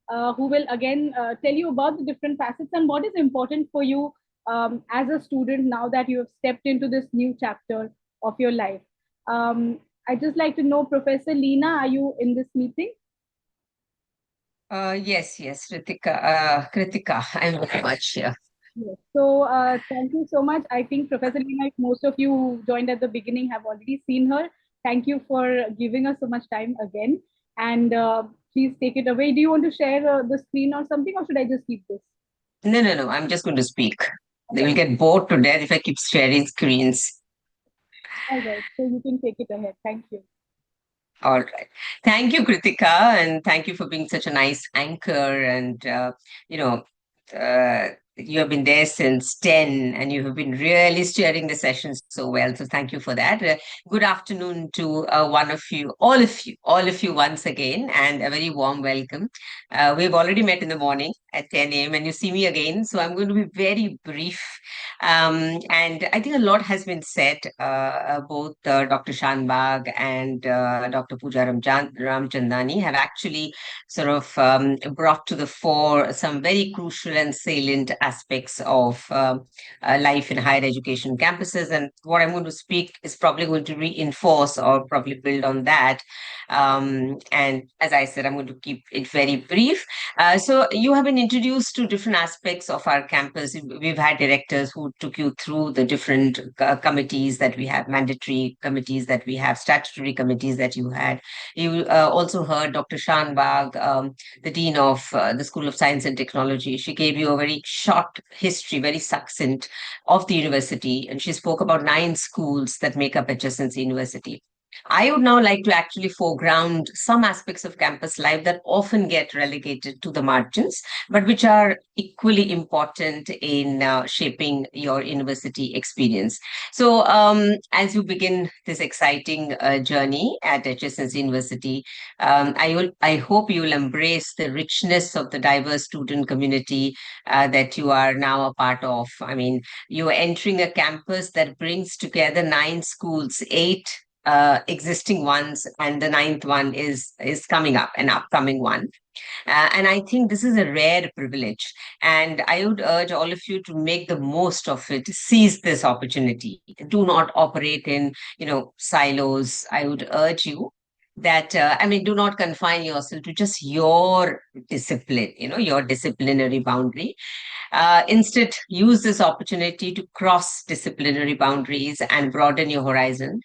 who will again tell you about the different facets and what is important for you as a student now that you have stepped into this new chapter of your life. I'd just like to know, Professor Leena, are you in this meeting? Yes, Kritika, I'm very much here. Yes. So thank you so much. I think Professor Leena, most of you who joined at the beginning have already seen her. Thank you for giving us so much time again. And please take it away. Do you want to share the screen or something, or should I just keep this? No, I'm just going to speak. They will get bored to death if I keep sharing screens. All right, so you can take it ahead. Thank you. All right. Thank you, Kritika, and thank you for being such a nice anchor. And, you have been there since 10 and you have been really steering the sessions so well. So thank you for that. Good afternoon to one of you, all of you once again, and a very warm welcome. We've already met in the morning at 10 a.m. and you see me again. So I'm going to be very brief. And I think a lot has been said, both Dr. Shanbag and Dr. Pooja Ramchandani have actually sort of brought to the fore some very crucial and salient aspects of life in higher education campuses. And what I'm going to speak is probably going to reinforce or probably build on that. And as I said, I'm going to keep it very brief. So you have been introduced to different aspects of our campus. We've had directors who took you through the different committees that we have, mandatory committees that we have, statutory committees that you had. You also heard Dr. Shanbag, the Dean of the School of Science and Technology. She gave you a very short history, very succinct, of the university, and she spoke about 9 schools that make up HSNC University. I would now like to actually foreground some aspects of campus life that often get relegated to the margins, but which are equally important in shaping your university experience. So as you begin this exciting journey at HSNC University, I hope you will embrace the richness of the diverse student community that you are now a part of. I mean, you are entering a campus that brings together 9 schools, 8 existing ones, and the 9th one is coming up, an upcoming one. And I think this is a rare privilege. And I would urge all of you to make the most of it, seize this opportunity. Do not operate in, silos. I would urge you that, do not confine yourself to just your discipline, your disciplinary boundary. Instead, use this opportunity to cross disciplinary boundaries and broaden your horizon,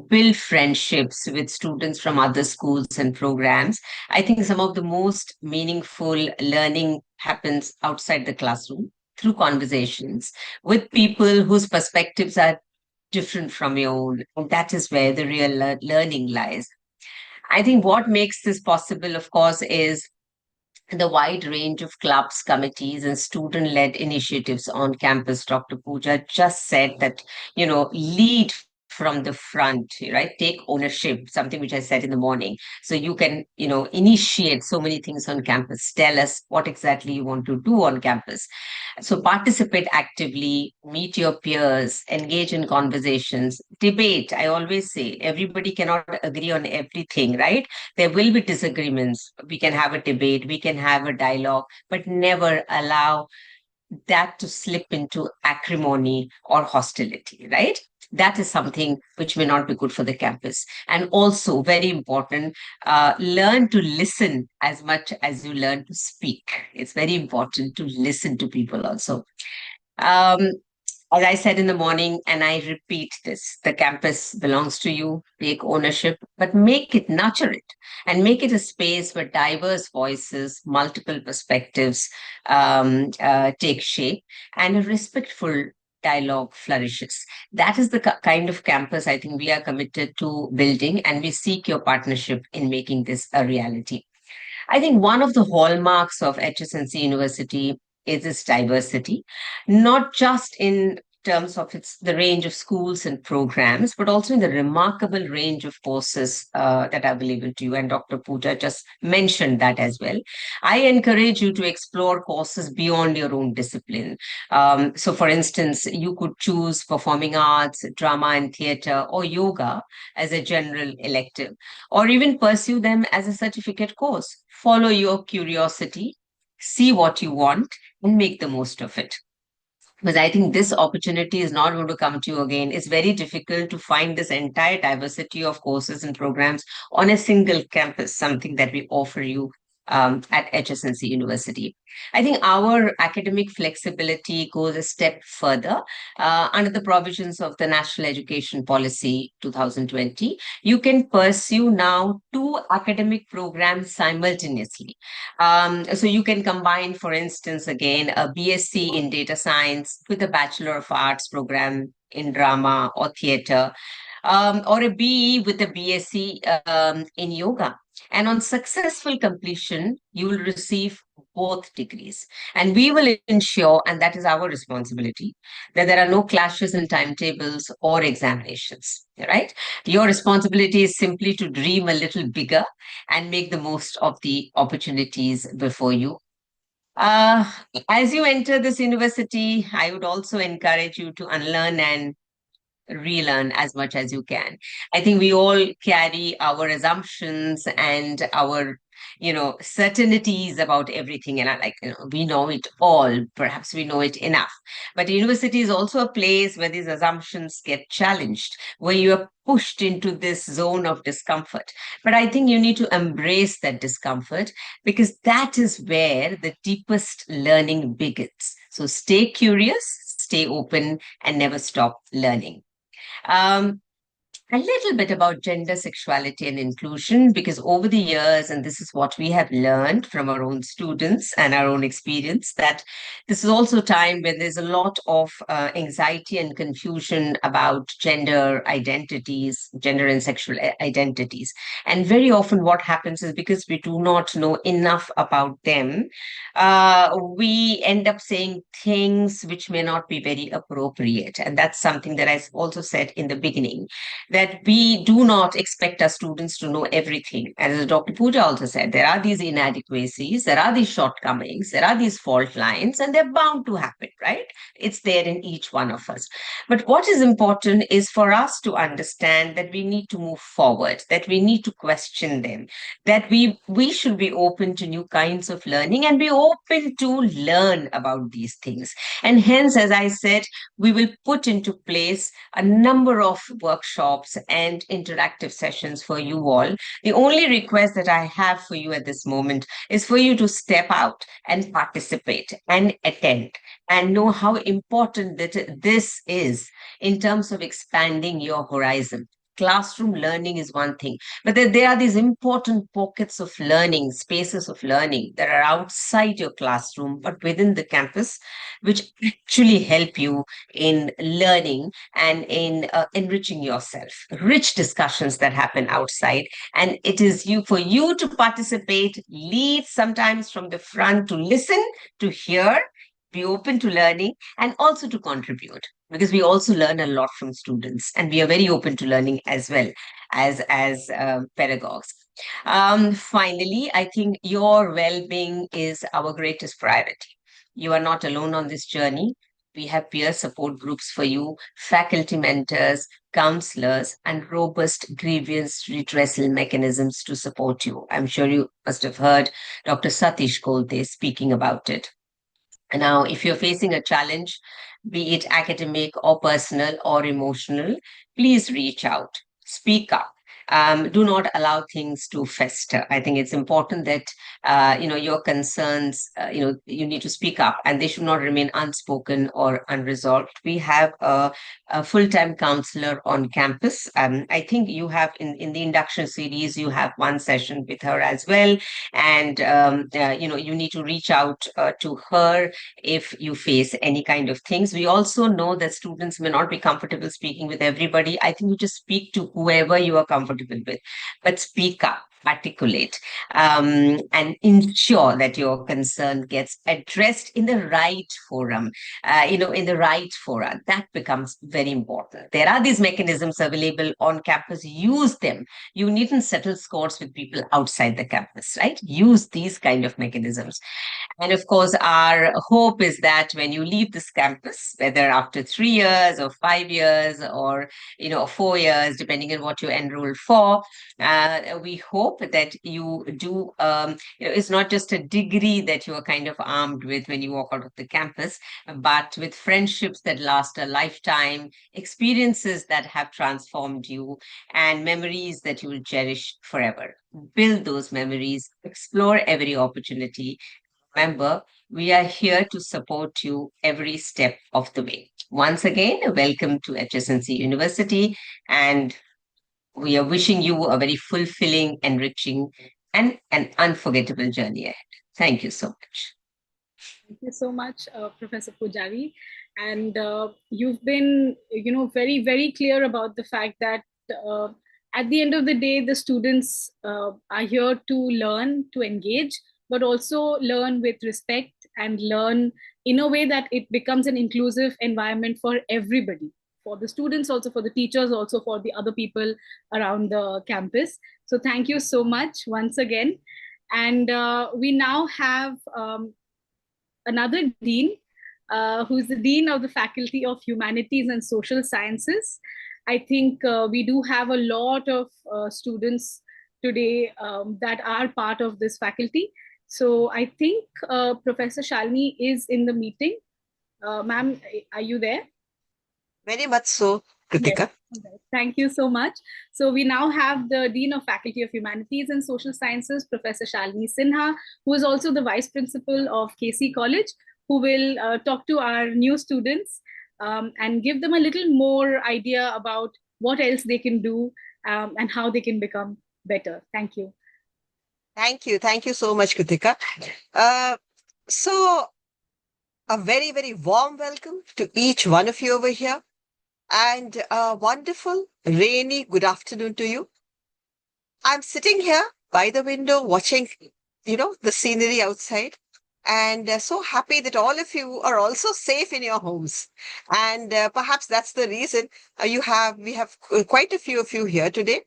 build friendships with students from other schools and programs. I think some of the most meaningful learning happens outside the classroom through conversations with people whose perspectives are different from your own. And that is where the real learning lies. I think what makes this possible, of course, is the wide range of clubs, committees, and student-led initiatives on campus. Dr. Pooja just said that, lead from the front, right? Take ownership, something which I said in the morning. So you can, initiate so many things on campus. Tell us what exactly you want to do on campus. So participate actively, meet your peers, engage in conversations, debate. I always say everybody cannot agree on everything, right? There will be disagreements. We can have a debate, we can have a dialogue, but never allow that to slip into acrimony or hostility, right? That is something which may not be good for the campus. And also, very important, learn to listen as much as you learn to speak. It's very important to listen to people also. As I said in the morning, and I repeat this, the campus belongs to you, take ownership, but make it, nurture it, and make it a space where diverse voices, multiple perspectives take shape, and a respectful dialogue flourishes. That is the kind of campus I think we are committed to building, and we seek your partnership in making this a reality. I think one of the hallmarks of HSNC University is its diversity, not just in terms of the range of schools and programs, but also in the remarkable range of courses that are available to you. And Dr. Pooja just mentioned that as well. I encourage you to explore courses beyond your own discipline. So, for instance, you could choose performing arts, drama and theatre, or yoga as a general elective, or even pursue them as a certificate course. Follow your curiosity, see what you want, and make the most of it. Because I think this opportunity is not going to come to you again. It's very difficult to find this entire diversity of courses and programs on a single campus, something that we offer you at HSNC University. I think our academic flexibility goes a step further. Under the provisions of the National Education Policy 2020, you can pursue now 2 academic programs simultaneously. So you can combine, for instance, again, a BSc in data science with a Bachelor of Arts program in drama or theatre, or a BE with a BSc in yoga. And on successful completion, you will receive both degrees. And we will ensure, and that is our responsibility, that there are no clashes in timetables or examinations, right? Your responsibility is simply to dream a little bigger and make the most of the opportunities before you. As you enter this university, I would also encourage you to unlearn and relearn as much as you can. I think we all carry our assumptions and our, certainties about everything. And we know it all. Perhaps we know it enough. But university is also a place where these assumptions get challenged, where you are pushed into this zone of discomfort. But I think you need to embrace that discomfort, because that is where the deepest learning begins. So stay curious, stay open, and never stop learning. A little bit about gender, sexuality, and inclusion, because over the years, and this is what we have learned from our own students and our own experience, that this is also a time where there's a lot of anxiety and confusion about gender identities, gender and sexual identities. And very often what happens is, because we do not know enough about them, we end up saying things which may not be very appropriate. And that's something that I also said in the beginning, that we do not expect our students to know everything. As Dr. Pooja also said, there are these inadequacies, there are these shortcomings, there are these fault lines, and they're bound to happen, right? It's there in each one of us. But what is important is for us to understand that we need to move forward, that we need to question them, that we should be open to new kinds of learning and be open to learn about these things. And hence, as I said, we will put into place a number of workshops and interactive sessions for you all. The only request that I have for you at this moment is for you to step out and participate and attend and know how important that this is in terms of expanding your horizon. Classroom learning is one thing, but there are these important pockets of learning, spaces of learning that are outside your classroom, but within the campus, which actually help you in learning and in enriching yourself. Rich discussions that happen outside, and it is for you to participate, lead sometimes from the front, to listen, to hear, be open to learning, and also to contribute, because we also learn a lot from students, and we are very open to learning as well as pedagogues. Finally, I think your well-being is our greatest priority. You are not alone on this journey. We have peer support groups for you, faculty mentors, counselors, and robust grievance redressal mechanisms to support you. I'm sure you must have heard Dr. Satish Kolte speaking about it. Now, if you're facing a challenge, be it academic or personal or emotional, please reach out, speak up. Do not allow things to fester. I think it's important that your concerns, you need to speak up, and they should not remain unspoken or unresolved. We have a full-time counselor on campus. I think you have in the induction series, you have one session with her as well, and you need to reach out to her if you face any kind of things. We also know that students may not be comfortable speaking with everybody. I think you just speak to whoever you are comfortable with, but speak up. articulate, and ensure that your concern gets addressed in the right forum, in the right fora. That becomes very important. There are these mechanisms available on campus. Use them. You needn't settle scores with people outside the campus, right? Use these kind of mechanisms. And of course, our hope is that when you leave this campus, whether after 3 years or 5 years or 4 years, depending on what you enroll for, we hope that you do. It's not just a degree that you are kind of armed with when you walk out of the campus, but with friendships that last a lifetime, experiences that have transformed you, and memories that you will cherish forever. Build those memories. Explore every opportunity. Remember, we are here to support you every step of the way. Once again, welcome to HSNC University, and we are wishing you a very fulfilling, enriching, and an unforgettable journey ahead. Thank you so much. Thank you so much, Professor Pujari. And you've been, very, very clear about the fact that at the end of the day, the students are here to learn, to engage, but also learn with respect and learn in a way that it becomes an inclusive environment for everybody, for the students, also for the teachers, also for the other people around the campus. So thank you so much once again. And we now have another dean, who's the Dean of the Faculty of Humanities and Social Sciences. I think we do have a lot of students today that are part of this faculty. So I think Professor Shalini is in the meeting. Ma'am, are you there? Very much so, Kritika. Yes. Thank you so much. So we now have the Dean of Faculty of Humanities and Social Sciences, Professor Shalini Sinha, who is also the Vice Principal of KC College, who will talk to our new students and give them a little more idea about what else they can do and how they can become better. Thank you. Thank you. Thank you so much, Kritika. So a very, very warm welcome to each one of you over here. And a wonderful, rainy good afternoon to you. I'm sitting here by the window watching, the scenery outside. And so happy that all of you are also safe in your homes. And perhaps that's the reason we have quite a few of you here today.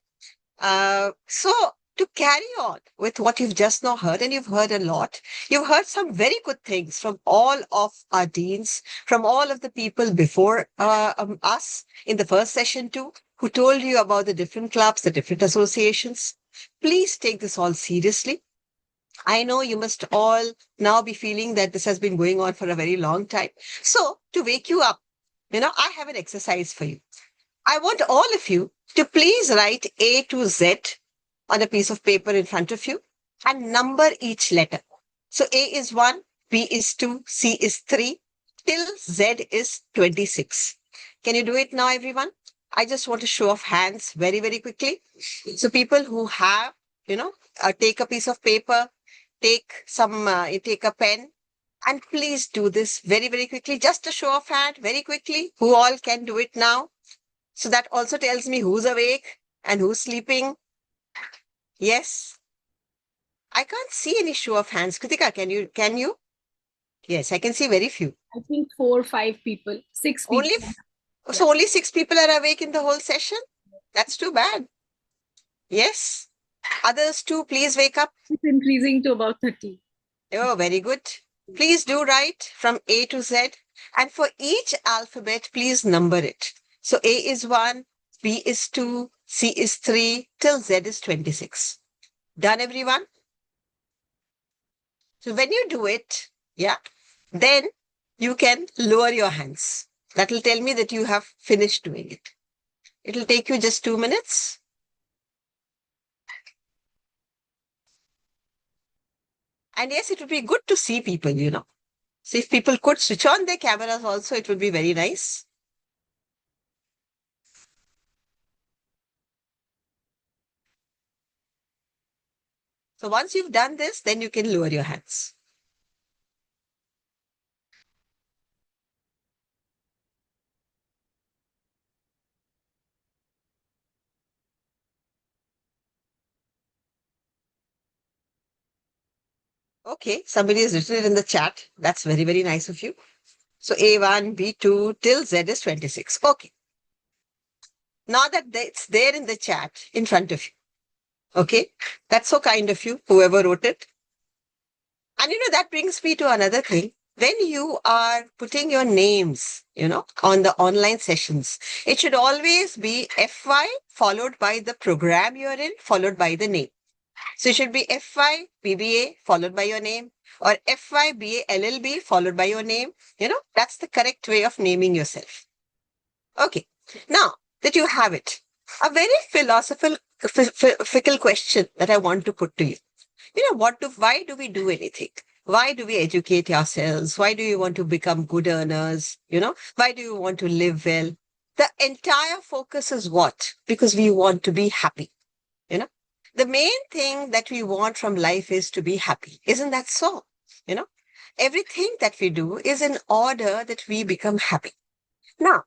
So to carry on with what you've just now heard, and you've heard a lot, you've heard some very good things from all of our deans, from all of the people before us in the first session too, who told you about the different clubs, the different associations. Please take this all seriously. I know you must all now be feeling that this has been going on for a very long time. So to wake you up, I have an exercise for you. I want all of you to please write A to Z on a piece of paper in front of you and number each letter. So A is 1, B is 2, C is 3, till Z is 26. Can you do it now, everyone? I just want to show of hands very, very quickly. So people who have, take a piece of paper, take a pen, and please do this very, very quickly. Just a show of hand, very quickly. Who all can do it now? So that also tells me who's awake and who's sleeping. Yes. I can't see any show of hands. Kritika, can you? Yes, I can see very few. I think 4 or 5 people, 6 people. So only 6 people are awake in the whole session? That's too bad. Yes. Others too, please wake up. It's increasing to about 30. Oh, very good. Please do write from A to Z. And for each alphabet, please number it. So A is 1, B is 2, C is 3, till Z is 26. Done, everyone? So when you do it, then you can lower your hands. That will tell me that you have finished doing it. It will take you just 2 minutes. And yes, it would be good to see people, So if people could switch on their cameras also, it would be very nice. So once you've done this, then you can lower your hands. Okay, somebody has written it in the chat. That's very, very nice of you. So A1, B2 till Z is 26. Okay. Now that it's there in the chat in front of you. Okay. That's so kind of you, whoever wrote it. And that brings me to another thing. When you are putting your names, on the online sessions, it should always be FY followed by the program you're in, followed by the name. So it should be FY BBA followed by your name, or FY BA LLB followed by your name. That's the correct way of naming yourself. Okay. Now that you have it, a very philosophical question that I want to put to you. Why do we do anything? Why do we educate ourselves? Why do you want to become good earners? Why do you want to live well? The entire focus is what? Because we want to be happy. The main thing that we want from life is to be happy. Isn't that so? Everything that we do is in order that we become happy. Now,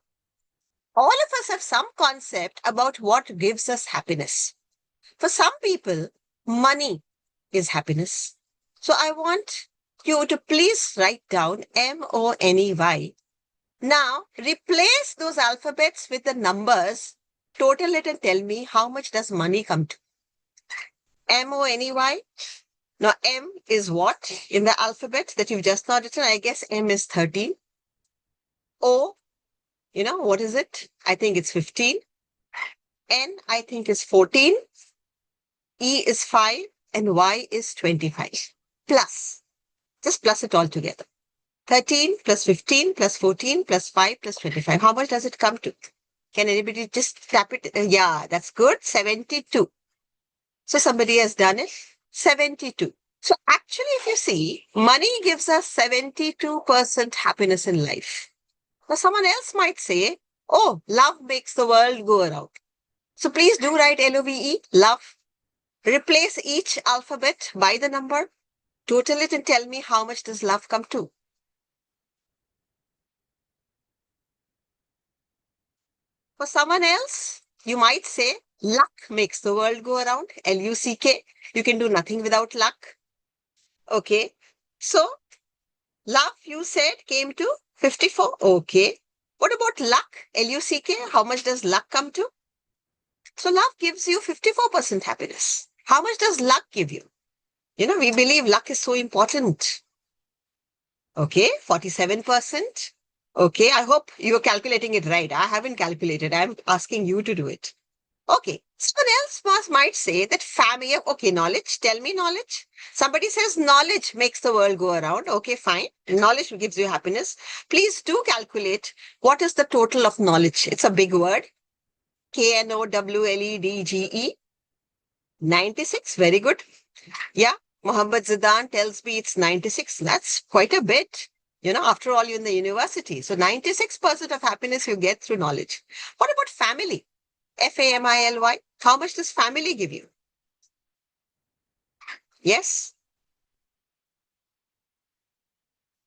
all of us have some concept about what gives us happiness. For some people, money is happiness. So I want you to please write down MONEY. Now, replace those alphabets with the numbers, total it and tell me how much does money come to. MONEY. Now, M is what in the alphabet that you've just now written? I guess M is 13. O, what is it? I think it's 15. N, I think is 14. E is 5. And Y is 25. Plus. Just plus it all together. 13 plus 15 plus 14 plus 5 plus 25. How much does it come to? Can anybody just tap it? Yeah, that's good. 72. So somebody has done it. 72. So actually, if you see, money gives us 72% happiness in life. Now, someone else might say, oh, love makes the world go around. So please do write LOVE, love. Replace each alphabet by the number. Total it and tell me how much does love come to. For someone else, you might say, luck makes the world go around. LUCK. You can do nothing without luck. Okay. So, love, you said, came to 54. Okay. What about luck? LUCK. How much does luck come to? So, love gives you 54% happiness. How much does luck give you? We believe luck is so important. Okay. 47%. Okay. I hope you're calculating it right. I haven't calculated. I'm asking you to do it. Okay. Someone else might say that family. Okay. Knowledge. Tell me knowledge. Somebody says knowledge makes the world go around. Okay. Fine. Knowledge gives you happiness. Please do calculate what is the total of knowledge. It's a big word. KNOWLEDGE. 96. Very good. Yeah. Muhammad Zidan tells me it's 96. That's quite a bit. After all, you're in the university. So 96% of happiness you get through knowledge. What about family? FAMILY. How much does family give you? Yes?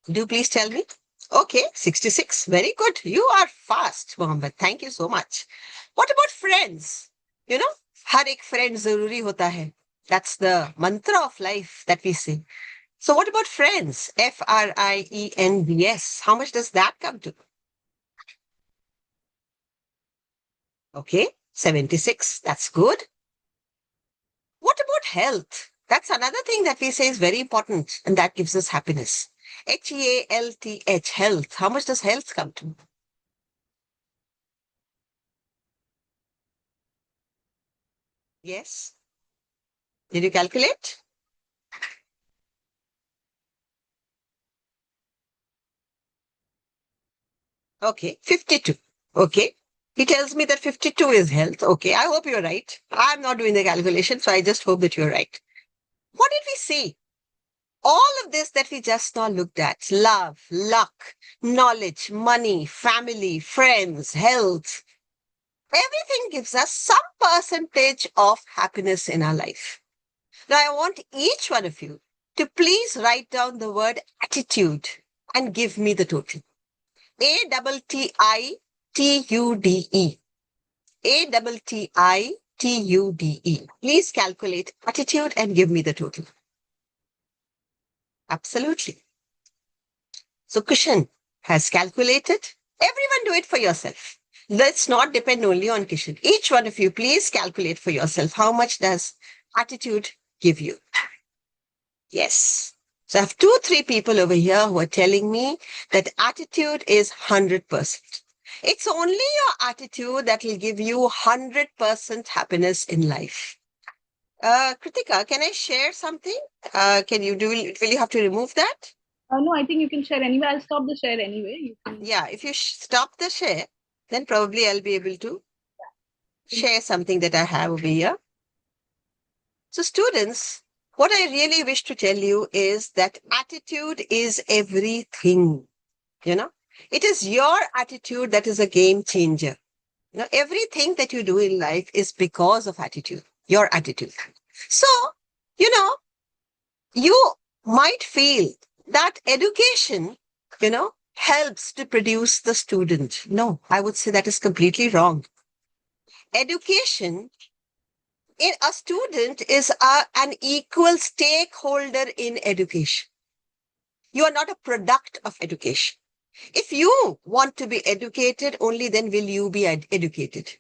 Do please tell me. Okay, 66. Very good. You are fast, Muhammad. Thank you so much. What about friends? Har ek friend zaruri hota hai. That's the mantra of life that we say. So what about friends? FRIENDS. How much does that come to? Okay, 76. That's good. What about health? That's another thing that we say is very important and that gives us happiness. HEALTH, health. How much does health come to? Yes. Did you calculate? Okay, 52. Okay. He tells me that 52 is health. Okay, I hope you're right. I'm not doing the calculation, so I just hope that you're right. What did we see? All of this that we just now looked at, love, luck, knowledge, money, family, friends, health, everything gives us some percentage of happiness in our life. Now, I want each one of you to please write down the word attitude and give me the total. ATTITUDE. ATTITUDE. Please calculate attitude and give me the total. Absolutely. So Kishan has calculated. Everyone do it for yourself. Let's not depend only on Kishan. Each one of you, please calculate for yourself. How much does attitude give you? Yes. So I have 3 people over here who are telling me that attitude is 100%. It's only your attitude that will give you 100% happiness in life. Kritika, can I share something? Can you do? Will you have to remove that? No, I think you can share anyway. I'll stop the share anyway. You can... Yeah, if you stop the share, then probably I'll be able to share something that I have over here. So students, what I really wish to tell you is that attitude is everything. You know, it is your attitude that is a game changer. You know, everything that you do in life is because of attitude, your attitude. So, you know, you might feel that education, helps to produce the student. No, I would say that is completely wrong. Education, a student is an equal stakeholder in education. You are not a product of education. If you want to be educated, only then will you be educated.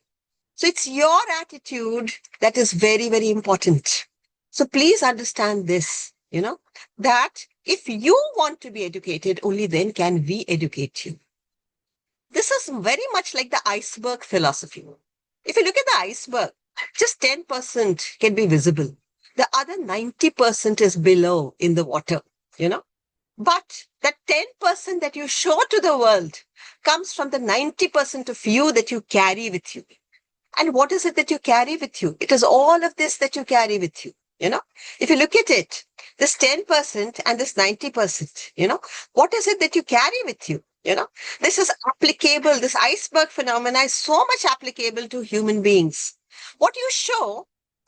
So it's your attitude that is very, very important. So please understand this, that if you want to be educated, only then can we educate you. This is very much like the iceberg philosophy. If you look at the iceberg, just 10% can be visible. The other 90% is below in the water, But that 10% that you show to the world comes from the 90% of you that you carry with you. And what is it that you carry with you? It is all of this that you carry with you. If you look at it, this 10% and this 90%, what is it that you carry with you? This is applicable. This iceberg phenomena is so much applicable to human beings. What you show,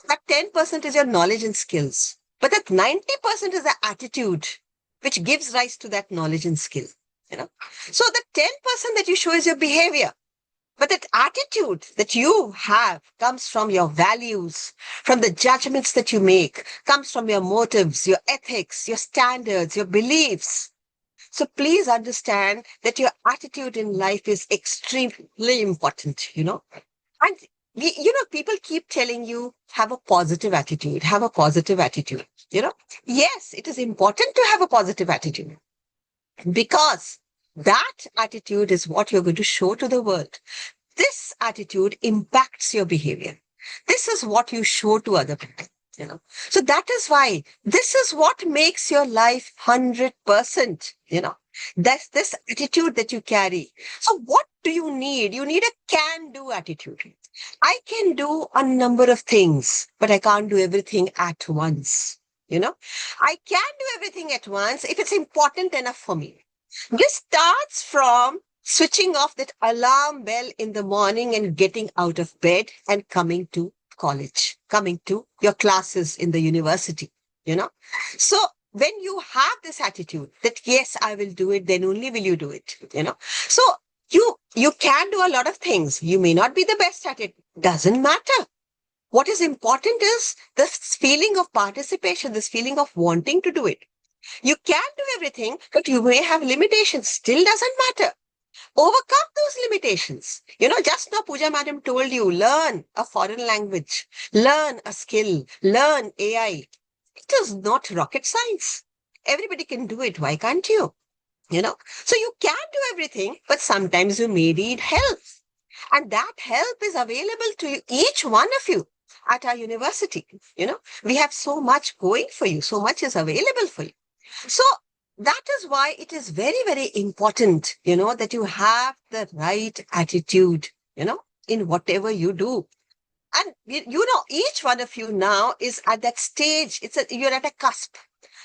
that 10% is your knowledge and skills, but that 90% is the attitude which gives rise to that knowledge and skill. So the 10% that you show is your behavior. But that attitude that you have comes from your values, from the judgments that you make, comes from your motives, your ethics, your standards, your beliefs. So please understand that your attitude in life is extremely important, And people keep telling you, have a positive attitude, have a positive attitude, Yes, it is important to have a positive attitude because that attitude is what you're going to show to the world. This attitude impacts your behavior. This is what you show to other people, So that is why this is what makes your life 100%, That's this attitude that you carry. So what do you need? You need a can-do attitude. I can do a number of things, but I can't do everything at once, I can do everything at once if it's important enough for me. This starts from switching off that alarm bell in the morning and getting out of bed and coming to college, coming to your classes in the university, So when you have this attitude that, yes, I will do it, then only will you do it, So you can do a lot of things. You may not be the best at it. Doesn't matter. What is important is this feeling of participation, this feeling of wanting to do it. You can do everything, but you may have limitations. Still doesn't matter. Overcome those limitations. Just now Pooja madam told you, learn a foreign language, learn a skill, learn AI. It is not rocket science. Everybody can do it. Why can't you? So you can do everything, but sometimes you may need help. And that help is available to each one of you at our university. We have so much going for you. So much is available for you. So that is why it is very, very important, that you have the right attitude, in whatever you do. And, each one of you now is at that stage. You're at a cusp.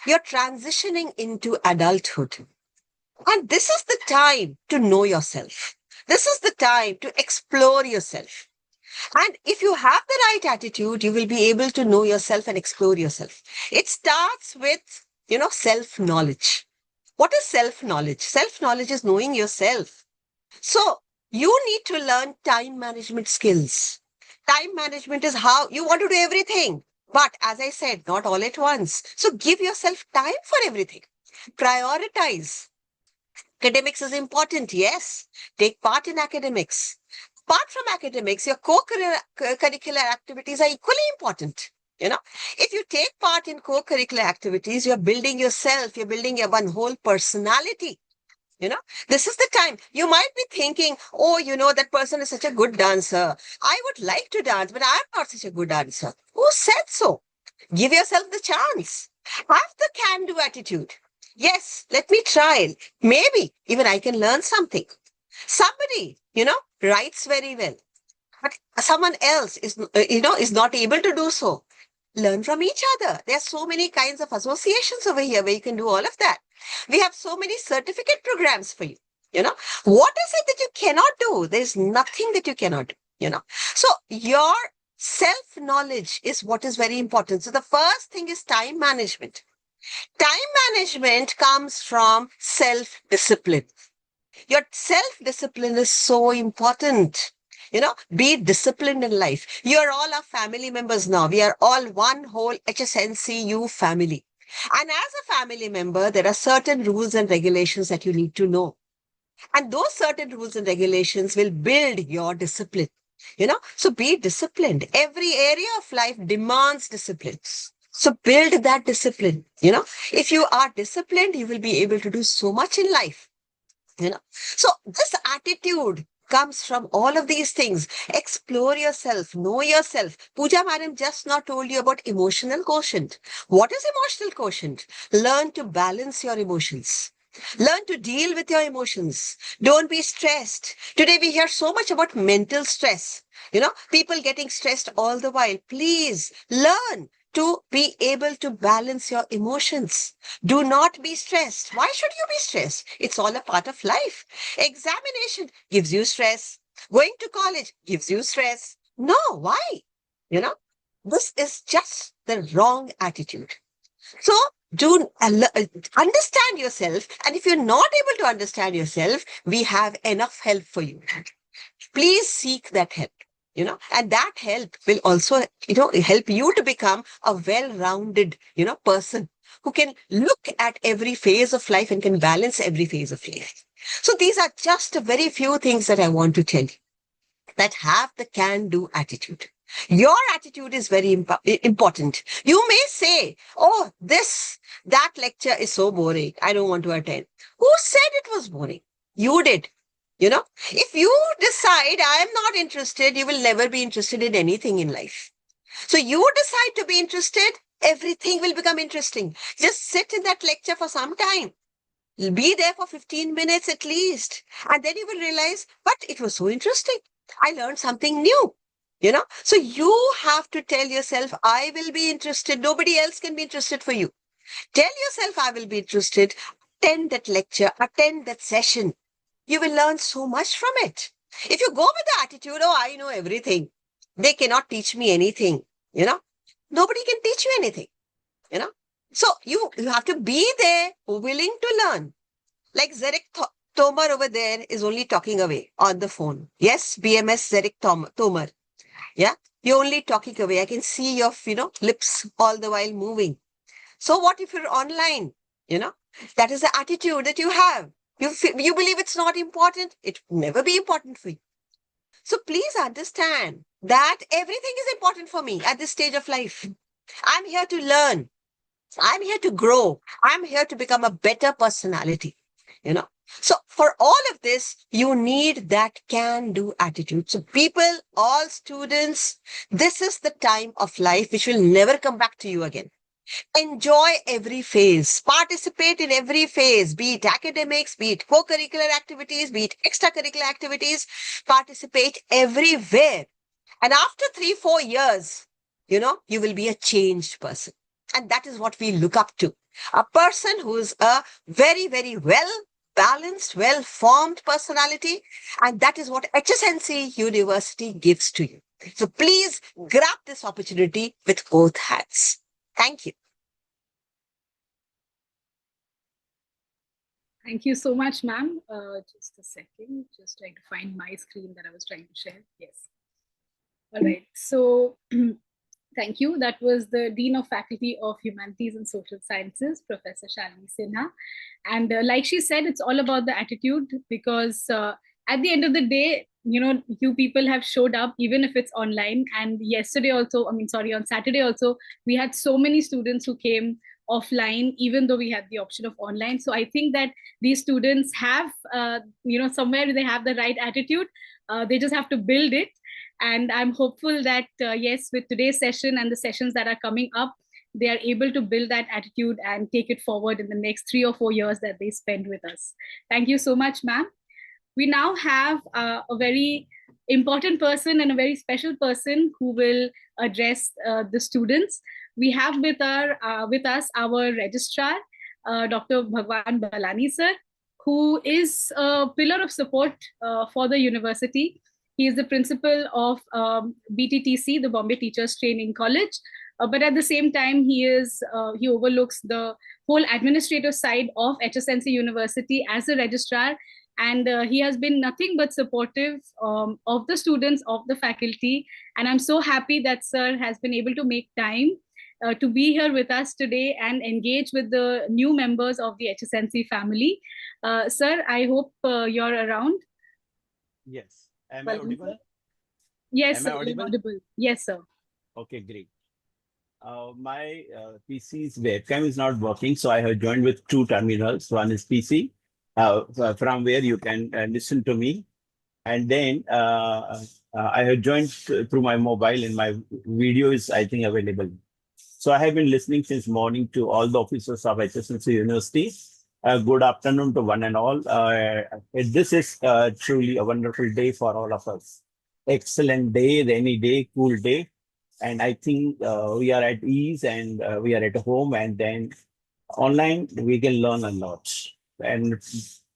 You're transitioning into adulthood. And this is the time to know yourself. This is the time to explore yourself. And if you have the right attitude, you will be able to know yourself and explore yourself. It starts with, self-knowledge. What is self-knowledge? Self-knowledge is knowing yourself. So you need to learn time management skills. Time management is how you want to do everything. But as I said, not all at once. So give yourself time for everything. Prioritize. Academics is important, yes. Take part in academics. Apart from academics, your co-curricular activities are equally important. If you take part in co-curricular activities, you're building yourself, you're building your one whole personality. This is the time. You might be thinking, oh, that person is such a good dancer. I would like to dance, but I'm not such a good dancer. Who said so? Give yourself the chance. Have the can-do attitude. Yes, let me try. Maybe even I can learn something. Somebody, writes very well, but someone else is not able to do so. Learn from each other. There are so many kinds of associations over here where you can do all of that. We have so many certificate programs for you. What is it that you cannot do? There's nothing that you cannot do. So your self-knowledge is what is very important. So the first thing is time management. Time management comes from self-discipline. Your self-discipline is so important. Be disciplined in life. You are all our family members now. We are all one whole HSNCU family. And as a family member, there are certain rules and regulations that you need to know. And those certain rules and regulations will build your discipline. So be disciplined. Every area of life demands discipline. So build that discipline. If you are disciplined, you will be able to do so much in life. So this attitude comes from all of these things. Explore yourself, know yourself. Pooja madam just not told you about emotional quotient. What is emotional quotient? Learn to balance your emotions. Learn to deal with your emotions. Don't be stressed. Today we hear so much about mental stress. People getting stressed all the while. Please learn to be able to balance your emotions. Do not be stressed. Why should you be stressed? It's all a part of life. Examination gives you stress. Going to college gives you stress. No, why? This is just the wrong attitude. So do understand yourself. And if you're not able to understand yourself, we have enough help for you. Please seek that help. And that help will also, help you to become a well-rounded, person who can look at every phase of life and can balance every phase of life. So these are just a very few things that I want to tell you that have the can-do attitude. Your attitude is very important. You may say, oh, that lecture is so boring. I don't want to attend. Who said it was boring? You did. If you decide I am not interested, you will never be interested in anything in life. So you decide to be interested, everything will become interesting. Just sit in that lecture for some time. Be there for 15 minutes at least. And then you will realize, but it was so interesting. I learned something new. So you have to tell yourself, I will be interested. Nobody else can be interested for you. Tell yourself, I will be interested. Attend that lecture, attend that session. You will learn so much from it. If you go with the attitude, oh, I know everything. They cannot teach me anything. Nobody can teach you anything. So you have to be there, willing to learn. Like Zarek Tomar over there is only talking away on the phone. Yes, BMS Zarek Tomar. Yeah, you're only talking away. I can see your, lips all the while moving. So what if you're online? That is the attitude that you have. You believe it's not important. It will never be important for you. So please understand that everything is important for me at this stage of life. I'm here to learn. I'm here to grow. I'm here to become a better personality. So for all of this, you need that can-do attitude. So people, all students, this is the time of life which will never come back to you again. Enjoy every phase, participate in every phase, be it academics, be it co-curricular activities, be it extracurricular activities, participate everywhere. And after 3-4 years, you will be a changed person. And that is what we look up to. A person who is a very, very well-balanced, well-formed personality. And that is what HSNC University gives to you. So please grab this opportunity with both hands. Thank you. Thank you so much, ma'am. Just a second, just trying to find my screen that I was trying to share. Yes. All right. So Thank you. That was the Dean of Faculty of Humanities and Social Sciences, Professor Shalini Sinha. And like she said, it's all about the attitude, because at the end of the day, you people have showed up, even if it's online. And yesterday also, on Saturday also, we had so many students who came offline, even though we had the option of online. So I think that these students have, somewhere they have the right attitude. They just have to build it. And I'm hopeful that, yes, with today's session and the sessions that are coming up, they are able to build that attitude and take it forward in the next 3 or 4 years that they spend with us. Thank you so much, ma'am. We now have a very important person and a very special person who will address the students. We have with us our registrar, Dr. Bhagwan Balani sir, who is a pillar of support for the university. He is the principal of BTTC, the Bombay Teachers Training College. But at the same time, he overlooks the whole administrative side of HSNC University as a registrar. And he has been nothing but supportive of the students, of the faculty. And I'm so happy that sir has been able to make time to be here with us today and engage with the new members of the HSNC family. Sir, I hope you're around. Yes. Am I audible? Yes, Am sir, I audible? audible. Yes, sir. Okay, great. My PC's webcam is not working, so I have joined with two terminals. One is PC, from where you can listen to me. And then I have joined through my mobile, and my video is, I think, available. So I have been listening since morning to all the officers of HSNC University. Good afternoon to one and all. This is truly a wonderful day for all of us. Excellent day, rainy day, cool day. And I think we are at ease, and we are at home, and then online we can learn a lot. And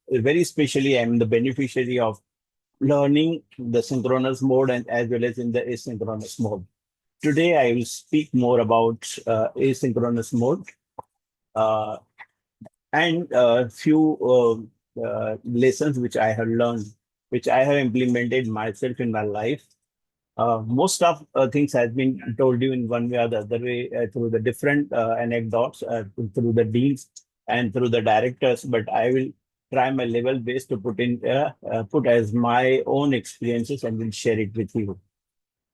very especially, I'm the beneficiary of learning the synchronous mode and as well as in the asynchronous mode. Today, I will speak more about asynchronous mode and a few lessons which I have learned, which I have implemented myself in my life. Most of things has been told you in one way or the other way through the different anecdotes, through the deans and through the directors, but I will try my level best to put as my own experiences and will share it with you.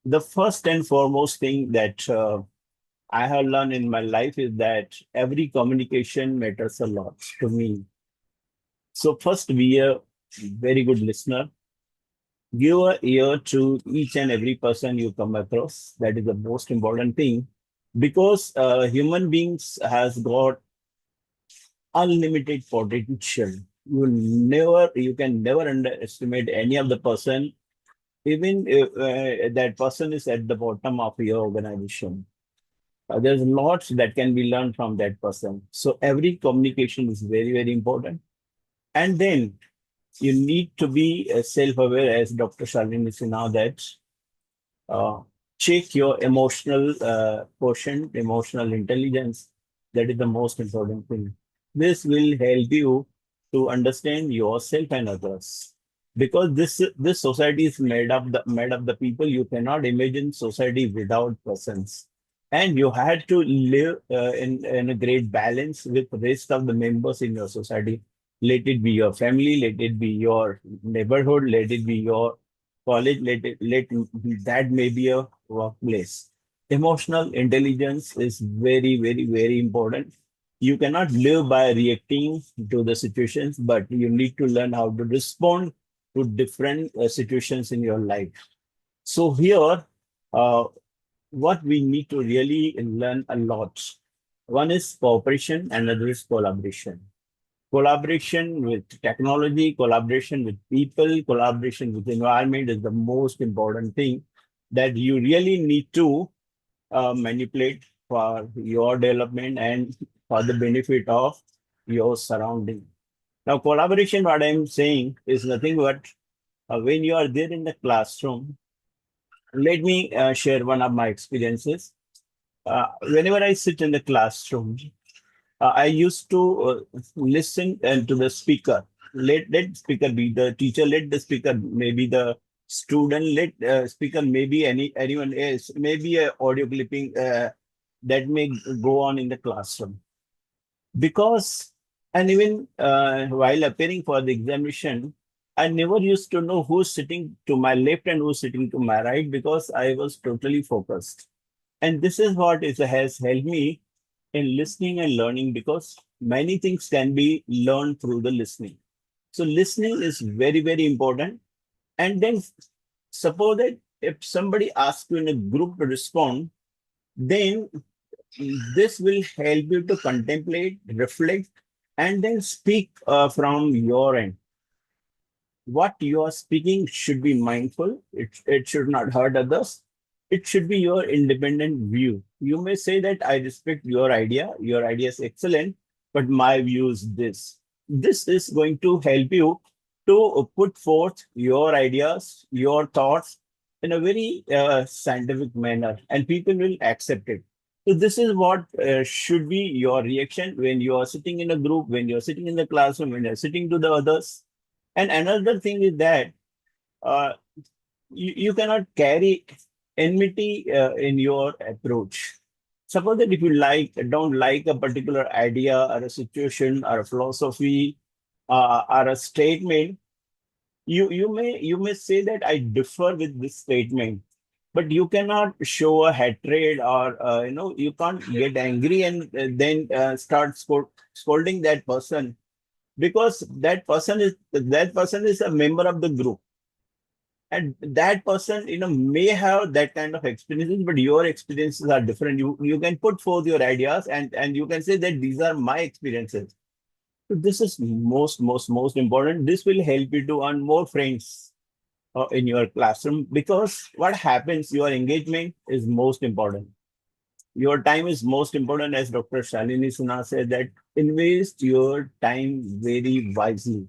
The first and foremost thing that I have learned in my life is that every communication matters a lot to me. So first, be a very good listener. Give an ear to each and every person you come across. That is the most important thing, because human beings has got unlimited potential. You can never underestimate any of the person, even if that person is at the bottom of your organization. There's lots that can be learned from that person. So every communication is very, very important. And then you need to be self-aware, as Dr. Shalini Sinha, that check your emotional quotient, emotional intelligence. That is the most important thing. This will help you to understand yourself and others, because this society is made of the people. You cannot imagine society without persons, and you had to live in a great balance with the rest of the members in your society. Let it be your family, let it be your neighborhood, let it be your college, let that may be a workplace. Emotional intelligence is very, very, very important. You cannot live by reacting to the situations, but you need to learn how to respond to different situations in your life. So here, what we need to really learn a lot. One is cooperation, another is collaboration. Collaboration with technology, collaboration with people, collaboration with environment is the most important thing that you really need to manipulate for your development and for the benefit of your surrounding. Now, collaboration, what I'm saying is nothing but when you are there in the classroom. Let me share one of my experiences. Whenever I sit in the classroom, I used to listen to the speaker. Let speaker be the teacher. Let the speaker maybe the student, let speaker, maybe anyone else, maybe a audio clipping that may go on in the classroom. Because, and even while appearing for the examination, I never used to know who's sitting to my left and who's sitting to my right because I was totally focused. And this is what has helped me in listening and learning, because many things can be learned through the listening. So listening is very, very important. And then suppose that if somebody asks you in a group to respond, then this will help you to contemplate, reflect, and then speak from your end. What you are speaking should be mindful. It should not hurt others. It should be your independent view. You may say that I respect your idea is excellent, but my view is this. This is going to help you to put forth your ideas, your thoughts in a very scientific manner, and people will accept it. So this is what should be your reaction when you are sitting in a group, when you're sitting in the classroom, when you're sitting to the others. And another thing is that uh, you cannot carry enmity in your approach. Suppose that if you don't like a particular idea or a situation or a philosophy or a statement, you may say that I differ with this statement, but you cannot show a hatred or you can't get angry and then start scolding that person, because that person is a member of the group, and that person may have that kind of experiences, but your experiences are different. You can put forth your ideas and you can say that these are my experiences. So this is most important. This will help you to earn more friends in your classroom, because what happens, your engagement is most important. Your time is most important, as Dr. Shalini Sinha said, that invest your time very wisely.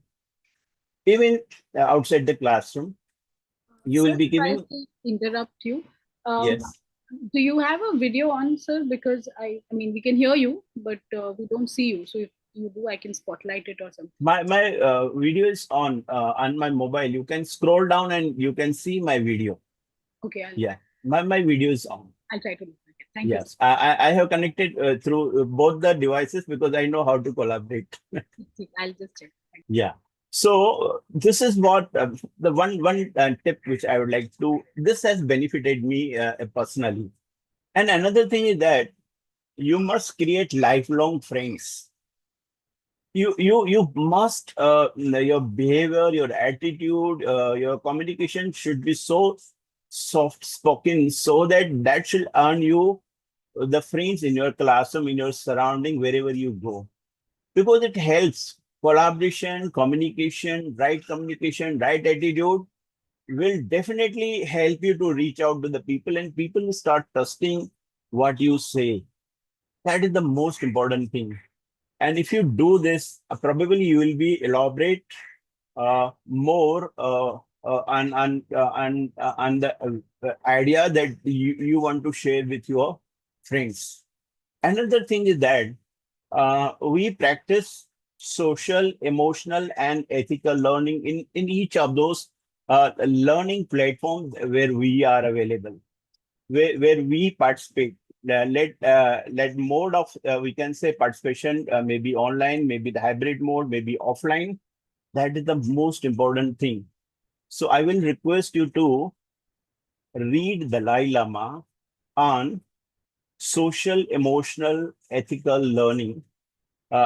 Even outside the classroom, you will Sir, be if I giving. may interrupt you. Yes. Do you have a video on, sir? Because I mean, we can hear you, but we don't see you. So if you do, I can spotlight it or something. My video is on my mobile. You can scroll down and you can see my video. Okay, Yeah, my video is on. I'll try to look at it. Thank you. Yes, I have connected through both the devices because I know how to collaborate. I'll just check. Yeah. So this is what the one tip which I would like to. This has benefited me personally. And another thing is that you must create lifelong friends. You must your behavior, your attitude, your communication should be so soft spoken, so that should earn you the friends in your classroom, in your surrounding, wherever you go, because it helps collaboration, communication, right attitude will definitely help you to reach out to the people, and people will start trusting what you say. That is the most important thing. And if you do this, probably you will be elaborate more on the idea that you want to share with your friends. Another thing is that we practice social, emotional, and ethical learning in each of those learning platforms where we are available, where we participate. Let mode of we can say participation, maybe online, maybe the hybrid mode, maybe offline. That is the most important thing. So I will request you to read Dalai Lama on social, emotional, ethical learning.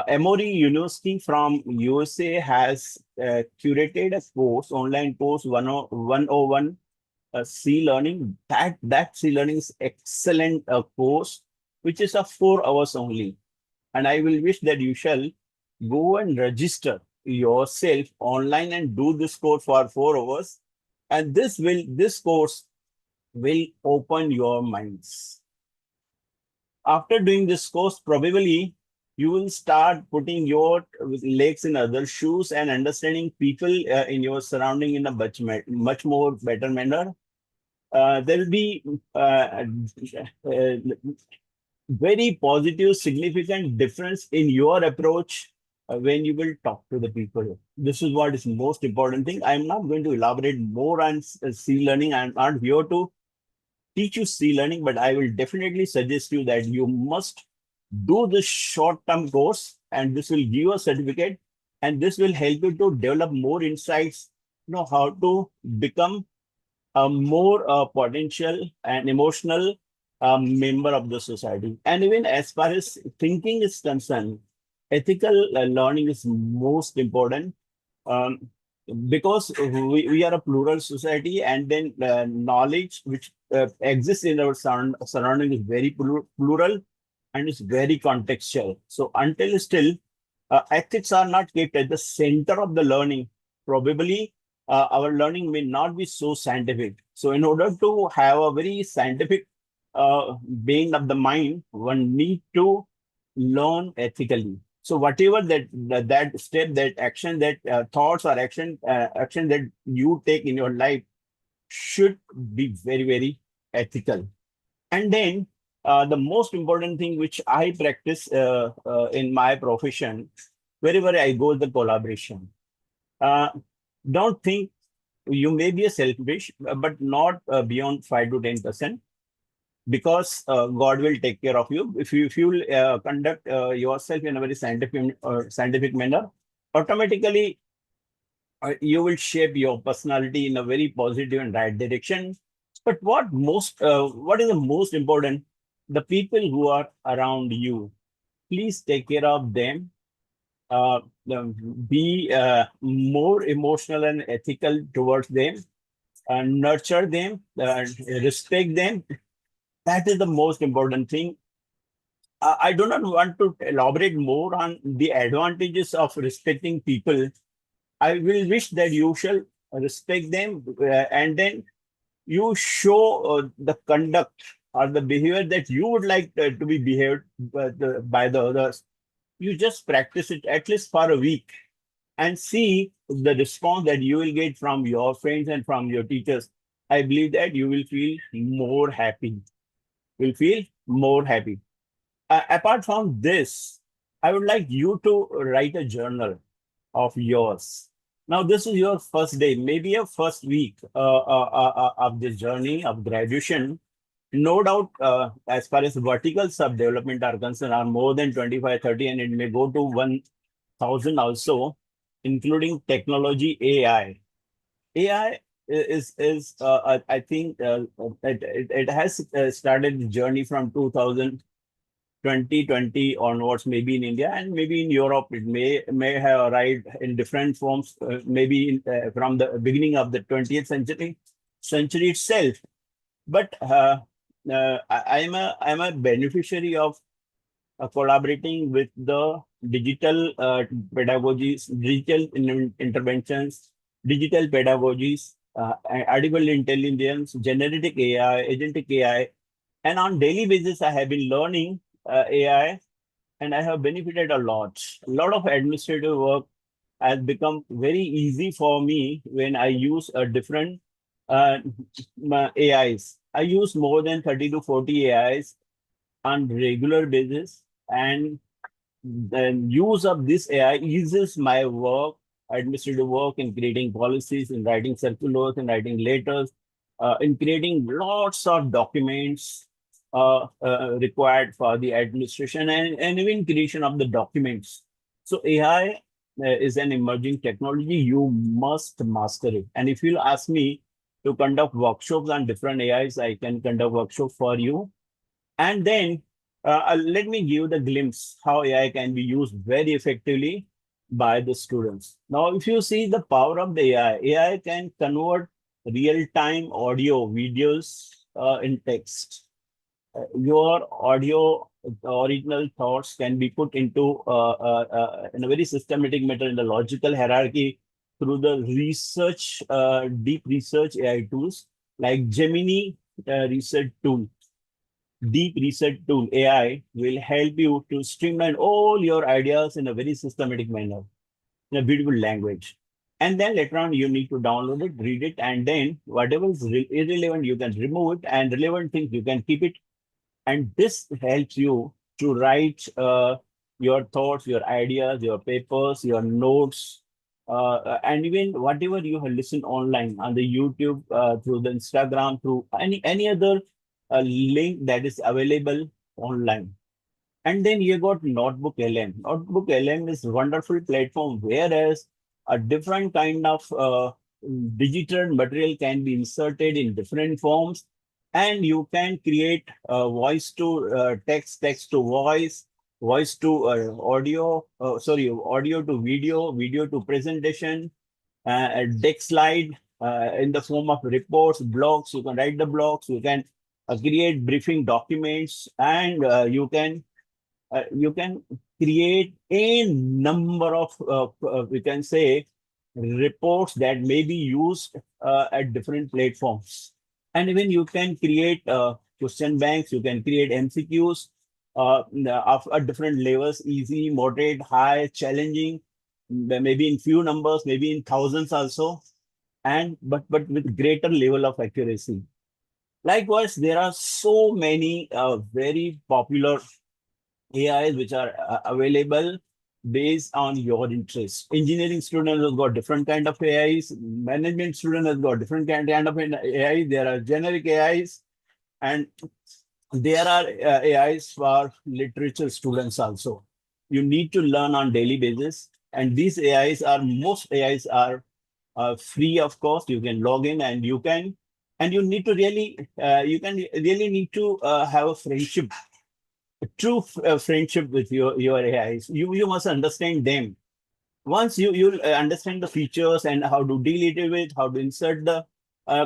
Emory University from USA has curated a course, online course 101 C learning. That C learning is excellent course, which is of 4 hours only. And I will wish that you shall go and register yourself online and do this course for 4 hours. And this course will open your minds. After doing this course, probably you will start putting your legs in other shoes and understanding people in your surrounding in a much more better manner. There will be very positive, significant difference in your approach when you will talk to the people. This is what is most important thing. I'm not going to elaborate more on C learning. I'm not here to teach you C learning, but I will definitely suggest you that you must do this short-term course, and this will give you a certificate, and this will help you to develop more insights, how to become a more potential and emotional member of the society. And even as far as thinking is concerned, ethical learning is most important, um, because we are a plural society, and then knowledge which exists in our surrounding is very plural and is very contextual. So until still ethics are not kept at the center of the learning, probably our learning may not be so scientific. So in order to have a very scientific being of the mind, one need to learn ethically. So whatever that step, that action, that thoughts or action that you take in your life should be very, very ethical. And then the most important thing which I practice in my profession, wherever I go, the collaboration. Don't think you may be a selfish, but not beyond 5 to 10%, because God will take care of you. If you will conduct yourself in a very scientific manner, automatically you will shape your personality in a very positive and right direction. But what is the most important? The people who are around you, please take care of them. Uh, be more emotional and ethical towards them, and nurture them, respect them. That is the most important thing. I do not want to elaborate more on the advantages of respecting people. I will wish that you shall respect them, and then you show the conduct or the behavior that you would like to be behaved by the others. You just practice it at least for a week and see the response that you will get from your friends and from your teachers. I believe that you will feel more happy. Will feel more happy. Apart from this, I would like you to write a journal of yours. Now, this is your first day, maybe your first week of this journey of graduation. No doubt, as far as vertical sub-development are concerned, are more than 25, 30, and it may go to 1,000 also, including technology, AI. AI I think, it has started the journey from 2020 onwards, maybe in India and maybe in Europe. It may have arrived in different forms, maybe from the beginning of the 20th century itself. But I'm a beneficiary of collaborating with the digital pedagogies, interventions, digital pedagogies, artificial intelligence, generative AI, agentic AI. And on daily basis, I have been learning AI, and I have benefited a lot. A lot of administrative work has become very easy for me when I use a different AIs. I use more than 30 to 40 AIs on regular basis, and the use of this AI eases my work, administrative work, in creating policies, in writing circulars, in writing letters, in creating lots of documents required for the administration, and even creation of the documents. So AI is an emerging technology. You must master it. And if you'll ask me to conduct workshops on different AIs, I can conduct workshop for you. And then let me give the glimpse how AI can be used very effectively by the students. Now, if you see the power of the AI can convert real-time audio, videos in text. Your audio original thoughts can be put into in a very systematic manner in the logical hierarchy through the research, deep research AI tools like Gemini research tool. Deep research tool AI will help you to streamline all your ideas in a very systematic manner, in a beautiful language. And then later on, you need to download it, read it, and then whatever is irrelevant, you can remove it, and relevant things, you can keep it. And this helps you to write your thoughts, your ideas, your papers, your notes, and even whatever you have listened online on the YouTube, through the Instagram, through any other link that is available online. And then you got Notebook LM. Notebook LM is a wonderful platform, whereas a different kind of digital material can be inserted in different forms, and you can create voice to text, text to voice, voice to audio, audio to video, video to presentation, a deck slide in the form of reports, blogs. You can write the blogs, you can create briefing documents, and you can create a number of we can say reports that may be used at different platforms. And even you can create question banks, you can create MCQs of at different levels: easy, moderate, high, challenging, maybe in few numbers, maybe in thousands also, and but with greater level of accuracy. Likewise, there are so many very popular AIs which are available based on your interest. Engineering students have got different kind of AIs. Management students have got different kind of AI. There are generic AIs, and there are AIs for literature students also. You need to learn on daily basis, and these most AIs are free of cost. You can log in, and you need to really you need to have a friendship, true friendship with your AIs. You must understand them. Once you understand the features and how to deal it with, how to insert the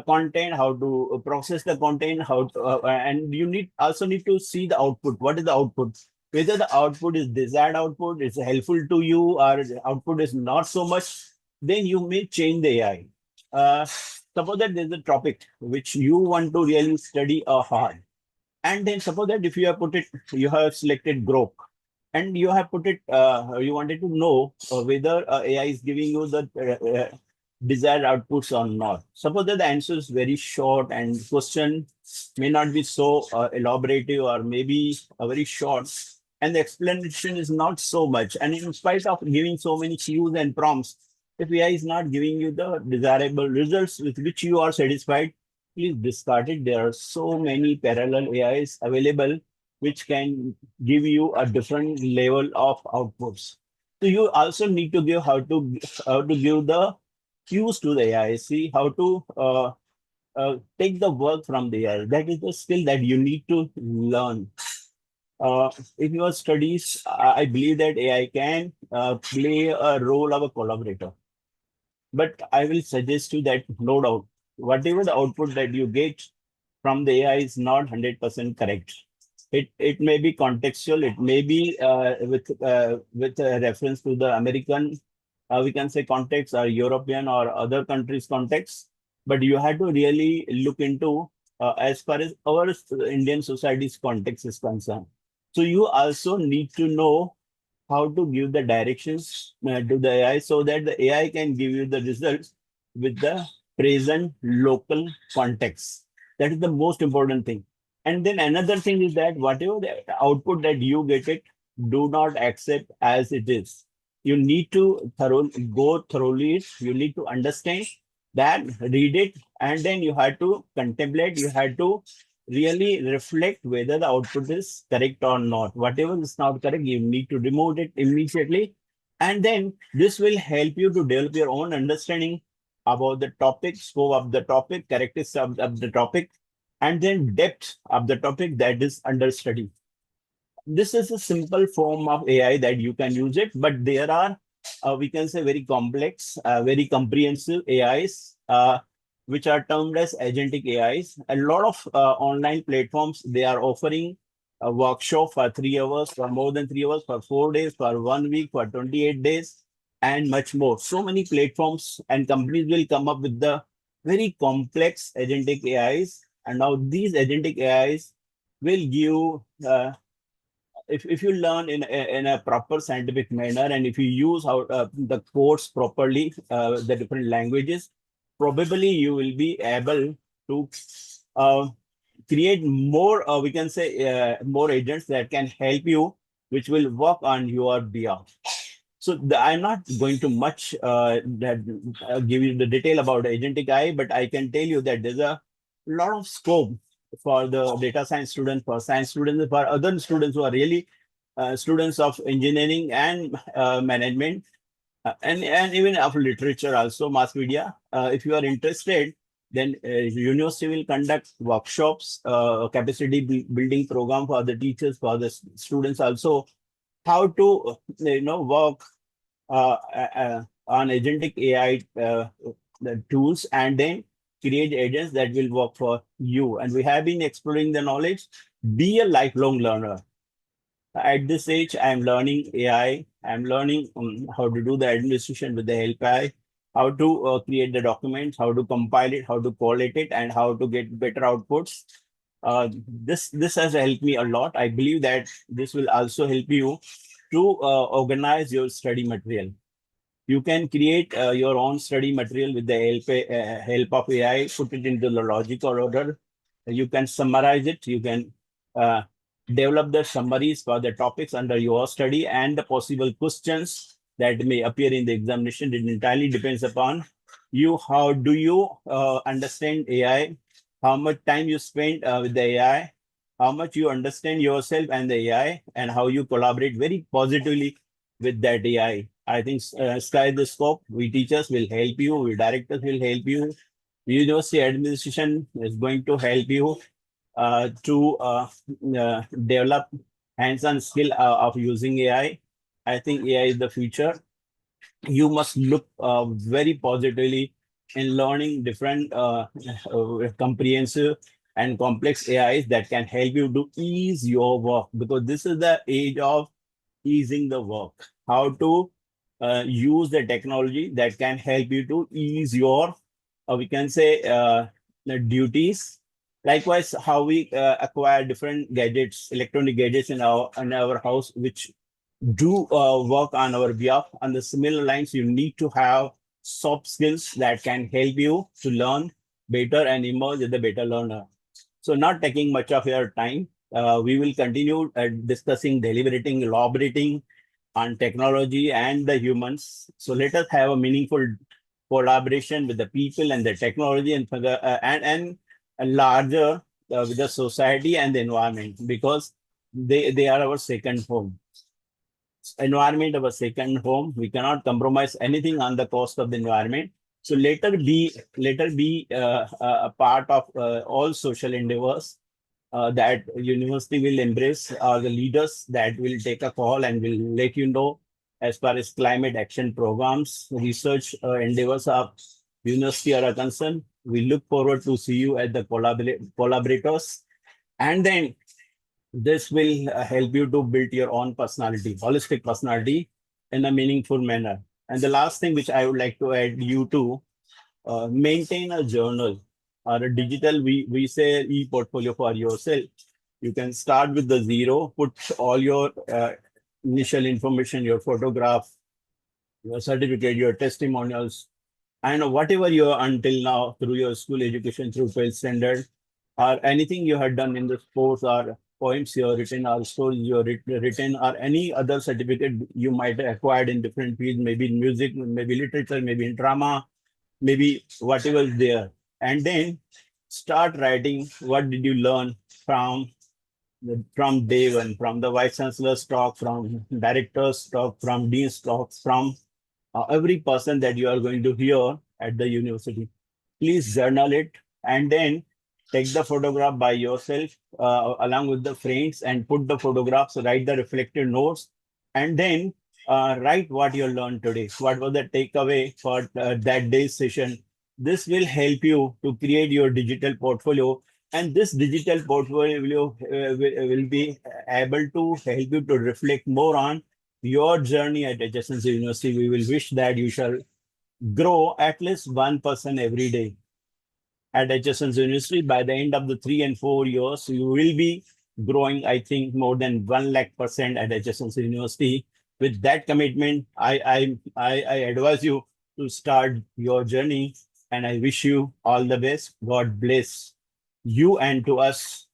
content, how to process the content, and you need to see the output. What is the output? Whether the output is desired output, is helpful to you, or the output is not so much, then you may change the AI. Suppose that there's a topic which you want to really study hard, and then suppose that if you have you have selected group, and you have you wanted to know whether AI is giving you the desired outputs or not. Suppose that the answer is very short and question may not be so elaborative, or maybe very short, and the explanation is not so much. And in spite of giving so many cues and prompts, if AI is not giving you the desirable results with which you are satisfied, please discard it. There are so many parallel AIs available which can give you a different level of outputs. So you also need to give how to give the cues to the AI. See how to take the work from the AI. That is the skill that you need to learn. In your studies, I believe that AI can play a role of a collaborator. But I will suggest you that no doubt, whatever the output that you get from the AI is not 100% correct. It may be contextual. It may be with a reference to the American, we can say context, or European or other countries' context. But you have to really look into as far as our Indian society's context is concerned. So you also need to know how to give the directions to the AI, so that the AI can give you the results with the present local context. That is the most important thing. And then another thing is that whatever the output that you get it, do not accept as it is. You need to go thoroughly it. You need to understand that, read it, and then you have to contemplate. You have to really reflect whether the output is correct or not. Whatever is not correct, you need to remove it immediately. And then this will help you to develop your own understanding about the topic, scope of the topic, characteristics of the topic, and then depth of the topic that is under study. This is a simple form of AI that you can use it, but there are, we can say, very complex, very comprehensive AIs, which are termed as agentic AIs. A lot of online platforms, they are offering a workshop for 3 hours, for more than 3 hours, for 4 days, for 1 week, for 28 days, and much more. So many platforms and companies will come up with the very complex agentic AIs. And now these agentic AIs will give, if you learn in a proper scientific manner, and if you use the course properly, the different languages, probably you will be able to create more, we can say, more agents that can help you which will work on your behalf. So I'm not going to much give you the detail about agentic AI, but I can tell you that there's a lot of scope for the data science students, for science students, for other students who are really students of engineering and management, and even of literature, also mass media. If you are interested, then university will conduct workshops, capacity building program for the teachers, for the students also, how to work on agentic AI the tools, and then create agents that will work for you. And we have been exploring the knowledge. Be a lifelong learner. At this age, I'm learning AI. I'm learning how to do the administration with the help AI, how to create the documents, how to compile it, how to collate it, and how to get better outputs. This has helped me a lot. I believe that this will also help you to organize your study material. You can create your own study material with the help of AI, put it into the logical order. You can summarize it. You can develop the summaries for the topics under your study and the possible questions that may appear in the examination. It entirely depends upon you. How do you understand AI? How much time you spend with the AI? How much you understand yourself and the AI, and how you collaborate very positively with that AI. I think sky the scope. We teachers will help you. We directors will help you. University administration is going to help you to develop hands-on skill of using AI. I think AI is the future. You must look very positively in learning different comprehensive and complex AIs that can help you to ease your work, because this is the age of easing the work. How to use the technology that can help you to ease your, we can say, the duties. Likewise, how we acquire different gadgets, electronic gadgets in our house, which do work on our behalf. On the similar lines, you need to have soft skills that can help you to learn better and emerge as a better learner. So, not taking much of your time, we will continue discussing, deliberating, elaborating on technology and the humans. So let us have a meaningful collaboration with the people and the technology, and for the and a larger with the society and the environment, because they are our second home. Environment our second home. We cannot compromise anything on the cost of the environment. So let us be a part of all social endeavors that university will embrace, the leaders that will take a call and will let you know as far as climate action programs, research endeavors of university are concerned. We look forward to see you as the collaborators, and then this will help you to build your own personality, holistic personality, in a meaningful manner. And the last thing which I would like to add you to, maintain a journal or a digital, we say e-portfolio for yourself. You can start with the zero, put all your initial information, your photograph, your certificate, your testimonials, and whatever you are until now through your school education, through 12th standard, or anything you have done in the sports, or poems you have written, or stories you have written, or any other certificate you might have acquired in different fields, maybe in music, maybe literature, maybe in drama, maybe whatever is there. And then start writing what did you learn from day one, from the vice chancellor's talk, from director's talk, from dean's talks, from every person that you are going to hear at the university. Please journal it, and then take the photograph by yourself along with the friends, and put the photographs, write the reflected notes, and then write what you learned today. What was the takeaway for that day's session? This will help you to create your digital portfolio, and this digital portfolio will be able to help you to reflect more on your journey at HSNC University. We will wish that you shall grow at least 1% every day at HSNC University. By the end of the 3 and 4 years, you will be growing, I think, more than 1 lakh% at HSNC University. With that commitment, I advise you to start your journey, and I wish you all the best. God bless you and to us.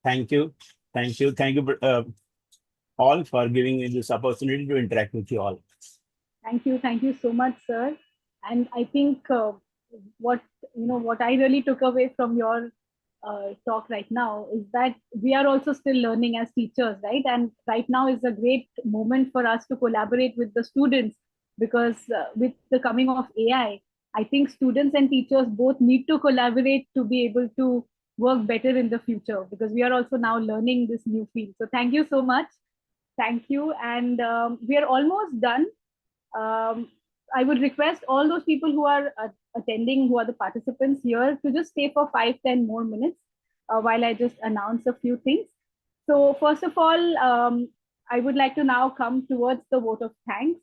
Thank you. Thank you. Thank you. all for giving me this opportunity to interact with you all. Thank you so much, sir. And I think what I really took away from your talk right now is that we are also still learning as teachers, right? And right now is a great moment for us to collaborate with the students, because with the coming of AI, I think students and teachers both need to collaborate to be able to work better in the future, because we are also now learning this new field. So thank you so much. Thank you. And we are almost done. I would request all those people who are attending, who are the participants here, to just stay for 5-10 more minutes while I just announce a few things. So first of all, I would like to now come towards the vote of thanks.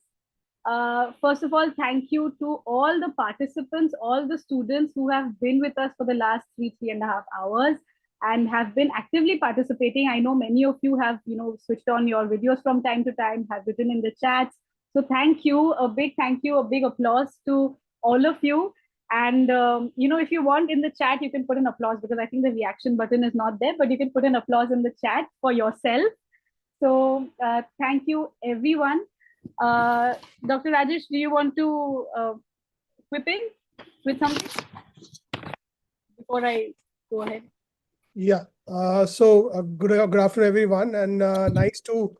First of all, thank you to all the participants, all the students who have been with us for the last 3.5 hours and have been actively participating. I know many of you have, switched on your videos from time to time, have written in the chats. So thank you, a big thank you, a big applause to all of you. And, if you want in the chat, you can put an applause, because I think the reaction button is not there, but you can put an applause in the chat for yourself. So thank you, everyone. Dr. Rajesh, do you want to whip in with something before I go ahead? Yeah. Good afternoon, everyone, and nice to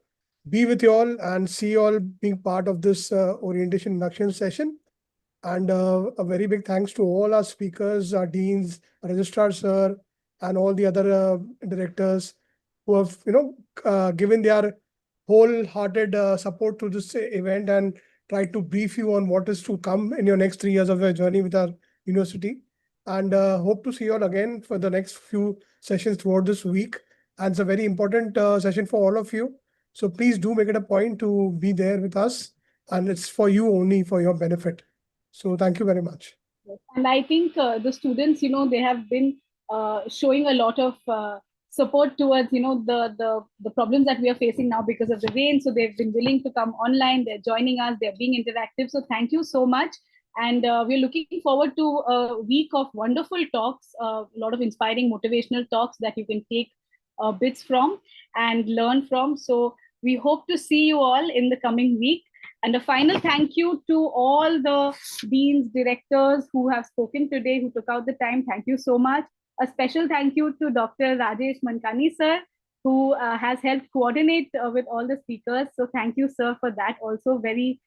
be with you all and see you all being part of this orientation induction session. And a very big thanks to all our speakers, our deans, registrar sir, and all the other directors who have, given their wholehearted support to this event and tried to brief you on what is to come in your next 3 years of your journey with our university. And hope to see you all again for the next few sessions throughout this week. And it's a very important session for all of you. So please do make it a point to be there with us. And it's for you only, for your benefit. So thank you very much. And I think the students, they have been showing a lot of support towards, the problems that we are facing now because of the rain. So they've been willing to come online. They're joining us. They're being interactive. So thank you so much. And we're looking forward to a week of wonderful talks, a lot of inspiring, motivational talks that you can take bits from and learn from. So we hope to see you all in the coming week. And a final thank you to all the deans, directors who have spoken today, who took out the time. Thank you so much. A special thank you to Dr. Rajesh Mankani, sir, who has helped coordinate with all the speakers. So thank you, sir, for that. Also very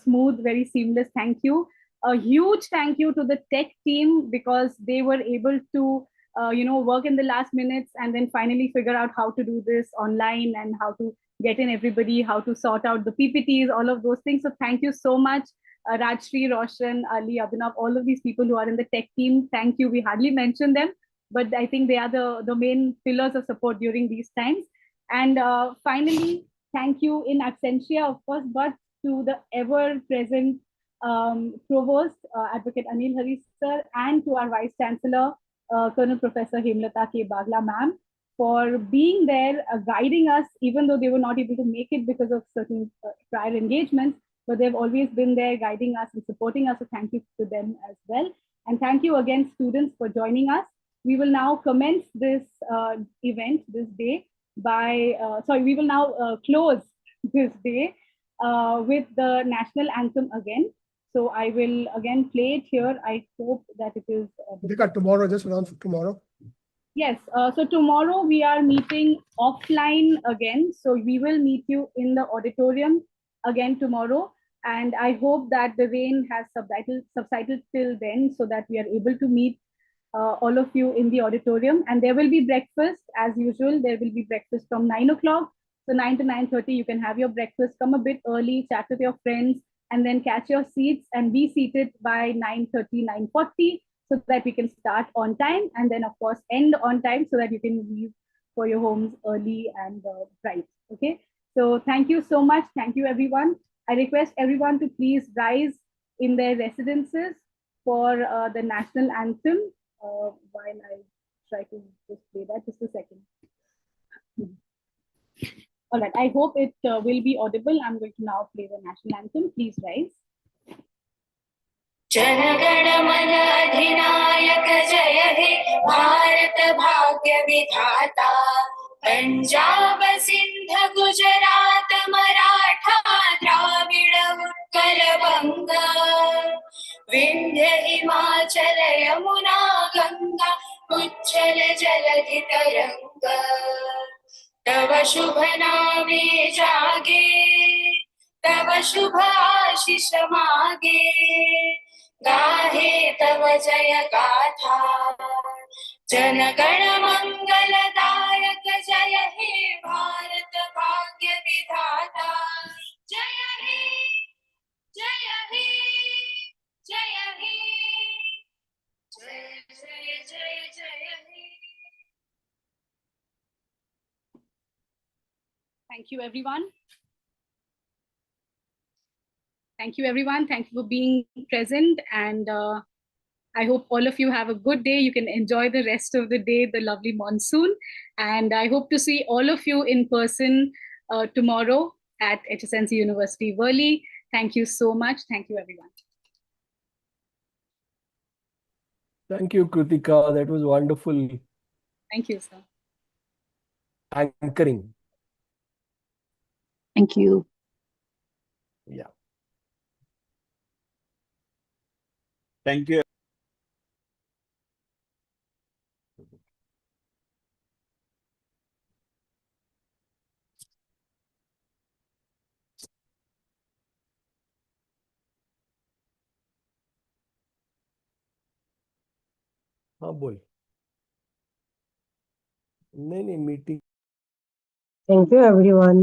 smooth, very seamless. Thank you. A huge thank you to the tech team, because they were able to work in the last minutes and then finally figure out how to do this online and how to get in everybody, how to sort out the PPTs, all of those things. So thank you so much, Rajshri, Roshan, Ali, Abhinav, all of these people who are in the tech team. Thank you. We hardly mention them, but I think they are the main pillars of support during these times. And finally, thank you in absentia, of course, but to the ever-present Provost, Advocate Anil Hari sir, and to our Vice Chancellor, Colonel Professor Hemlata K. Bagla ma'am, for being there, guiding us, even though they were not able to make it because of certain prior engagements, but they've always been there guiding us and supporting us. So thank you to them as well. And thank you again, students, for joining us. We will now commence this event this day we will now close this day with the national anthem again. So I will again play it here. I hope that it is. Tomorrow, just announce tomorrow. Yes, so tomorrow we are meeting offline again. So we will meet you in the auditorium again tomorrow. And I hope that the rain has subsided till then, so that we are able to meet all of you in the auditorium. And there will be breakfast as usual. There will be breakfast from 9 o'clock. So 9 to 9:30, you can have your breakfast, come a bit early, chat with your friends, and then catch your seats and be seated by 9:30, 9:40. So that we can start on time, and then of course end on time, so that you can leave for your homes early and bright. Okay. So thank you so much. Thank you, everyone. I request everyone to please rise in their residences for the national anthem. While I try to just play that, just a second. All right. I hope it will be audible. I'm going to now play the national anthem. Please rise. जनगण मन अधिनायक जय हे भारत भाग्य विधाता पंजाब सिंध गुजरात मराठा द्राविड उत्कल बंग विंध्य हिमाचल यमुना गंगा उच्चल जलधि तरंग तव शुभ नामे जागे तव शुभ आशीष मागे गाहे तव जय गाथा जन गण मंगलदायक जय हे भारत भाग्य विधाता जय हे जय हे जय हे जय जय जय जय हे. Thank you, everyone. Thank you, everyone. Thank you for being present. And I hope all of you have a good day. You can enjoy the rest of the day, the lovely monsoon. And I hope to see all of you in person tomorrow at HSNC University, Worli. Thank you so much. Thank you, everyone. Thank you, Kritika. That was wonderful Thank you, sir. anchoring. Thank you. Yeah. Thank you. हाँ बोल नहीं meeting Thank you, everyone.